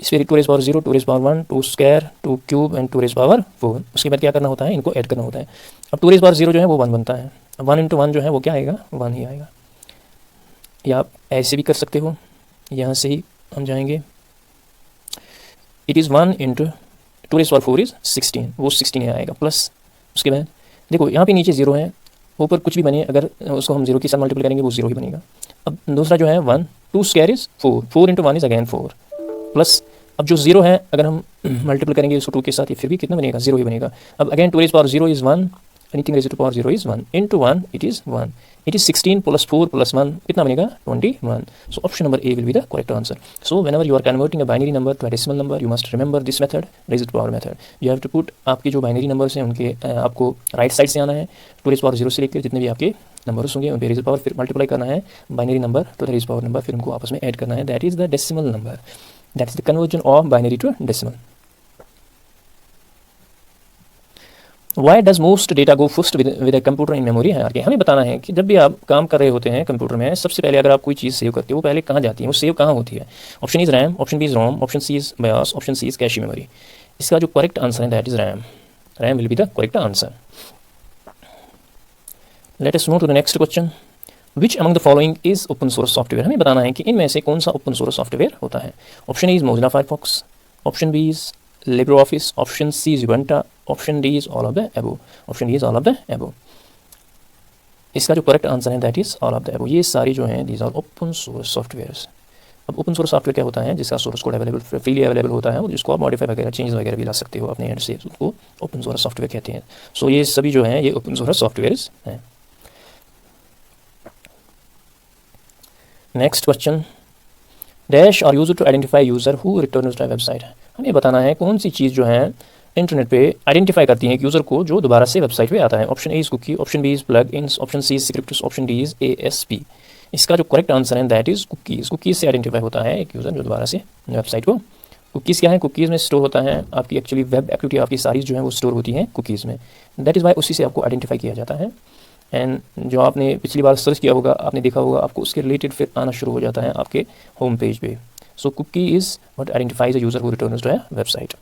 इस पर 2 raised power 0, 2 raised power 1, 2 square, 2 cube and 2 raised power 4। उसके बाद क्या करना होता है, इनको ऐड करना होता है। अब 2 raised power 0 जो है वो 1 बनता है, 1 into 1 जो है वो क्या आएगा, 1 ही आएगा। या आप ऐसे भी कर सकते हो, यहाँ से ही हम जाएंगे, it is 1 into 2 raised power 4 is 16, वो 16 आएगा प्लस। उसके बाद देखो यहाँ पे नीचे 0 है, ऊपर कुछ भी बने अगर उसको हम 0 के साथ मल्टीप्लाई करेंगे वो 0 ही बनेगा। अब दूसरा जो है 1, 2 square is 4, 4 into 1 is again 4 plus. अब जो 0 है अगर हम मल्टीप्लाई करेंगे उसको 2 के साथ, ये फिर भी कितना बनेगा, 0 ही बनेगा। अब again 2 raised power 0 is 1, anything raised to power 0 is 1 into 1 it is 1, it is 16 plus 4 plus 1 कितना बनेगा, 21। So option number A will be the correct answer. So whenever you are converting a binary number to a decimal number, you must remember this method, raised to power method. You have to put आपके जो binary numbers हैं उनके आपको right side से आना है, 2 raised power 0 से लेकर जितने भी आपके नंबर्स होंगे उन पे raised पावर, फिर मल्टीप्लाई करना है binary number to the raised power number, फिर उनको आपस में ऐड करना है, that is the decimal number, that is the conversion of binary to decimal. Why does most data go first with a computer in memory hierarchy. हमें बताना है कि जब भी आप काम कर रहे होते हैं कंप्यूटर में, सबसे पहले अगर आप कोई चीज़ सेव करते हो वो पहले कहाँ जाती है, वो सेव कहाँ होती है। Option is RAM, option B is ROM, option C is BIOS, option C is cache memory. इसका जो करेक्ट आंसर है that is RAM, RAM will be the correct answer. Let us move to the next question, which among the following is open source software. हमें बताना है कि इनमें से कौन सा ओपन सोर्स सॉफ्टवेयर होता है। Option A is Mozilla Firefox, option B is LibreOffice, option C is Ubuntu, option D is all of the above, option D is all of the above. इसका जो करेक्ट आंसर है that is all of the above. ये सारी जो हैं these are open source softwares. अब open source software क्या होता है, जिसका source code available freely available होता है और जिसको आप मॉडिफाई वगैरह चेंज वगैरह भी ला सकते हो अपने एंड से, उसको ओपन सोर्स सॉफ्टवेयर कहते हैं। सो ये सभी जो हैं ये ओपन सोर्स सॉफ्टवेयर्स हैं। Next question, dash are used to identify user who returns to website. हमें बताना है कौन सी चीज़ जो है इंटरनेट पे आइडेंटिफाई करती है एक यूज़र को जो दोबारा से वेबसाइट पे आता है। Option A is cookie, option B is plug ins, option C is scripts, option D is ASP। इसका जो करेक्ट आंसर है दैट इज़ कुकीज़। कुकीज़ से आइडेंटिफाई होता है एक यूज़र जो दोबारा से वेबसाइट को। कुकीज़ क्या है, कुकीज़ में स्टोर होता है आपकी एक्चुअली वेब एक्टिविटी, आपकी सारी जो है वो स्टोर होती है कुकीज़ में, दैट इज़ वाई उसी से आपको आइडेंटिफाई किया जाता है। एंड जो आपने पिछली बार सर्च किया होगा, आपने देखा होगा आपको उसके रिलेटेड फिर आना शुरू हो जाता है आपके होम पेज पे। So cookie is what identifies a user who returns to a website.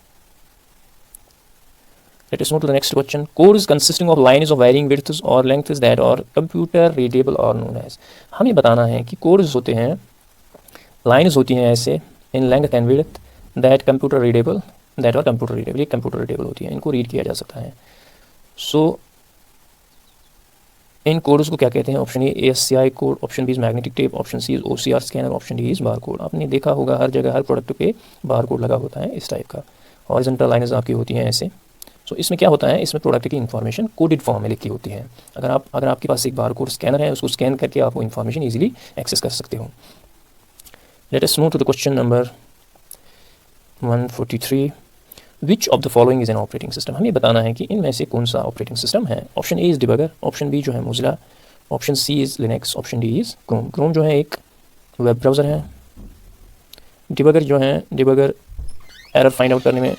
Let us move to the next question. Code is consisting of lines of varying widths or lengths that are computer readable or known as। हमें बताना है कि codes होते हैं, lines होती हैं ऐसे in length and width that computer readable, that are computer readable, ये कंप्यूटर रीडेबल होती है, इनको रीड किया जा सकता है। सो इन कोड्स को क्या कहते हैं, option A ASCII code, option B is magnetic tape, option C is OCR scanner, option D is bar code. आपने देखा होगा हर जगह हर प्रोडक्ट पे बार कोड लगा होता है इस टाइप का, हॉरिजॉन्टल लाइन्स आपकी होती हैं ऐसे। सो इसमें क्या होता है, इसमें प्रोडक्ट की इन्फॉर्मेशन कोडेड फॉर्म में लिखी होती है। अगर आपके पास एक बार कोड स्कैनर है, उसको स्कैन करके आप वो इन्फॉर्मेशन ईजिली एक्सेस कर सकते हो। Let us move to the question number 143, which of the following is an operating system. हमें बताना है कि इनमें से कौन सा ऑपरेटिंग सिस्टम है। Option A is debugger, option B जो है Mozilla, option C is Linux, option D is Chrome. Chrome जो है एक वेब ब्राउज़र है, डिबगर जो है डिबगर एरर फाइंड आउट करने में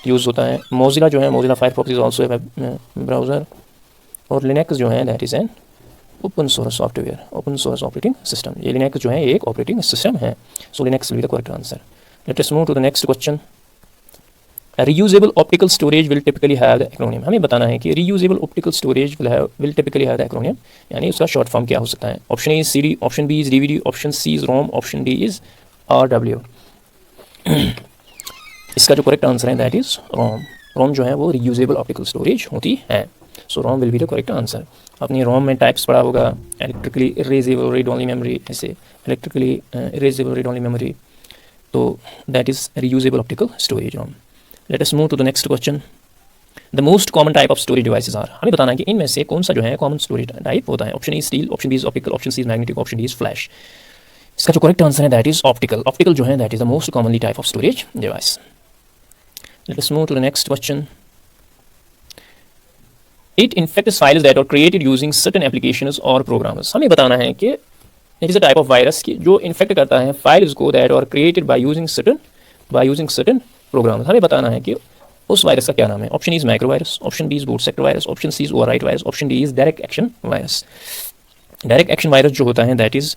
यूज़ होता है। मोजिला जो है Mozilla Firefox is also a web browser, और लिनक्स जो है that is an open source software, open source operating system. ये लिनक्स जो है एक ऑपरेटिंग सिस्टम है। So Linux will be the correct answer. Let us move to the next question, reusable optical storage will typically have the acronym। हमें बताना है कि reusable optical storage will typically have the acronym, यानी उसका short form क्या हो सकता है। Option A is CD, option B is DVD, option C is ROM, option D is RW। इसका जो करेक्ट आंसर है दैट इज रोम। रोम जो है वो रीयूजेबल ऑप्टिकल स्टोरेज होती है। So ROM will be the correct answer. आपने ROM में टाइप्स पढ़ा होगा, electrically erasable read only memory, ऐसे electrically erasable read only memory, तो that is reusable optical storage ROM. Let us move to the next question. The most common type of storage devices are, हमें बताना है कि इनमें से कौन सा जो है कॉमन स्टोरेज टाइप होता है। Option E steel, option B is optical, option C is magnetic, option D is flash. इसका जो करेक्ट आंसर है दैट इज ऑप्टिकल। ऑप्टिकल जो है that is the most commonly type of storage device. Let us move to the next question. It infects files that are created using certain applications और programs. हमें बताना है कि it is a type of virus की जो infect करता है files को that are created by using certain programs. हमें बताना है कि उस वायरस का क्या नाम है। Option is micro virus, option B is boot sector virus, option C is overwrite virus, option D is direct action virus. Direct action virus जो होता है दैट इज,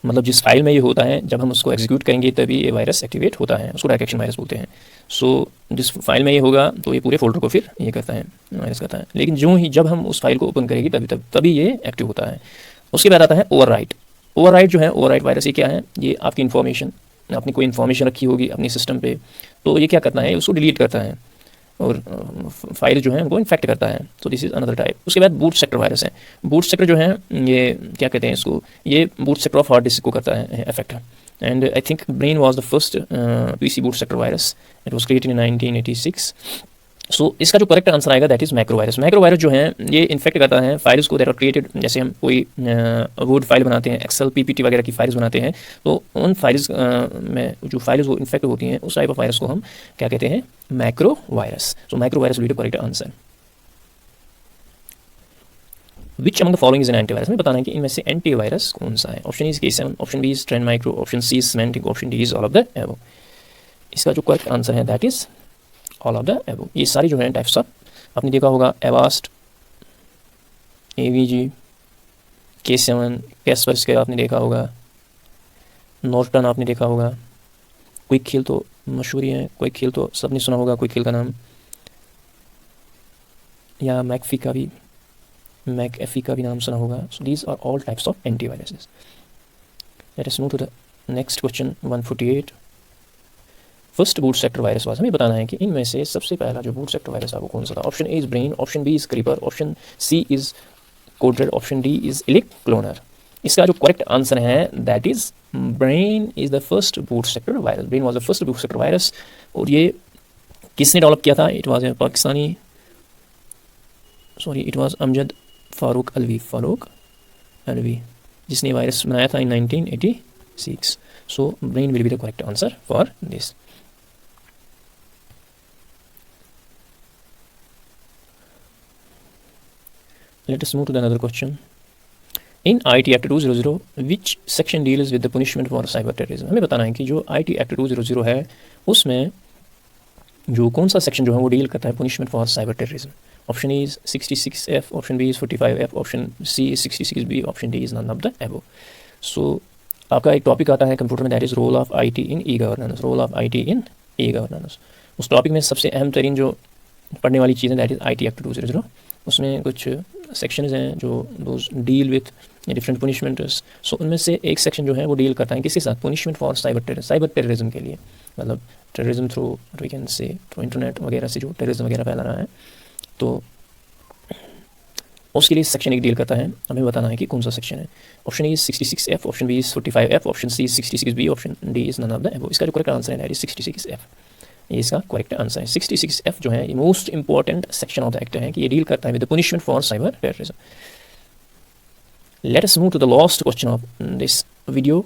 मतलब जिस फाइल में ये होता है जब हम उसको एग्जीक्यूट करेंगे तभी ये वायरस एक्टिवेट होता है, उसको डायरेक्ट एक्शन वायरस बोलते हैं। सो जिस फाइल में ये होगा तो ये पूरे फोल्डर को फिर ये करता है, वायरस करता है। लेकिन जब हम उस फाइल को ओपन करेंगे तभी ये एक्टिव होता है। उसके बाद आता है ओवरराइट। ओवरराइट जो है, ओवरराइट वायरस ये क्या है, ये आपकी इन्फॉर्मेशन, आपने कोई इन्फॉर्मेशन रखी होगी अपने सिस्टम पे, तो ये क्या करता है, उसको डिलीट करता है और फाइल जो है उनको इन्फेक्ट करता है। तो दिस इज अनदर टाइप। उसके बाद बूट सेक्टर वायरस है। बूट सेक्टर जो है ये क्या कहते हैं इसको, ये boot sector of hard disk को करता है effect. And I think brain was the first PC boot sector virus, it was created in 1986। सो इसका जो करेक्ट आंसर आएगा that is micro virus. Micro virus जो है ये इन्फेक्ट करता है फाइल्स को दैट आर क्रिएटेड, जैसे हम कोई वर्ड फाइल बनाते हैं, एक्सेल पीपीटी वगैरह की फाइल्स बनाते हैं, तो उन फाइल्स में जो फाइल्स वो इन्फेक्ट होती हैं उस टाइप ऑफ वायरस को हम क्या कहते हैं, micro virus. So micro virus will be the correct answer. Which among the following is N antivirus. हमें बताना है कि इनमें से एंटीवायरस कौन सा है। Option is K7, option B is Trend Micro, option C is Symantec, option D is all of the above. इसका जो करेक्ट आंसर है that is all of the above. ये सारी जो है टाइप्स ऑफ, आपने देखा होगा एवास्ट, AVG, K7, कैस्पर्स आपने देखा होगा, नॉर्टन आपने देखा होगा, क्विक खेल तो मशहूर ही है, क्विक खेल तो सबने सुना होगा क्विक खेल का नाम, या मैकएफी का भी नाम सुना होगा। So these are all types of antiviruses. Let us move to the next question 148। First boot sector virus was, हमें बताना है कि इनमें से सबसे पहला जो बूट सेक्टर वायरस था वो कौन सा था। Option A is Brain, option B is Creeper, option C is Code Red, option D is Elk Cloner. इसका जो करेक्ट आंसर है that is Brain is the first boot sector virus. Brain was the first boot sector virus. और ये किसने develop किया था, it was a Pakistani, sorry it was Amjad Farooq Alvi जिसने virus बनाया था in 1986। So Brain will be the correct answer for this. Let us move to another question. In IT Act 200, which section deals with the punishment for cyber terrorism? हमें बताना है कि जो IT Act 200 है उसमें जो कौन सा सेक्शन जो है वो डील करता है punishment for cyber terrorism. Option A is 66F, option B is 45F, option C is 66B, option D is none of the above. So आपका एक टॉपिक आता है कंप्यूटर में that is role of IT in e governance. Role of IT in e governance, उस topic में सबसे अहम तरीन जो पढ़ने वाली चीज़ है दैट इज IT Act 200। उसमें कुछ सेक्शंस हैं जो दोज डील विथ डिफरेंट पुनिशमेंट्स। सो उनमें से एक सेक्शन जो है वो डील करता है किसके साथ, पुनिशमेंट फॉर साइबर टेररिज्म के लिए, मतलब terrorism through we can say through internet वगैरह से जो टेररिज्म वगैरह फैला रहा है, तो उसके लिए सेक्शन एक डील करता है। हमें बताना है कि कौन सा सेक्शन है। Option A is 66F, option B is 45F, option C is 66B, option D is none of the above. इसका जो करेक्ट आंसर है दैट इज 66F। ये इसका करेक्ट आंसर है। 66F जो है ये most important section of the act है कि ये डील करता है with the punishment for cyber terrorism. Let us move to the last question of this video.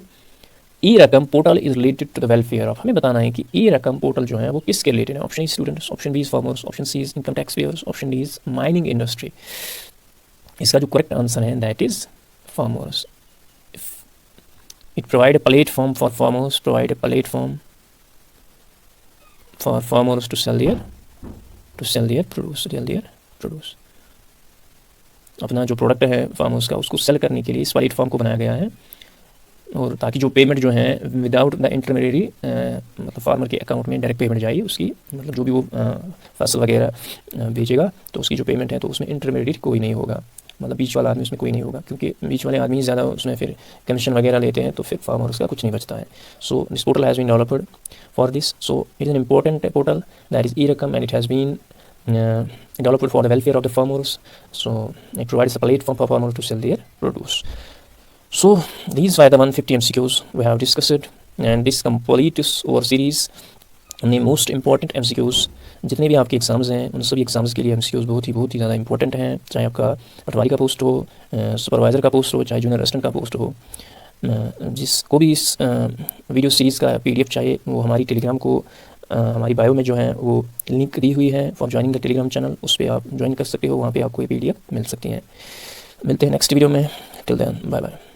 E Rakam portal is related to the welfare of. हमें बताना है कि ई Rakam portal जो है वो किसके रिलेटेड है। Option E students, option B is farmers, option C is income tax payers, option D is mining industry. इसका जो करेक्ट आंसर है that is farmers. It provide a platform for farmers, provide a platform for farmers to sell their produce। अपना जो product है farmers का उसको cell करने के लिए इस प्लेटफॉर्म को बनाया गया है, और ताकि जो पेमेंट जो है विदाउट द इंटरमीडिएरी मतलब फार्मर के अकाउंट में डायरेक्ट पेमेंट जाए उसकी, मतलब जो भी वो फसल वगैरह बेचेगा तो उसकी जो पेमेंट है तो उसमें इंटरमीडिएट कोई नहीं होगा, मतलब बीच वाला आदमी उसमें कोई नहीं होगा, क्योंकि बीच वाले आदमी ज़्यादा उसमें फिर कमीशन वगैरह लेते हैं, तो फिर फार्मर्स का कुछ नहीं बचता है. So this portal has been developed for this. So it is an important portal, that is eRakam, and it has been developed for the welfare of the farmers. So it provides a platform for farmers to sell their produce. So these were the 150 MCQs we have discussed, and this completes our series on the most important MCQs. जितने भी आपके exams हैं उन सभी exams के लिए MCQs बहुत ही ज़्यादा इंपॉर्टेंट हैं, चाहे आपका पटवारी का पोस्ट हो, सुपरवाइज़र का पोस्ट हो, चाहे जूनियर असिस्टेंट का पोस्ट हो. जिसको भी इस वीडियो सीरीज़ का PDF चाहिए वो हमारी टेलीग्राम को हमारी बायो में जो है वो लिंक दी हुई है for joining the Telegram channel, उस पर आप ज्वाइन कर सकते हो, वहाँ पे आपको ये PDF मिल सकती हैं. मिलते हैं नेक्स्ट वीडियो में. Till then bye bye.